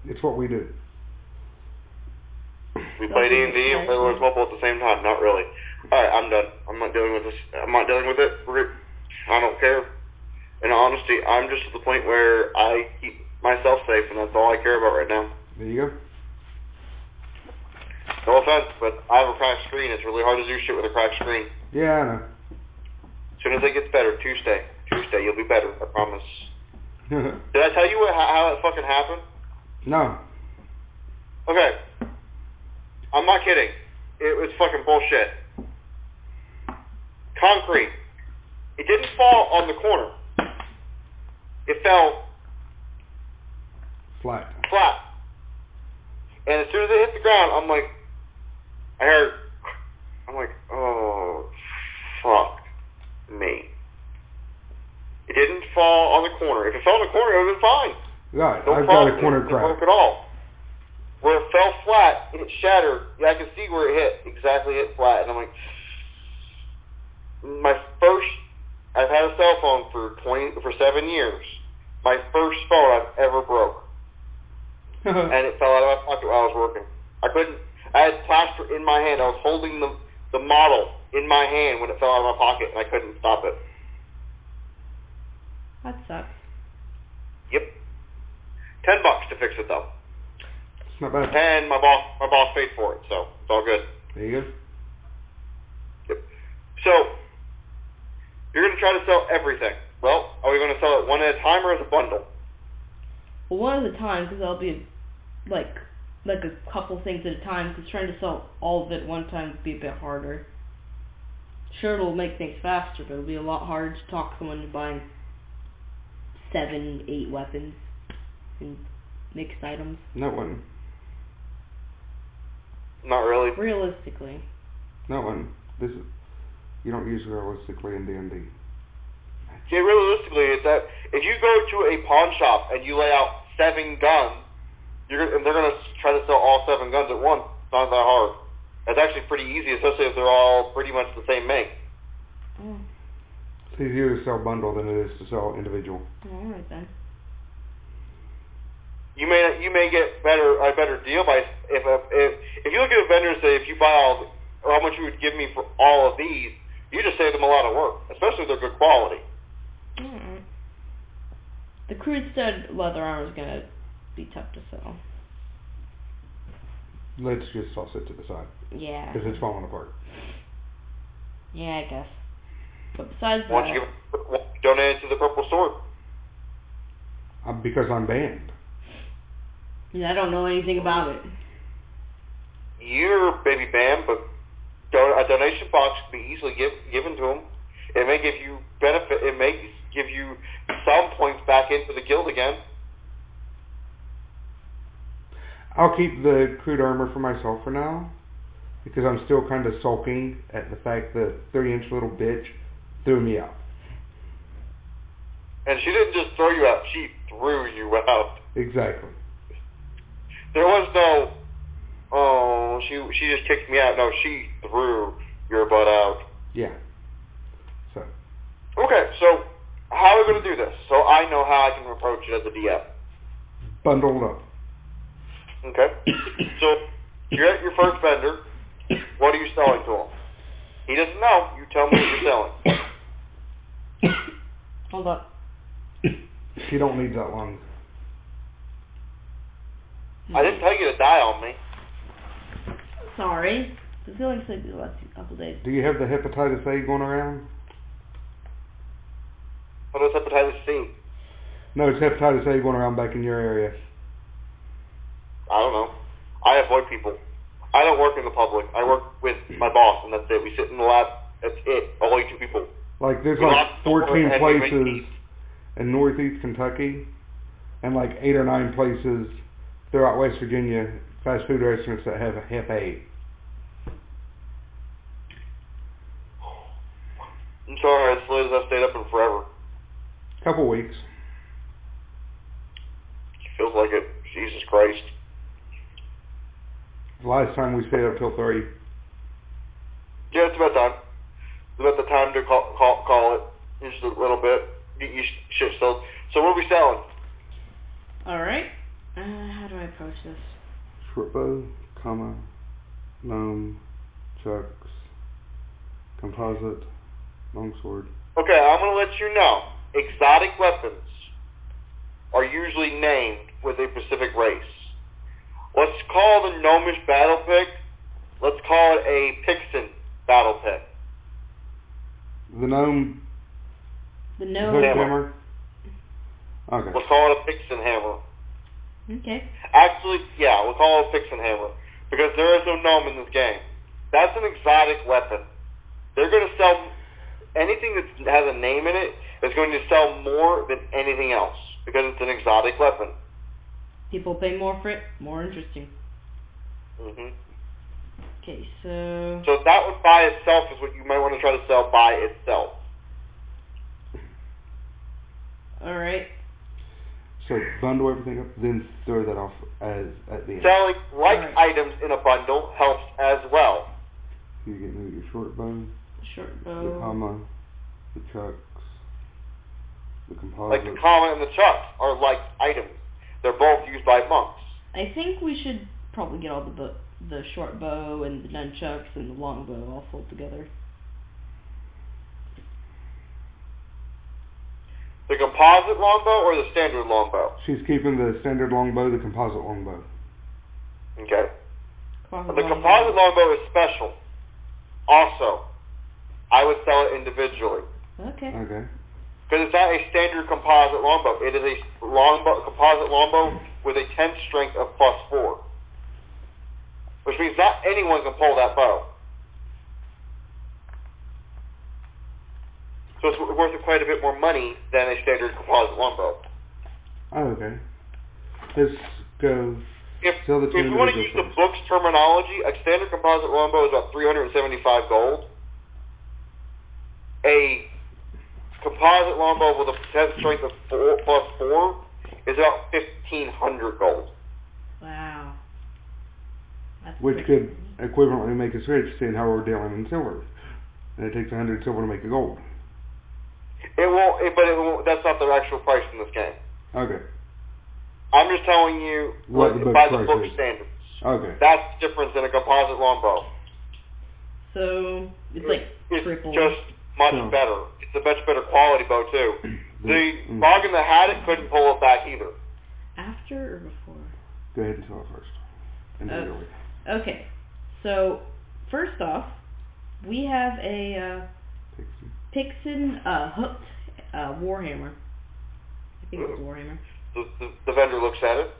A: It's what we do.
C: We play D&D and play Lord's Mobile at the same time. Not really. Alright, I'm done. I'm not dealing with this. I'm not dealing with it. I don't care. In honesty, I'm just at the point where I keep myself safe, and that's all I care about right now.
A: There you go.
C: No offense, but I have a cracked screen. It's really hard to do shit with a cracked screen.
A: Yeah, I know.
C: As soon as it gets better, Tuesday, you'll be better. I promise. Did I tell you how it fucking happened?
A: No.
C: Okay. I'm not kidding. It was fucking bullshit. Concrete. It didn't fall on the corner. It fell
A: Flat.
C: And as soon as it hit the ground, I'm like, oh, fuck me. It didn't fall on the corner. If it fell on the corner, it would have been fine.
A: Right,
C: No
A: I've
C: problem.
A: got a corner
C: It
A: crack.
C: didn't work at all. Where it fell flat and it shattered, yeah, I can see where it hit. Exactly hit flat. And I'm like, I've had a cell phone for 7 years. My first phone I've ever broke. And it fell out of my pocket while I was working. I had plaster in my hand. I was holding the model in my hand when it fell out of my pocket, and I couldn't stop it.
B: That sucks.
C: Yep. $10 to fix it though.
A: It's not bad.
C: And my boss paid for it, so it's all good.
A: There you go.
C: Yep. So you're going to try to sell everything. Well, are we going to sell it one at a time or as a bundle?
B: Well, one at a time, because I'll be like a couple things at a time, because trying to sell all of it at one time would be a bit harder. Sure, it'll make things faster, but it'll be a lot harder to talk someone into buying 7, 8 weapons and mixed items.
A: No one.
C: Not really.
B: Realistically.
A: No, and this is, you don't use realistically in D&D.
C: Yeah, realistically, it's that if you go to a pawn shop and you lay out 7 guns, and they're going to try to sell all 7 guns at once. It's not that hard. That's actually pretty easy, especially if they're all pretty much the same make.
B: Oh.
A: It's easier to sell bundle than it is to sell individual.
B: Alright then.
C: You may get a better deal by if you look at a vendor and say, if you buy all, or how much you would give me for all of these, you just save them a lot of work, especially if they're good quality.
B: Alright. The crude stud leather armor is gonna be tough to sell.
A: Let's just toss it to the side.
B: Yeah.
A: Because it's falling apart.
B: Yeah, I guess. But besides that...
C: Why don't you donate it to the Purple Sword?
A: Because I'm banned.
B: I don't know anything about it.
C: You're baby banned, but a donation box can be easily given to them. It may give you benefit. It may give you some points back into the guild again.
A: I'll keep the crude armor for myself for now, because I'm still kind of sulking at the fact that 3-inch little bitch threw me out.
C: And she didn't just throw you out; she threw you out.
A: Exactly.
C: There was no, oh, she just kicked me out. No, she threw your butt out.
A: Yeah. So.
C: Okay, so how are we going to do this? So I know how I can approach it as a DM.
A: Bundled up.
C: Okay. So you're at your first vendor. What are you selling to him? He doesn't know. You tell me what you're selling.
B: Hold up.
A: She don't need that long.
C: I didn't tell you to die on me.
B: Sorry. I'm feeling sleepy the last couple days.
A: Do you have the hepatitis A going around?
C: What is hepatitis C?
A: No, it's hepatitis A going around back in your area.
C: I don't know. I avoid people. I don't work in the public. I work with my boss, and that's it. We sit in the lab. That's it. Only 2 people.
A: Like, there's
C: We
A: like
C: lock the
A: 14
C: door and we make
A: places
C: peace.
A: in northeast Kentucky, and like 8 or 9 places throughout West Virginia, fast food restaurants that have Hep A.
C: I'm sorry, as late as I've stayed up in forever.
A: Couple weeks.
C: Feels like it. Jesus Christ.
A: The last time we stayed up till 3.
C: Yeah, it's about time. It's about the time to call it. Just a little bit. Get your shit sold. So what are we selling?
B: Alright. How do I approach this?
A: Short bow, gnome, chucks, composite, longsword.
C: Okay, I'm going to let you know. Exotic weapons are usually named with a specific race. Let's call the gnomish battle pick. Let's call it a Pixen battle pick.
A: The gnome.
B: The
A: Hook
B: gnome.
A: hammer. Okay.
C: Let's call it a Pixen hammer.
B: Okay.
C: Actually, yeah, we'll call it a Pixen hammer because there is no gnome in this game. That's an exotic weapon. They're going to sell anything that has a name in it is going to sell more than anything else because it's an exotic weapon.
B: People pay more for it. More interesting.
C: Mhm.
B: Okay, so...
C: So that one by itself is what you might want to try to sell by itself.
B: Alright.
A: So bundle everything up, then throw that off as at the end.
C: Selling like
B: Alright.
C: items in a bundle helps as well.
A: You get your short bow,
B: Short
A: the
B: bow.
A: comma, the chucks, the composite.
C: Like the comma and the chucks are like items. They're both used by monks.
B: I think we should probably get all the short bow and the nunchucks and the long bow all sold together.
C: The composite longbow or the standard longbow?
A: She's keeping the standard longbow, the composite longbow.
C: Okay.
B: Composite
C: The composite longbow is special. Also, I would sell it individually.
B: Okay.
A: Okay.
C: Because it's not a standard composite longbow. It is a composite longbow with a 10 strength of +4. Which means not anyone can pull that bow. So it's worth quite a bit more money than a standard composite longbow.
A: Oh, okay. Let's go
C: if
A: Sell the two
C: you want to use the
A: individual
C: book's terminology, a standard composite longbow is about 375 gold. A composite longbow with a potential strength of 4 plus 4 is about 1,500 gold.
B: Wow. That's
A: which
B: pretty-
A: could equivalently make us rich, seeing how we're dealing in silver. And it takes 100 silver to make a gold.
C: It won't. That's not the actual price in this game.
A: Okay.
C: I'm just telling you
A: What the book
C: by the
A: price
C: book
A: is.
C: standards.
A: Okay.
C: That's the difference in a composite longbow.
B: So it's like
C: It's
B: triple.
C: just much
A: So-
C: better. It's a much better quality bow too. The
A: Mm.
C: bargain that had it couldn't pull it back either.
B: After or before?
A: Go ahead and sell it first. And then
B: Oh.
A: go
B: Okay. So first off, we have a Pixin hooked Warhammer. I think it's a Warhammer.
C: The vendor looks at it.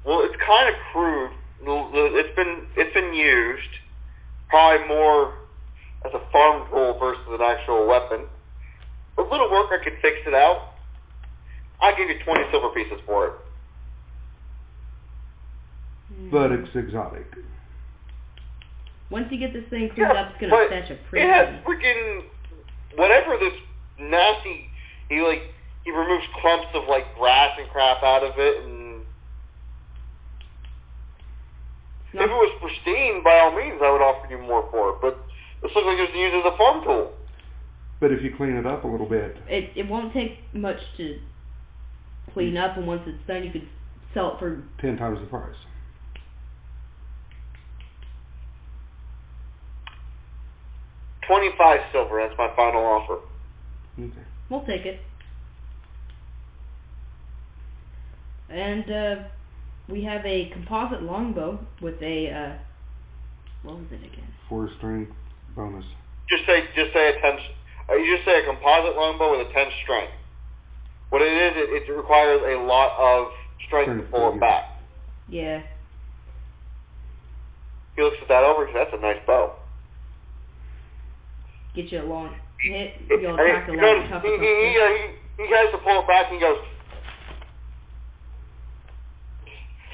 C: Well, it's kind of crude. It's been used, probably more as a farm tool versus an actual weapon. A little work, I could fix it out. I'll give you 20 silver pieces for it.
A: But it's exotic.
B: Once you get this thing cleaned up, it's gonna
C: but
B: fetch a pretty.
C: it has freaking whatever this nasty. He removes clumps of like grass and crap out of it, and if it was pristine, by all means, I would offer you more for it. But this looks like it's used as a farm tool.
A: But if you clean it up a little bit,
B: It won't take much to clean up, and once it's done, you could sell it for
A: 10 times the price.
C: $25 silver. That's my final offer.
A: Okay.
B: We'll take it. And we have a composite longbow with a what was it again?
A: 4 strength bonus.
C: Just say a 10. You just say a composite longbow with a 10 strength. What it is, it requires a lot of strength to pull it back.
B: Yeah.
C: He looks at that over and says, "That's a nice bow."
B: Get you a long hit.
C: And
B: You'll attack a
C: he
B: long
C: goes-
B: tough.
C: he has to pull it back and he goes,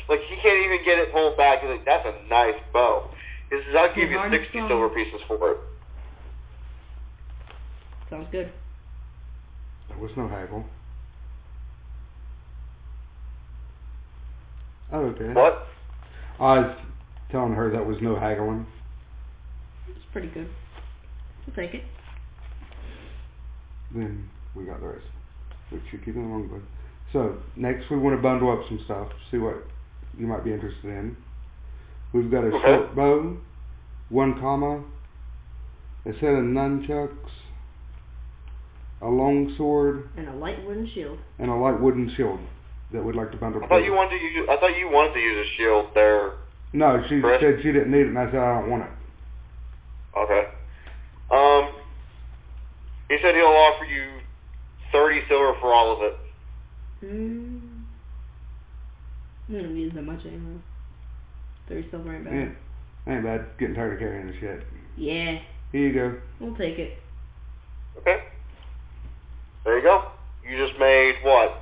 C: like he can't even get it pulled back. He's like, "That's a nice bow." He says, "I'll give you
B: hard and
C: 60
B: strong.
C: silver pieces for it."
B: Sounds good.
A: There was no haggle. Oh, okay.
C: What?
A: I was telling her that was no haggling.
B: It's pretty good. We'll take it.
A: Then we got the rest, which you keep it along with. So next we want to bundle up some stuff, see what you might be interested in. We've got a
C: Okay.
A: short bow, 1 comma, a set of nunchucks, a long sword,
B: And a light wooden shield.
A: and a light wooden shield that we'd like to bundle
C: I thought
A: together.
C: you wanted to use a shield there.
A: No, she
C: Chris?
A: said she didn't need it, and I said I don't want it.
C: Okay. He said he'll offer you 30 silver for all of it.
B: I'm gonna use that much anymore. 30 silver ain't bad.
A: Yeah, ain't bad. Getting tired of carrying the shit.
B: Yeah.
A: Here you go.
B: We'll take it.
C: Okay. There you go. You just made what?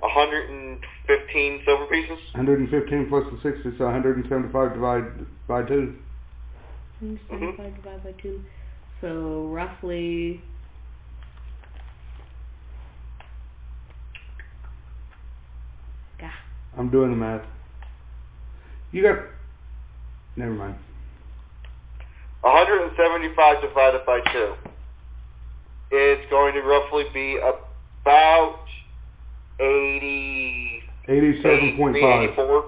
C: 115 silver pieces?
A: 115 plus the 60, so 175 divided by 2.
B: 175 divided by 2. So roughly. Gah.
A: I'm doing the math. You got... Never mind.
C: 175 divided by 2. It's going to roughly be about
A: 87.5.
C: 84.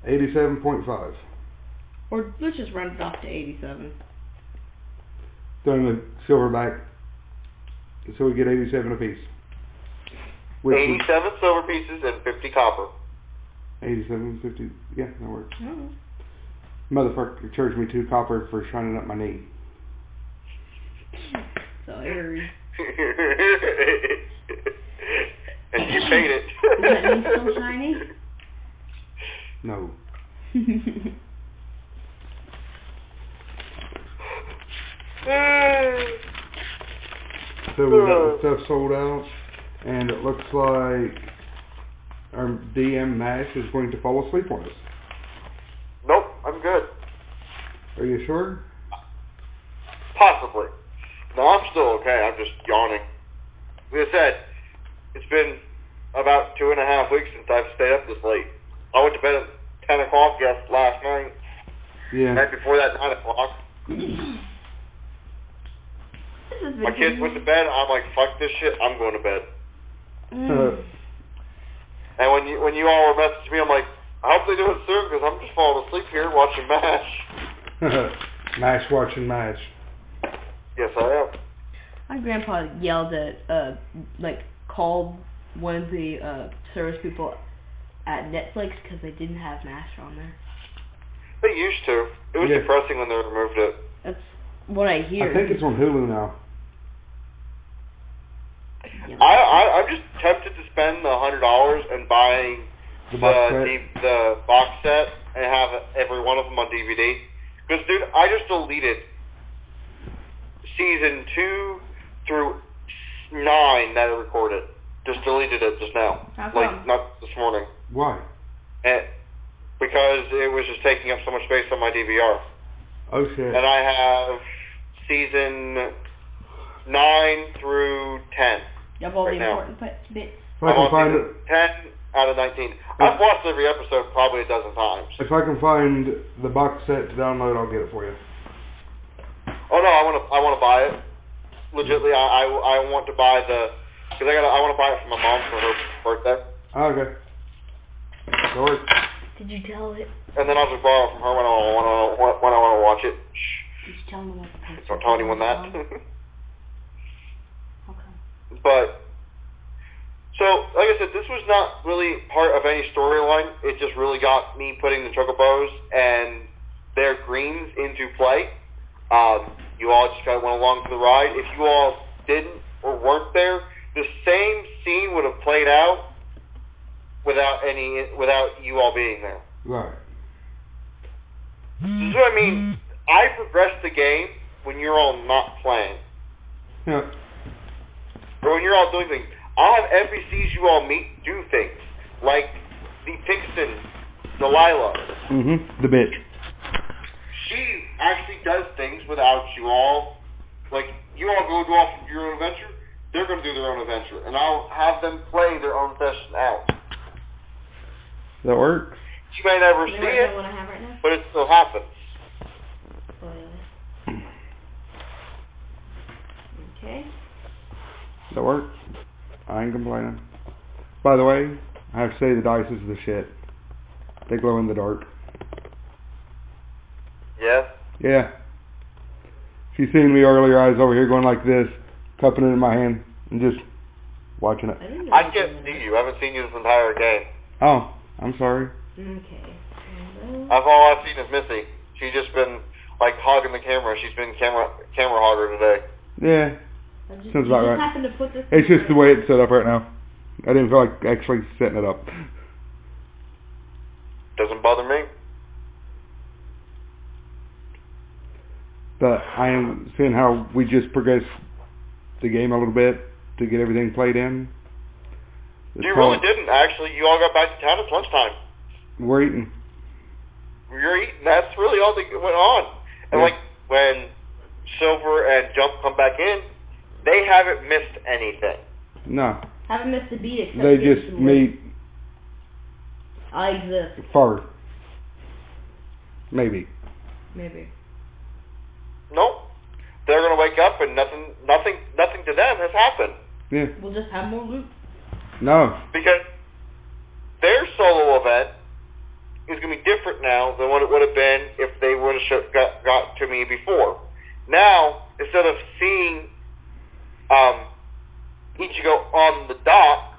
A: 87.5.
B: Or let's just round it off to 87.
A: Throwing the silver back. So we get 87 apiece. Which is
C: 87 silver pieces and 50 copper.
A: 87, 50. Yeah, that works.
B: Oh.
A: Motherfucker charged me 2 copper for shining up my knee.
B: So airy.
C: And you paid it.
B: Is that knee still shiny?
A: No. So we got the stuff sold out. And it looks like our DM Mash is going to fall asleep on us.
C: Nope, I'm good.
A: Are you sure?
C: Possibly. No, I'm still okay. I'm just yawning. Like I said, it's been about 2.5 weeks since I've stayed up this late. I went to bed at 10 o'clock last night.
A: Yeah.
C: Night before that, 9 o'clock. My kids went to bed. I'm like, fuck this shit. I'm going to bed. And when you all were messaging me, I'm like, I hope they do it soon because I'm just falling asleep here watching MASH.
A: Mash watching MASH.
C: Yes, I am.
B: My grandpa yelled at, called one of the service people at Netflix because they didn't have MASH on there.
C: They used to. It was depressing when they removed it.
B: That's what I hear.
A: I think it's on Hulu now.
B: Yeah.
C: I'm just tempted to spend the $100 and buying the box set and have every one of them on DVD. Because, dude, I just deleted season 2 through 9 that I recorded. Just deleted it just now.
B: How come?
C: Not this morning.
A: Why?
C: Because it was just taking up so much space on my DVR.
A: Oh, shit.
C: And I have season 9 through 10.
B: You have all
C: right
B: the
C: now.
B: important bits.
A: If I can find it.
C: 10 out of 19. I've watched every episode probably a dozen times.
A: If I can find the box set to download, I'll get it for you.
C: Oh no, I want to buy it. Legitly, I want to buy because I want to buy it for my mom for her birthday.
A: Oh, okay. That works.
B: Did you tell it?
C: And then I'll just borrow it from her when I want to watch it.
B: Did you tell me what the poster?
C: Don't tell anyone that.
B: Okay.
C: But so, like I said, this was not really part of any storyline. It just really got me putting the chocobos and their greens into play. You all just kind of went along for the ride. If you all didn't or weren't there, the same scene would have played out without you all being there.
A: Right.
C: This is what I mean. I progress the game when you're all not playing.
A: Yeah.
C: Or when you're all doing things. I'll have NPCs you all meet do things. Like the Pixton, Delilah.
A: The bitch.
C: She actually does things without you all. Like, you all go off on your own adventure, they're going to do their own adventure. And I'll have them play their own session out.
A: That works.
C: You may never see it,
B: What I have right now?
C: but it still happens.
B: Okay.
A: That works. I ain't complaining. By the way, I have to say the dice is the shit. They glow in the dark.
C: Yeah?
A: Yeah. If you seen me earlier, I was over here going like this, cupping it in my hand, and just watching it.
C: I can't see you. I haven't seen you this entire game.
A: Oh, I'm sorry.
B: Okay.
C: All I've seen is Missy. She's just been, like, hogging the camera. She's been camera hogger today.
A: Yeah. Sounds about right.
B: Happen to put this
A: It's just the way it's set up right now. I didn't feel like actually setting it up.
C: Doesn't bother me.
A: But I am seeing how we just progressed the game a little bit to get everything played in.
C: You really didn't, actually. You all got back to town at lunchtime.
A: We're eating.
C: You're eating. That's really all that went on. And, like, when Silver and Jump come back in, they haven't missed anything.
A: No.
B: Haven't missed a beat except
A: They just meet.
B: I exist.
A: Far. Maybe.
B: Maybe.
C: Nope. They're gonna wake up and nothing to them has happened.
A: Yeah.
B: We'll just have more loot.
A: No.
C: Because their solo event is gonna be different now than what it would have been if they would have got to me before. Now, instead of seeing Ichigo on the dock,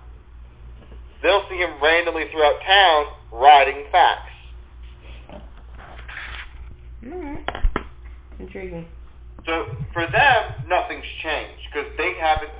C: they'll see him randomly throughout town riding facts.
B: Alright. Intriguing.
C: So, for them, nothing's changed, because they haven't